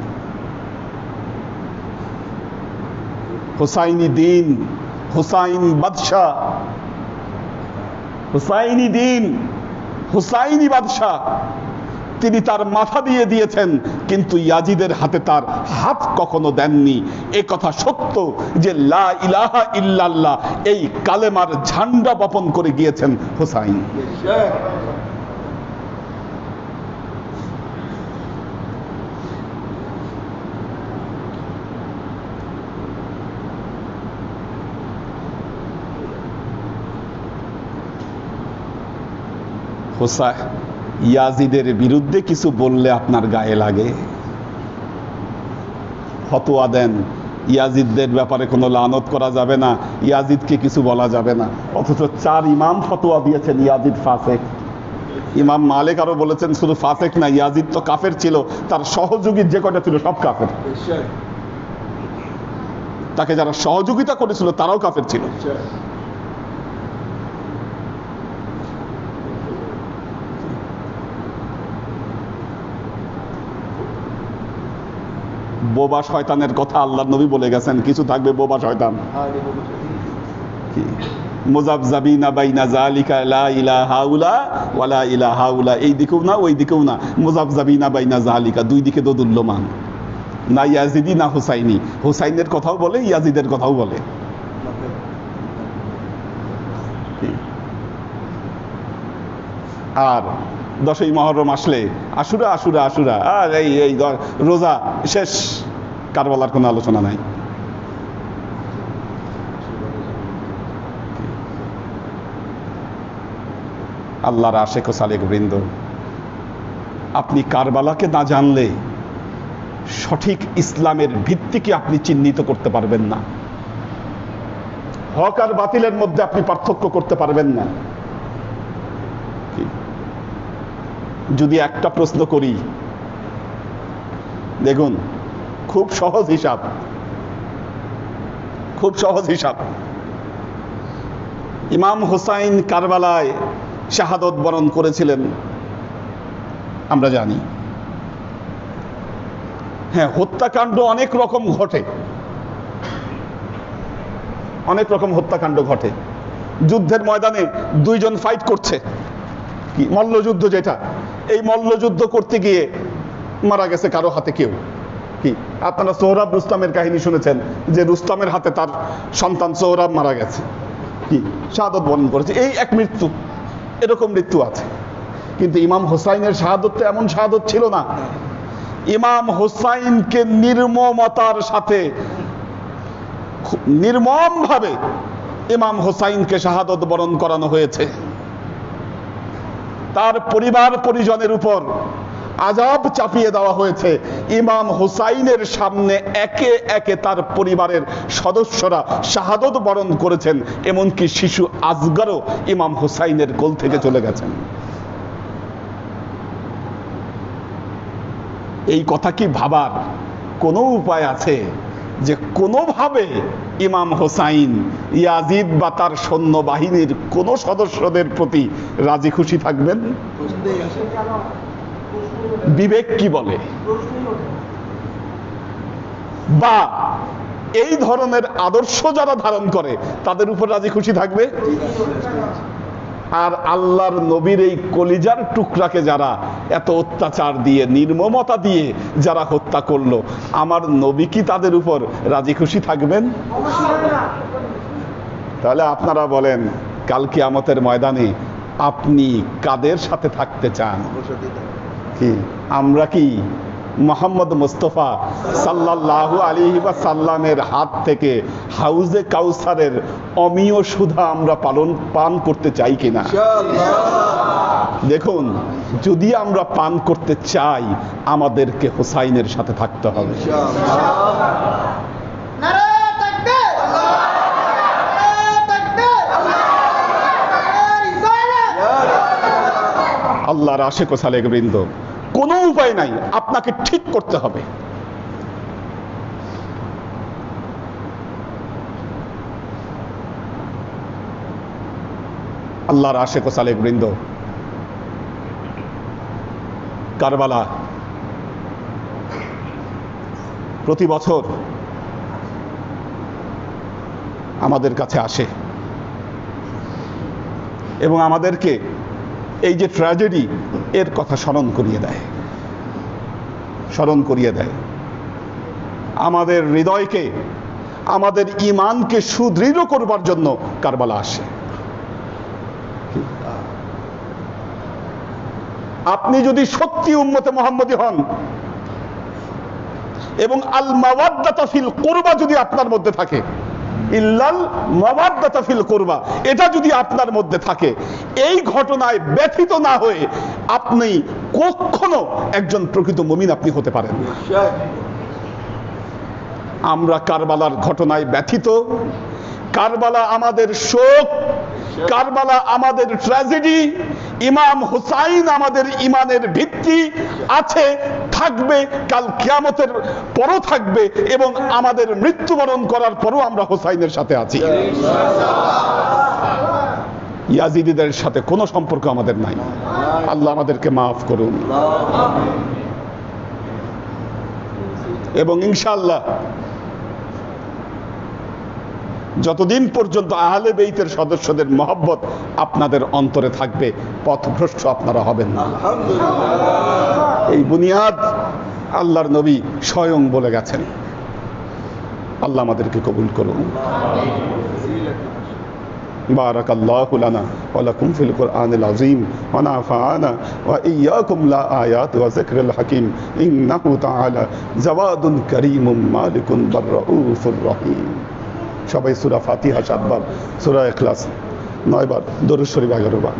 হুসাইনি দিন, হুসাইন বাদশাহ, হুসাইনি দিন, হুসাইনি বাদশাহ, তিনি তার মাথা দিয়ে দিয়েছেন, কিন্তু ইয়াজিদের হাতে তার হাত কখনো দেননি। এ কথা সত্য যে লা ইলাহা ইল্লাল্লাহ এই কালেমার ঝান্ডা বপন করে গিয়েছেন হুসাইন। ইয়াজিদের বিরুদ্ধে কিছু বললে আপনার গায়ে লাগে, ফতোয়া দেন ইয়াজিদদের ব্যাপারে কোনো লানত করা যাবে না, ইয়াজিদকে কিছু বলা যাবে না, অথচ 4 ইমাম ফতোয়া দিয়েছেন ইয়াজিদ ফাসেক। ইমাম মালিক আরো বলেছেন শুধু ফাসেক না, ইয়াজিদ তো কাফের ছিল, তার সহযোগী যে কয়টা ছিল সব কাফের, তাকে যারা সহযোগিতা করেছিল তারাও কাফের ছিল। বোবা শয়তানের কথা আল্লাহর নবী বলে গেছেন, কিছু থাকবে বোবা শয়তান। মুযাবযাবিনা বাইনা যালিকা লা ইলাহা ইল্লা ওয়া লা ইলাহা ইল্লা, এই দিকেও না ওই দিকেও না, মুযাবযাবিনা বাইনা যালিকা, দুই দিকে দোদুল্যমান, না ইয়াজিদি না হুসাইনি। হুসাইনের কথাও বলে, ইয়াজিদের কথাও বলে। আর 10ই মুহররম আসলে আশুরা আশুরা আশুরা, আর এই রোজা শেষ, কারবালার কোনো আলোচনা নাই। আল্লাহর আশিক ও সালেক বৃন্দ, আপনি কারবালাকে না জানলে সঠিক ইসলামের ভিত্তিকে আপনি চিহ্নিত করতে পারবেন না, হক আর বাতিলের মধ্যে আপনি পার্থক্য করতে পারবেন না। যদি একটা প্রশ্ন করি, দেখুন খুব সহজ হিসাব, খুব সহজ হিসাব। ইমাম হুসাইন কারবালায় শাহাদত বরণ করেছিলেন আমরা জানি। হ্যাঁ, হত্যাকাণ্ড অনেক রকম ঘটে, অনেক রকম হত্যাকাণ্ড ঘটে। যুদ্ধের ময়দানে দুইজন ফাইট করছে, কি মল্লযুদ্ধ, যেটা এই মল্লযুদ্ধ করতে গিয়ে মারা গেছে কারো হাতে কেউ। কি আপনারা সোহরাব রুস্তামের কাহিনী শুনেছেন, যে রুস্তামের হাতে তার সন্তান সোহরাব মারা গেছে, কি শাহাদত বরণ করেছে। এই এক মৃত্যু, এরকম মৃত্যু আছে। কিন্তু ইমাম হুসাইনের শাহাদত এমন শাহাদত ছিল না। ইমাম হুসাইনকে নির্মমতার সাথে, নির্মম ভাবে ইমাম হুসাইনকে শাহাদত বরণ করানো হয়েছে। তার পরিবার পরিজনের উপর আযাব চাপিয়ে দেওয়া হয়েছে। ইমাম হুসাইনের সামনে একে একে তার পরিবারের সদস্যরা শাহাদত বরণ করেছেন, এমনকি শিশু আসগরও ইমাম হুসাইনের কোল থেকে চলে গেছেন। এই কথা কি ভাবার কোনো উপায় আছে যে কোনোভাবে ইমাম হুসাইন ইয়াজিদ বা তার সৈন্যবাহিনীর কোন সদস্যদের প্রতি রাজি খুশি থাকবেন? বিবেক কি বলে? বা এই ধরনের আদর্শ যারা ধারণ করে তাদের উপর রাজি খুশি থাকবে? আর আল্লাহর নবীর এই কলিজার টুকরাকে যারা এত অত্যাচার দিয়ে, নির্মমতা দিয়ে যারা হত্যা করলো, আমার নবী কি তাদের উপর রাজি খুশি থাকবেন? তাহলে আপনারা বলেন, কাল কিয়ামতের ময়দানে আপনি কাদের সাথে থাকতে চান? কি আমরা কি মুহাম্মদ মুস্তাফা সাল্লাল্লাহু আলাইহি ওয়াসাল্লামের হাত থেকে হাউজে কাউসারের অমীয় সুধা আমরা পান করতে চাই কিনা? দেখুন, যদি আমরা পান করতে চাই, আমাদেরকে হুসাইনের সাথে থাকতে হবে। আল্লাহর আশিক ও সালেক বৃন্দ, কোনো উপায় নাই, আপনাকে ঠিক করতে হবে। আল্লাহর আশিক ও সালেক বৃন্দ, কারবালা প্রতি বছর আমাদের কাছে আসে এবং আমাদেরকে এই যে ট্র্যাজেডি, এর কথা স্মরণ করিয়ে দেয়, স্মরণ করিয়ে দেয়। আমাদের হৃদয়কে, আমাদের ঈমানকে সুদৃঢ় করবার জন্য কারবালা আসে। আপনি যদি সত্যি উম্মতে মুহাম্মদী হন এবং আল মাওয়াদ্দাতা ফিল কুরবা যদি আপনার মধ্যে থাকে, ইল্লাল মাওয়াদ্দাতা ফিল কুরবা, এটা যদি আপনার মধ্যে থাকে, এই ঘটনায় ব্যথিত না হয়ে আপনি কখনো একজন প্রকৃত মুমিন আপনি হতে পারেন না। আমরা কারবালার ঘটনায় ব্যথিত। কারবালা আমাদের শোক, কারবালা আমাদের ট্র্যাজেডি। ইমাম হুসাইন আমাদের ইমানের ভিত্তি, আছে, থাকবে, কাল কিয়ামতের পরও থাকবে, এবং আমাদের মৃত্যুবরণ করার পরও আমরা হুসাইনের সাথে আছি। ইয়াজিদিদের সাথে কোনো সম্পর্ক আমাদের নাই। আল্লাহ আমাদেরকে মাফ করুন। এবং ইনশাআল্লাহ যতদিন পর্যন্ত আহলে বেইতের সদস্যদের মহব্বত আপনাদের অন্তরে থাকবে, পথভ্রষ্ট আপনারা হবেন না। এই বুনিয়াদ আল্লাহর নবী স্বয়ং বলে গেছেন। আল্লাহ আমাদেরকে কবুল করুন। বারাকাল্লাহু লানা ওয়া লাকুম ফিল কুরআনিল আযীম ওয়া নাফা'ানা ওয়া ইয়্যাকুম লা আয়াতি ওয়া যিকরিল হাকীম ইন্নাহু তাআলা জাওয়াদুন কারীমুম মালিকুন বাররাউফুর রহিম। সবাই সূরা ফাতিহা 7 বার, সূরা ইখলাস 9 বার, দরুদ শরীফ 11 বার।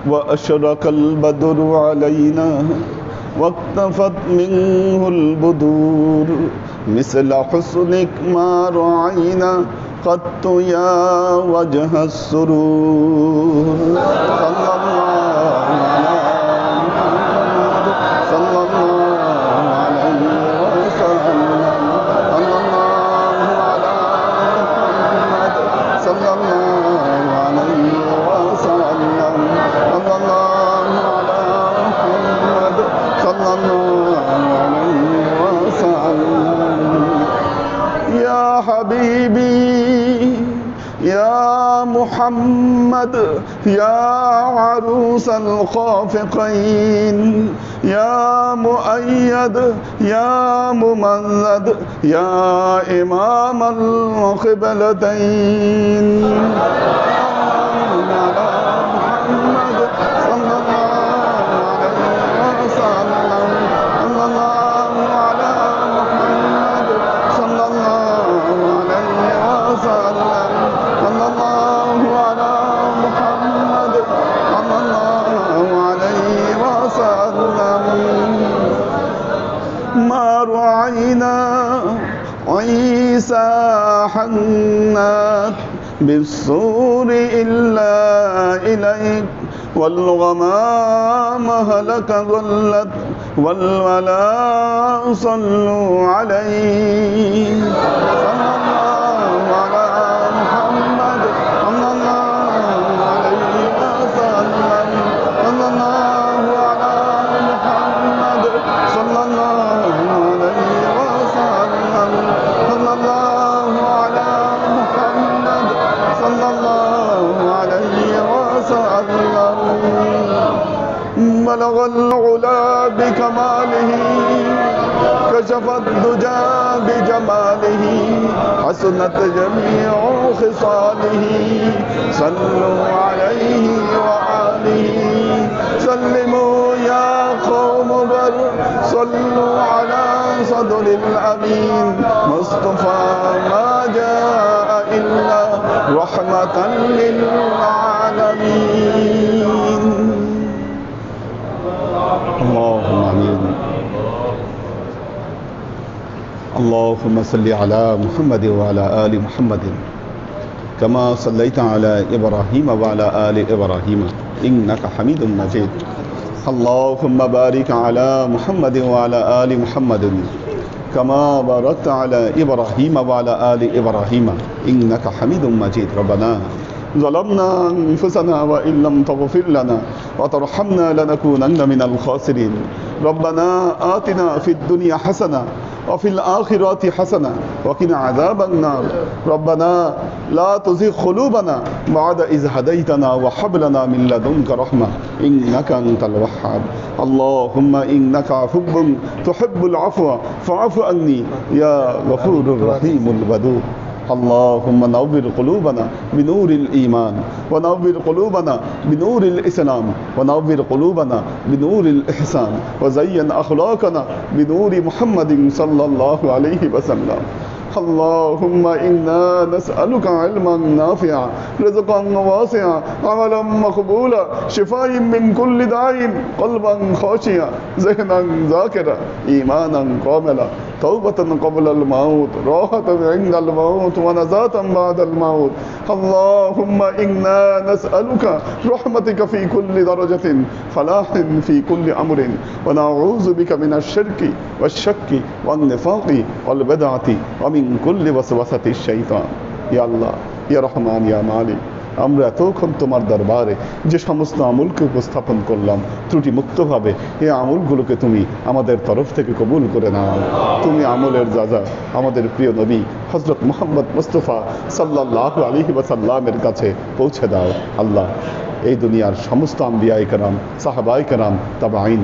وأشرق البدر علينا واقتفت منه البدور مثل حسنك ما رأينا قط يا وجه السرور صلى الله على محمد صلى الله عليه وسلم صلى الله على محمد صلى الله عليه وسلم صلى الله على محمد صلى الله عليه وسلم يا حبيبي يا محمد يا عروس الخافقين يا مؤيد يا ممدد يا إمام القبلتين ما رأينا عيسى حنات بالسور إلا إليك والغمام هلك ظلت والولاء صلوا عليه صلى الله على محمد صلى الله عليه وسلم صلى الله على محمد صلى الله عليه وسلم صلى الله على محمد صلى الله عليه وسلم بلغ العلا بكماله كشف الدجى بجماله حسنت جميع خصاله صلوا عليه وآله سلموا يا قوم بر صلوا على صدر الأمين مصطفى ما جاء إلا رحمة للعالمين اللهم آمين اللهم صل على محمد وعلى آل محمد كما صليت على إبراهيم وعلى آل إبراهيم إنك حميد مجيد اللهم بارك على محمد وعلى آل محمد كما باركت على إبراهيم وعلى آل إبراهيم إنك حميد مجيد ربنا ظلمنا أنفسنا وإن لم تغفر لنا وترحمنا لنكونن من الخاسرين ربنا آتنا في الدنيا حسنة وفي الآخرة حسنة وقنا عذاب النار ربنا لا تزغ قلوبنا بعد إذ هديتنا وهب لنا من لدنك رحمة إنك أنت الوهاب اللهم إنك عفو تحب العفو فاعف عني يا غفور الرحيم الودود اللهم نور قلوبنا بنور الإيمان ونور قلوبنا بنور الإسلام ونور قلوبنا بنور الإحسان وزين أخلاقنا بنور محمد صلى الله عليه وسلم اللهم إنا نسألك علما نافعا رزقا واسعا عملا مقبولا شفاء من كل داء قلبا خاشعا ذهنا ذاكرا إيمانا كاملا توبة قبل الموت راحة عند الموت ونجاة بعد الموت اللهم إنا نسألك رحمتك في كل درجة فلاح في كل أمر ونعوذ بك من الشرك والشك والنفاق والبدعة ومن كل وسوسة الشيطان يا الله يا رحمن يا مالك আমরা এতক্ষণ তোমার দরবারে যে সমস্ত আমলকে উপস্থাপন করলাম ত্রুটি মুক্তভাবে এই আমলগুলোকে তুমি আমাদের তরফ থেকে কবুল করে নাও তুমি আমলের যাজা আমাদের প্রিয় নবী হযরত মুহাম্মদ মুস্তাফা সাল্লাল্লাহু আলাইহি ওয়াসাল্লামের কাছে পৌঁছে দাও আল্লাহ এই দুনিয়ার সমস্ত আম্বিয়ায়ে কেরাম সাহাবায়ে কেরাম তাবেঈন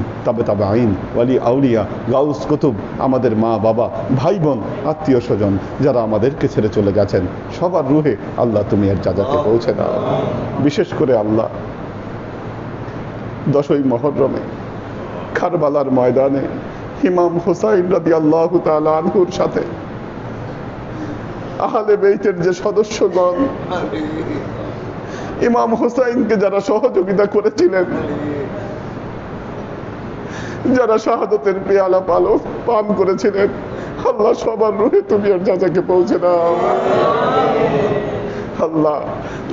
তাবেঈন ওয়ালি আউলিয়া গাউস কুতুব আমাদের মা বাবা ভাই বোন আত্মীয় স্বজন যারা আমাদেরকে ছেড়ে চলে গেছেন সবার রুহে আল্লাহ তুমি এর জাযাতে পৌঁছে দাও বিশেষ করে আল্লাহ 10ই মুহররমে কারবালার ময়দানে ইমাম হুসাইন রাদিয়াল্লাহু তাআলা আনহুর সাথে আহলে বাইতের যে সদস্যগণ ইমাম হুসাইনকে যারা সহযোগিতা করেছিলেন, যারা শাহাদাতের পেয়ালা পান করেছিলেন, আল্লাহ সবার রূহে তুমি আর যাজাকে পৌঁছে দাও। আল্লাহ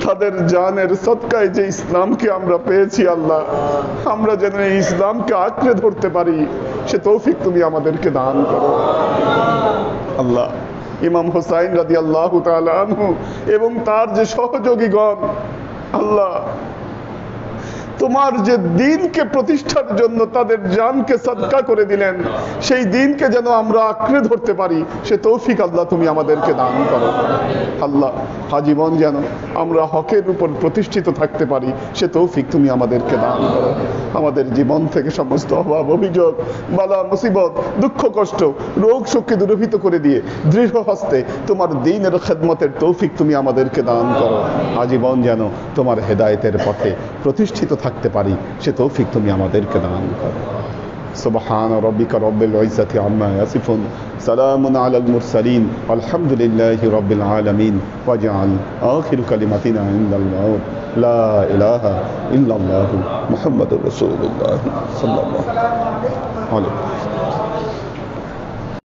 তাদের জানের সদকায় যে ইসলামকে আমরা পেয়েছি, আল্লাহ আমরা যেন এই ইসলামকে আঁকড়ে ধরতে পারি, সে তৌফিক তুমি আমাদেরকে দান করো। আল্লাহ ইমাম হুসাইন রাদিয়াল্লাহু তাআলা আনহু এবং তার যে সহযোগীগণ, আল্লাহ তোমার যে দিনকে প্রতিষ্ঠার জন্য তাদের জানকে সাদকা করে দিলেন, সেই দিনকে যেন আমরা আঁকড়ে ধরতে পারি, সে তৌফিক আল্লাহ তুমি আমাদেরকে দান করো। আল্লাহ আজীবন যেন আমরা হকের উপর প্রতিষ্ঠিত থাকতে পারি, সে তৌফিক তুমি আমাদেরকে দান করো। আমাদের জীবন থেকে সমস্ত অভাব, অভিযোগ, বালা, মুসিবত, দুঃখ, কষ্ট, রোগ শোককে দূরীভূত করে দিয়ে দৃঢ় হস্তে তোমার দ্বীনের খেদমতের তৌফিক তুমি আমাদেরকে দান করো। আজীবন যেন তোমার হেদায়েতের পথে প্রতিষ্ঠিত থাকতে পারি, সে তৌফিক তুমি আমাদেরকে দান করো। সুবহান রাব্বিকা রাব্বিল ইজ্জাতি আম্মা ইয়াসিফুন, সালামুন আলাল মুরসালিন, আলহামদুলিল্লাহি রাব্বিল আলামিন। ওয়াজআল আখিরু কালিমাতিনা ইনদাল মাউত লা ইলাহা ইল্লাল্লাহু মুহাম্মাদুর রাসূলুল্লাহ সাল্লাল্লাহু আলাইহি ওয়া সাল্লাম।